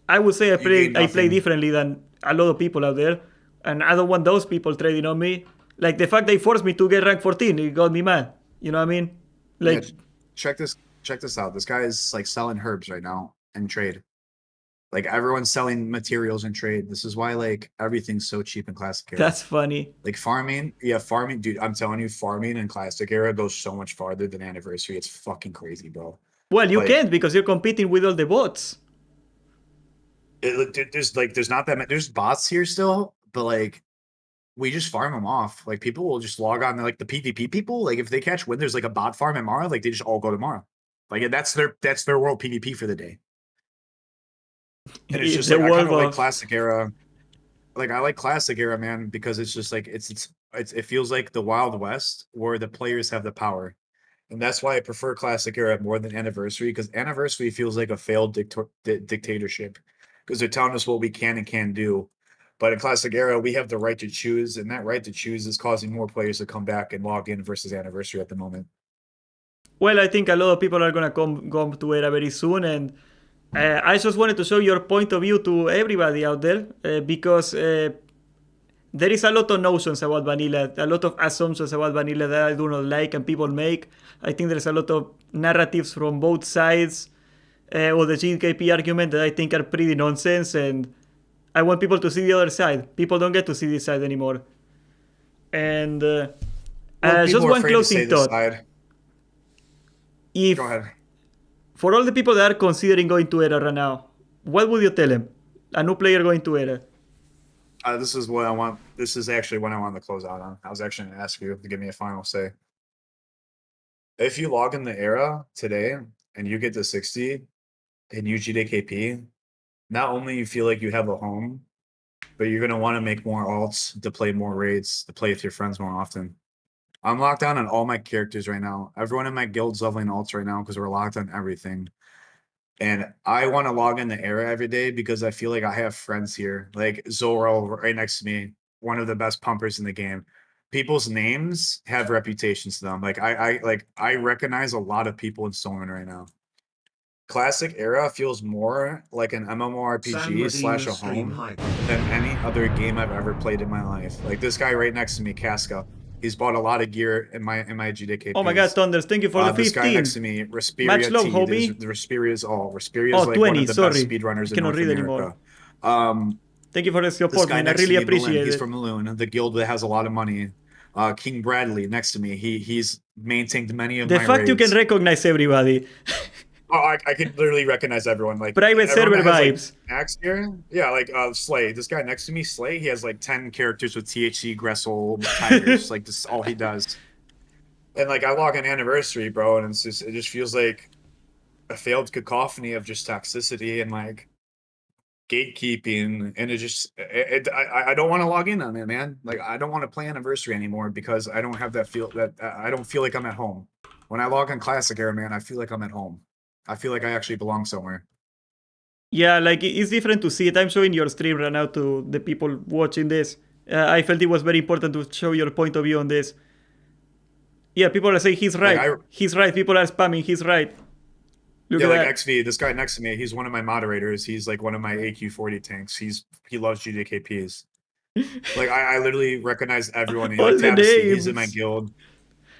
I would say you gain I play nothing. differently than a lot of people out there, and I don't want those people trading on me. Like the fact they forced me to get rank 14, it got me mad. You know what I mean? Yeah, Like, check this. Check this out. This guy is like selling herbs right now in trade. Like everyone's selling materials in trade. This is why like everything's so cheap in classic era. that's funny. Like farming, yeah, farming, dude. I'm telling you, farming in classic era goes so much farther than anniversary. It's fucking crazy, bro. Well, you Like can't because you're competing with all the bots. there's not that many. There's bots here still, but like we just farm them off. Like people will just log on. Like the PvP people, like if they catch wind, there's like a bot farm at Mara. Like they just all go to Mara. Like that's their world PvP for the day. And it's It's just the like I kind world of like of. classic era. Like I like classic era, man, because it's just like it feels like the Wild West where the players have the power. And that's why I prefer classic era more than anniversary, because anniversary feels like a failed dictatorship because they're telling us what we can and can't do. But in classic era, we have the right to choose, and that right to choose is causing more players to come back and log in versus anniversary at the moment. Well, I think a lot of people are gonna come to Era very soon, and I just wanted to show your point of view to everybody out there because there is a lot of notions about vanilla, a lot of assumptions about vanilla that I do not like and people make. I think there's a lot of narratives from both sides of the GKP argument that I think are pretty nonsense, and I want people to see the other side. People don't get to see this side anymore. And Well, just people are one afraid to say closing this thought. side. Go If ahead. for all the people that are considering going to Era right now, what would you tell them? A new player going to Era. This is what I want. This is actually what I wanted to close out on. I was actually going to ask you to give me a final say. If you log in the era today and you get to 60 and you GDKP, not only you feel like you have a home, but you're going to want to make more alts to play more raids, to play with your friends more often. I'm locked down on all my characters right now. Everyone in my guild's leveling alts right now because we're locked on everything. And I want to log in the era every day because I feel like I have friends here, like Zoro right next to me, one of the best pumpers in the game. people's names have reputations to them. Like I recognize a lot of people in Stolen right now. Classic era feels more like an MMORPG slash a home than any other game I've ever played in my life. Like this guy right next to me, Casca, he's bought a lot of gear in my Oh my god, GDKPs. Thunders, thank you for the This guy next 15. to me, Much Rasperia love, T. This homie. Rasperia's all. Rasperia is Oh, like one 20, of the best sorry. I speedrunners in cannot North read anymore. America. Um, Thank you for the this support, guy man. I next to really me, Balloon, appreciate he's it. from Balloon, the guild that has a lot of money. King Bradley next to me, he's maintained many of The my fact you can raids. recognize everybody. Oh, I could literally recognize everyone. Like Private everyone server that has like vibes. max gear. Yeah, like Slay. This guy next to me, Slay, he has like 10 characters with THC, Gressel, Tigers. Like this is all he does. And like I log an anniversary, bro, and it just feels like a failed cacophony of just toxicity and like gatekeeping, and I don't want to log in on it, man. Like I don't want to play anniversary anymore because I don't have that feel that I don't feel like I'm at home. When I log on Classic Era, man, I feel like I'm at home. I feel like I actually belong somewhere. Yeah, like it's different to see it. I'm showing your stream right now to the people watching this. I felt it was very important to show your point of view on this. Yeah, people are saying he's Like right. He's right. People are spamming. He's right. Look yeah, at like that. XV, this guy next to me, he's one of my moderators. He's like one of my AQ40 tanks. He loves GDKPs. Like I literally recognize everyone. And, All like the Tavasty, he's in my names. guild.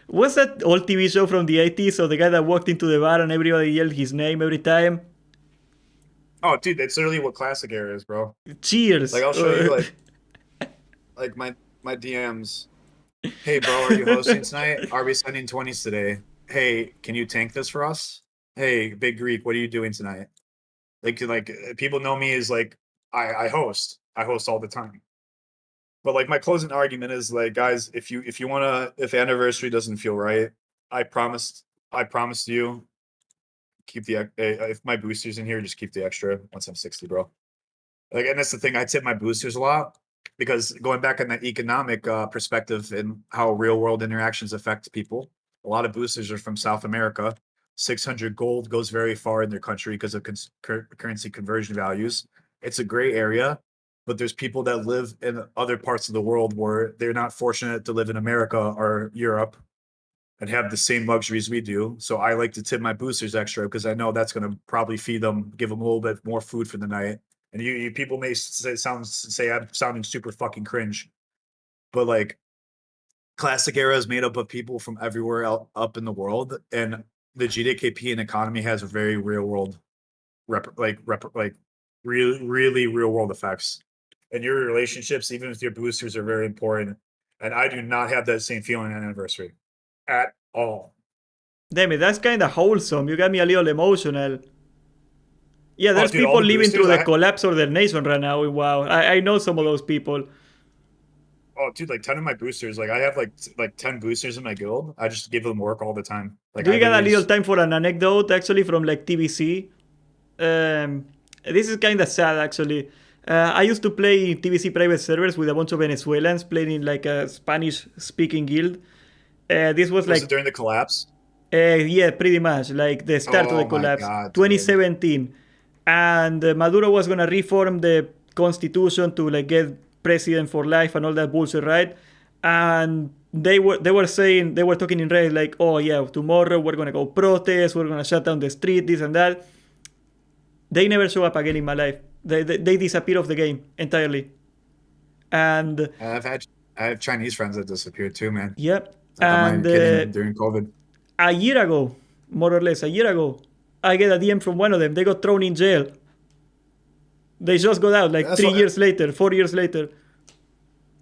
Was that old TV show from the 80s? So the guy that walked into the bar and everybody yelled his name every time? Oh, dude, that's literally what Classic Era is, bro. Like Cheers. I'll show you like my DMs. Hey, bro, are you hosting tonight? Are we sending 20s today? Hey, can you tank this for us? Hey, Big Greek, what are you doing tonight? Like people know me as like I host. I host all the time. But like my closing argument is like, guys, if anniversary doesn't feel right, I promised you keep the if my boosters in here, just keep the extra once I'm 60, bro. Like, and that's the thing. I tip my boosters a lot because going back on that economic perspective and how real world interactions affect people, a lot of boosters are from South America. 600 gold goes very far in their country because of currency conversion values. It's a gray area, but there's people that live in other parts of the world where they're not fortunate to live in America or Europe and have the same luxuries we do. So I like to tip my boosters extra because I know that's going to probably feed them, give them a little bit more food for the night. And you people may say I'm sounding super fucking cringe, but like Classic Era is made up of people from everywhere up in the world, and the GDKP and economy has a very real world, really real world effects. And your relationships, even with your boosters, are very important. And I do not have that same feeling on anniversary at all. Damn it, that's kind of wholesome. You got me a little emotional. Yeah, Oh, there's dude, all people the living boosters. through the collapse of their nation right now. Wow, I know some of those people. Oh, dude, like 10 of my boosters. Like I have like 10 boosters in my guild. I just give them work all the time. Like Do I you got a literally little just time for an anecdote actually from like TBC? This is kind of sad actually. I used to play in TBC private servers with a bunch of Venezuelans playing in like a Spanish speaking guild. This was was it like, during the collapse? yeah, pretty much like the start of the Oh my collapse, god, dude. 2017. And Maduro was gonna reform the constitution to like get president for life and all that bullshit, right? And they were saying, they were talking in Reddit like, oh yeah, tomorrow we're gonna go protest, we're gonna shut down the street, this and that. They never show up again in my life. They disappear off the game entirely. And I have Chinese friends that disappeared too, man. yep. Like I'm not And even kidding. During COVID. a year ago, more or less a year ago, I get a DM from one of them. They got thrown in jail. They just got out like That's 3 years later, 4 years later.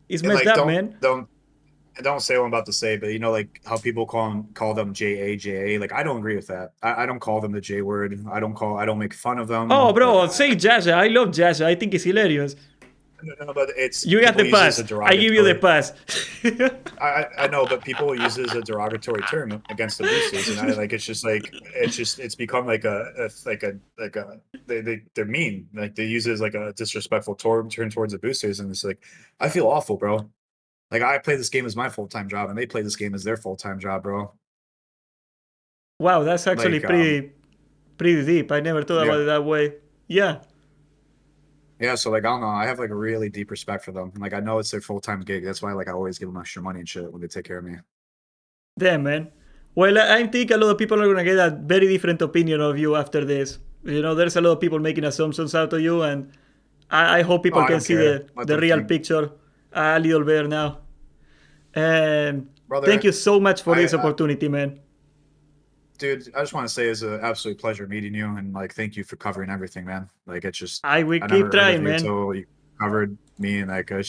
It's and messed like up, man. don't say what I'm about to say, but you know, like how people call them JA. Like I don't agree with that. I don't call them the J word. I don't make fun of Oh, them. Like bro, say Jaja. I love Jaja. I think it's hilarious. no, but it's You got people the use it as pass. a I give you the derogatory. pass. I know, but people use it as a derogatory term against the boosters, and I like it's become like they're mean. Like they use it as like a disrespectful term towards the boosters, and it's like I feel awful, bro. Like I play this game as my full-time job, and they play this game as their full-time job, bro. Wow, that's actually Like pretty deep. I never thought about yeah, it that way. Yeah. Yeah, so like I don't know, I have like a really deep respect for them. Like I know it's their full-time gig. That's why like I always give them extra money and shit when they take care of me. Damn, man. Well, I think a lot of people are gonna get a very different opinion of you after this. You know, there's a lot of people making assumptions out of you, and I hope Oh, people I can don't see care. Let the them real think. picture a little better now. And thank Brother, you so much for I this opportunity, man. dude, I just want to say it's an absolute pleasure meeting you and like thank you for covering everything, man. Like it's just I will I keep never heard of trying, you man. until you covered me and like a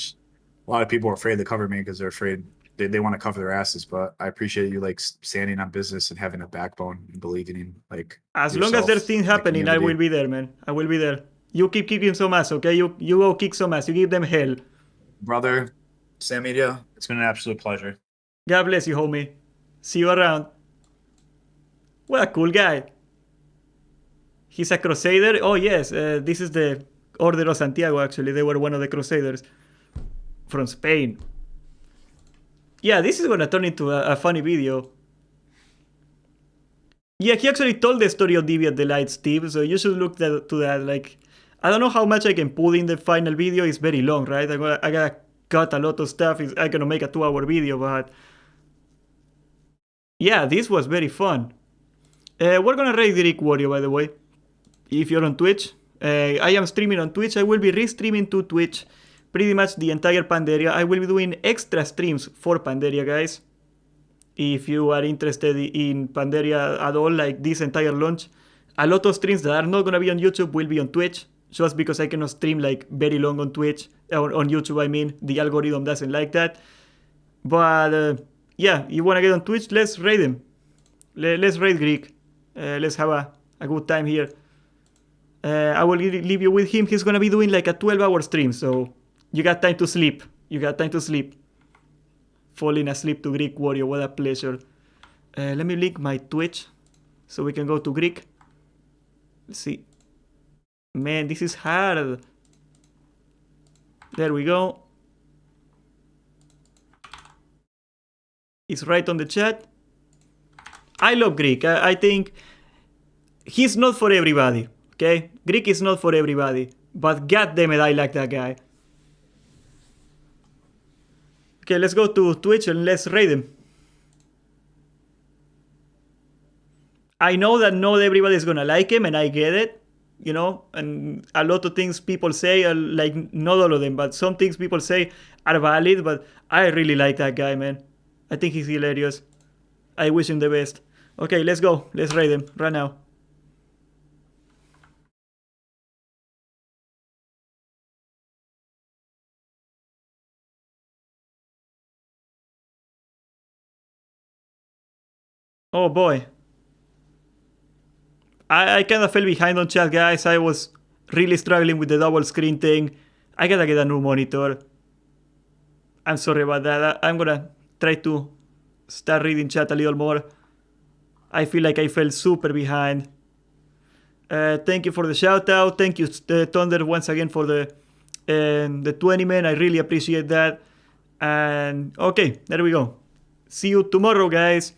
lot of people are afraid to cover me because they're afraid they want to cover their asses. But I appreciate you like standing on business and having a backbone and believing in like As long as there's yourself things and the happening, I will community. be there, man. I will be there. You keep kicking some ass, okay? You go kick some ass. You give them hell. Brother, Sam Media, it's been an absolute pleasure. God bless you, homie. See you around. What a cool guy. He's a crusader. Oh yes, this is the Order of Santiago. Actually, they were one of the crusaders from Spain. Yeah, this is gonna turn into a funny video. Yeah, he actually told the story of Divi at the Light, Steve. So you should look to that. Like, I don't know how much I can put in the final video. It's very long, right? I gotta cut a lot of stuff. I'm gonna make a 2-hour video, but yeah, this was very fun. We're gonna raid Greek Warrior, by the way. If you're on Twitch, I am streaming on Twitch. I will be restreaming to Twitch pretty much the entire Pandaria. I will be doing extra streams for Pandaria, guys. If you are interested in Pandaria at all, like this entire launch, a lot of streams that are not gonna be on YouTube will be on Twitch. Just because I cannot stream like very long on Twitch, on YouTube, I mean, the algorithm doesn't like that. But yeah, you wanna get on Twitch, let's raid him. Let's raid Greek. Let's have a good time here. I will leave you with him. He's gonna be doing like a 12-hour stream, so you got time to sleep. You got time to sleep. Falling asleep to Greek Warrior, what a pleasure. Let me link my Twitch so we can go to Greek. Let's see. Man, this is hard. There we go. It's right on the chat. I love Greek. I think he's not for everybody. Okay? Greek is not for everybody. But goddammit, I like that guy. Okay, let's go to Twitch and let's raid him. I know that not everybody's gonna like him, and I get it. You know, and a lot of things people say, like, not all of them, but some things people say are valid, but I really like that guy, man. I think he's hilarious. I wish him the best. Okay, let's go. Let's raid him right now. Oh boy. I kind of fell behind on chat, guys. I was really struggling with the double screen thing. I gotta get a new monitor. I'm sorry about that. I'm gonna try to start reading chat a little more. I feel like I fell super behind. Thank you for the shout out. Thank you, Thunder, once again for the 20 men. I really appreciate that. And okay, there we go. See you tomorrow, guys.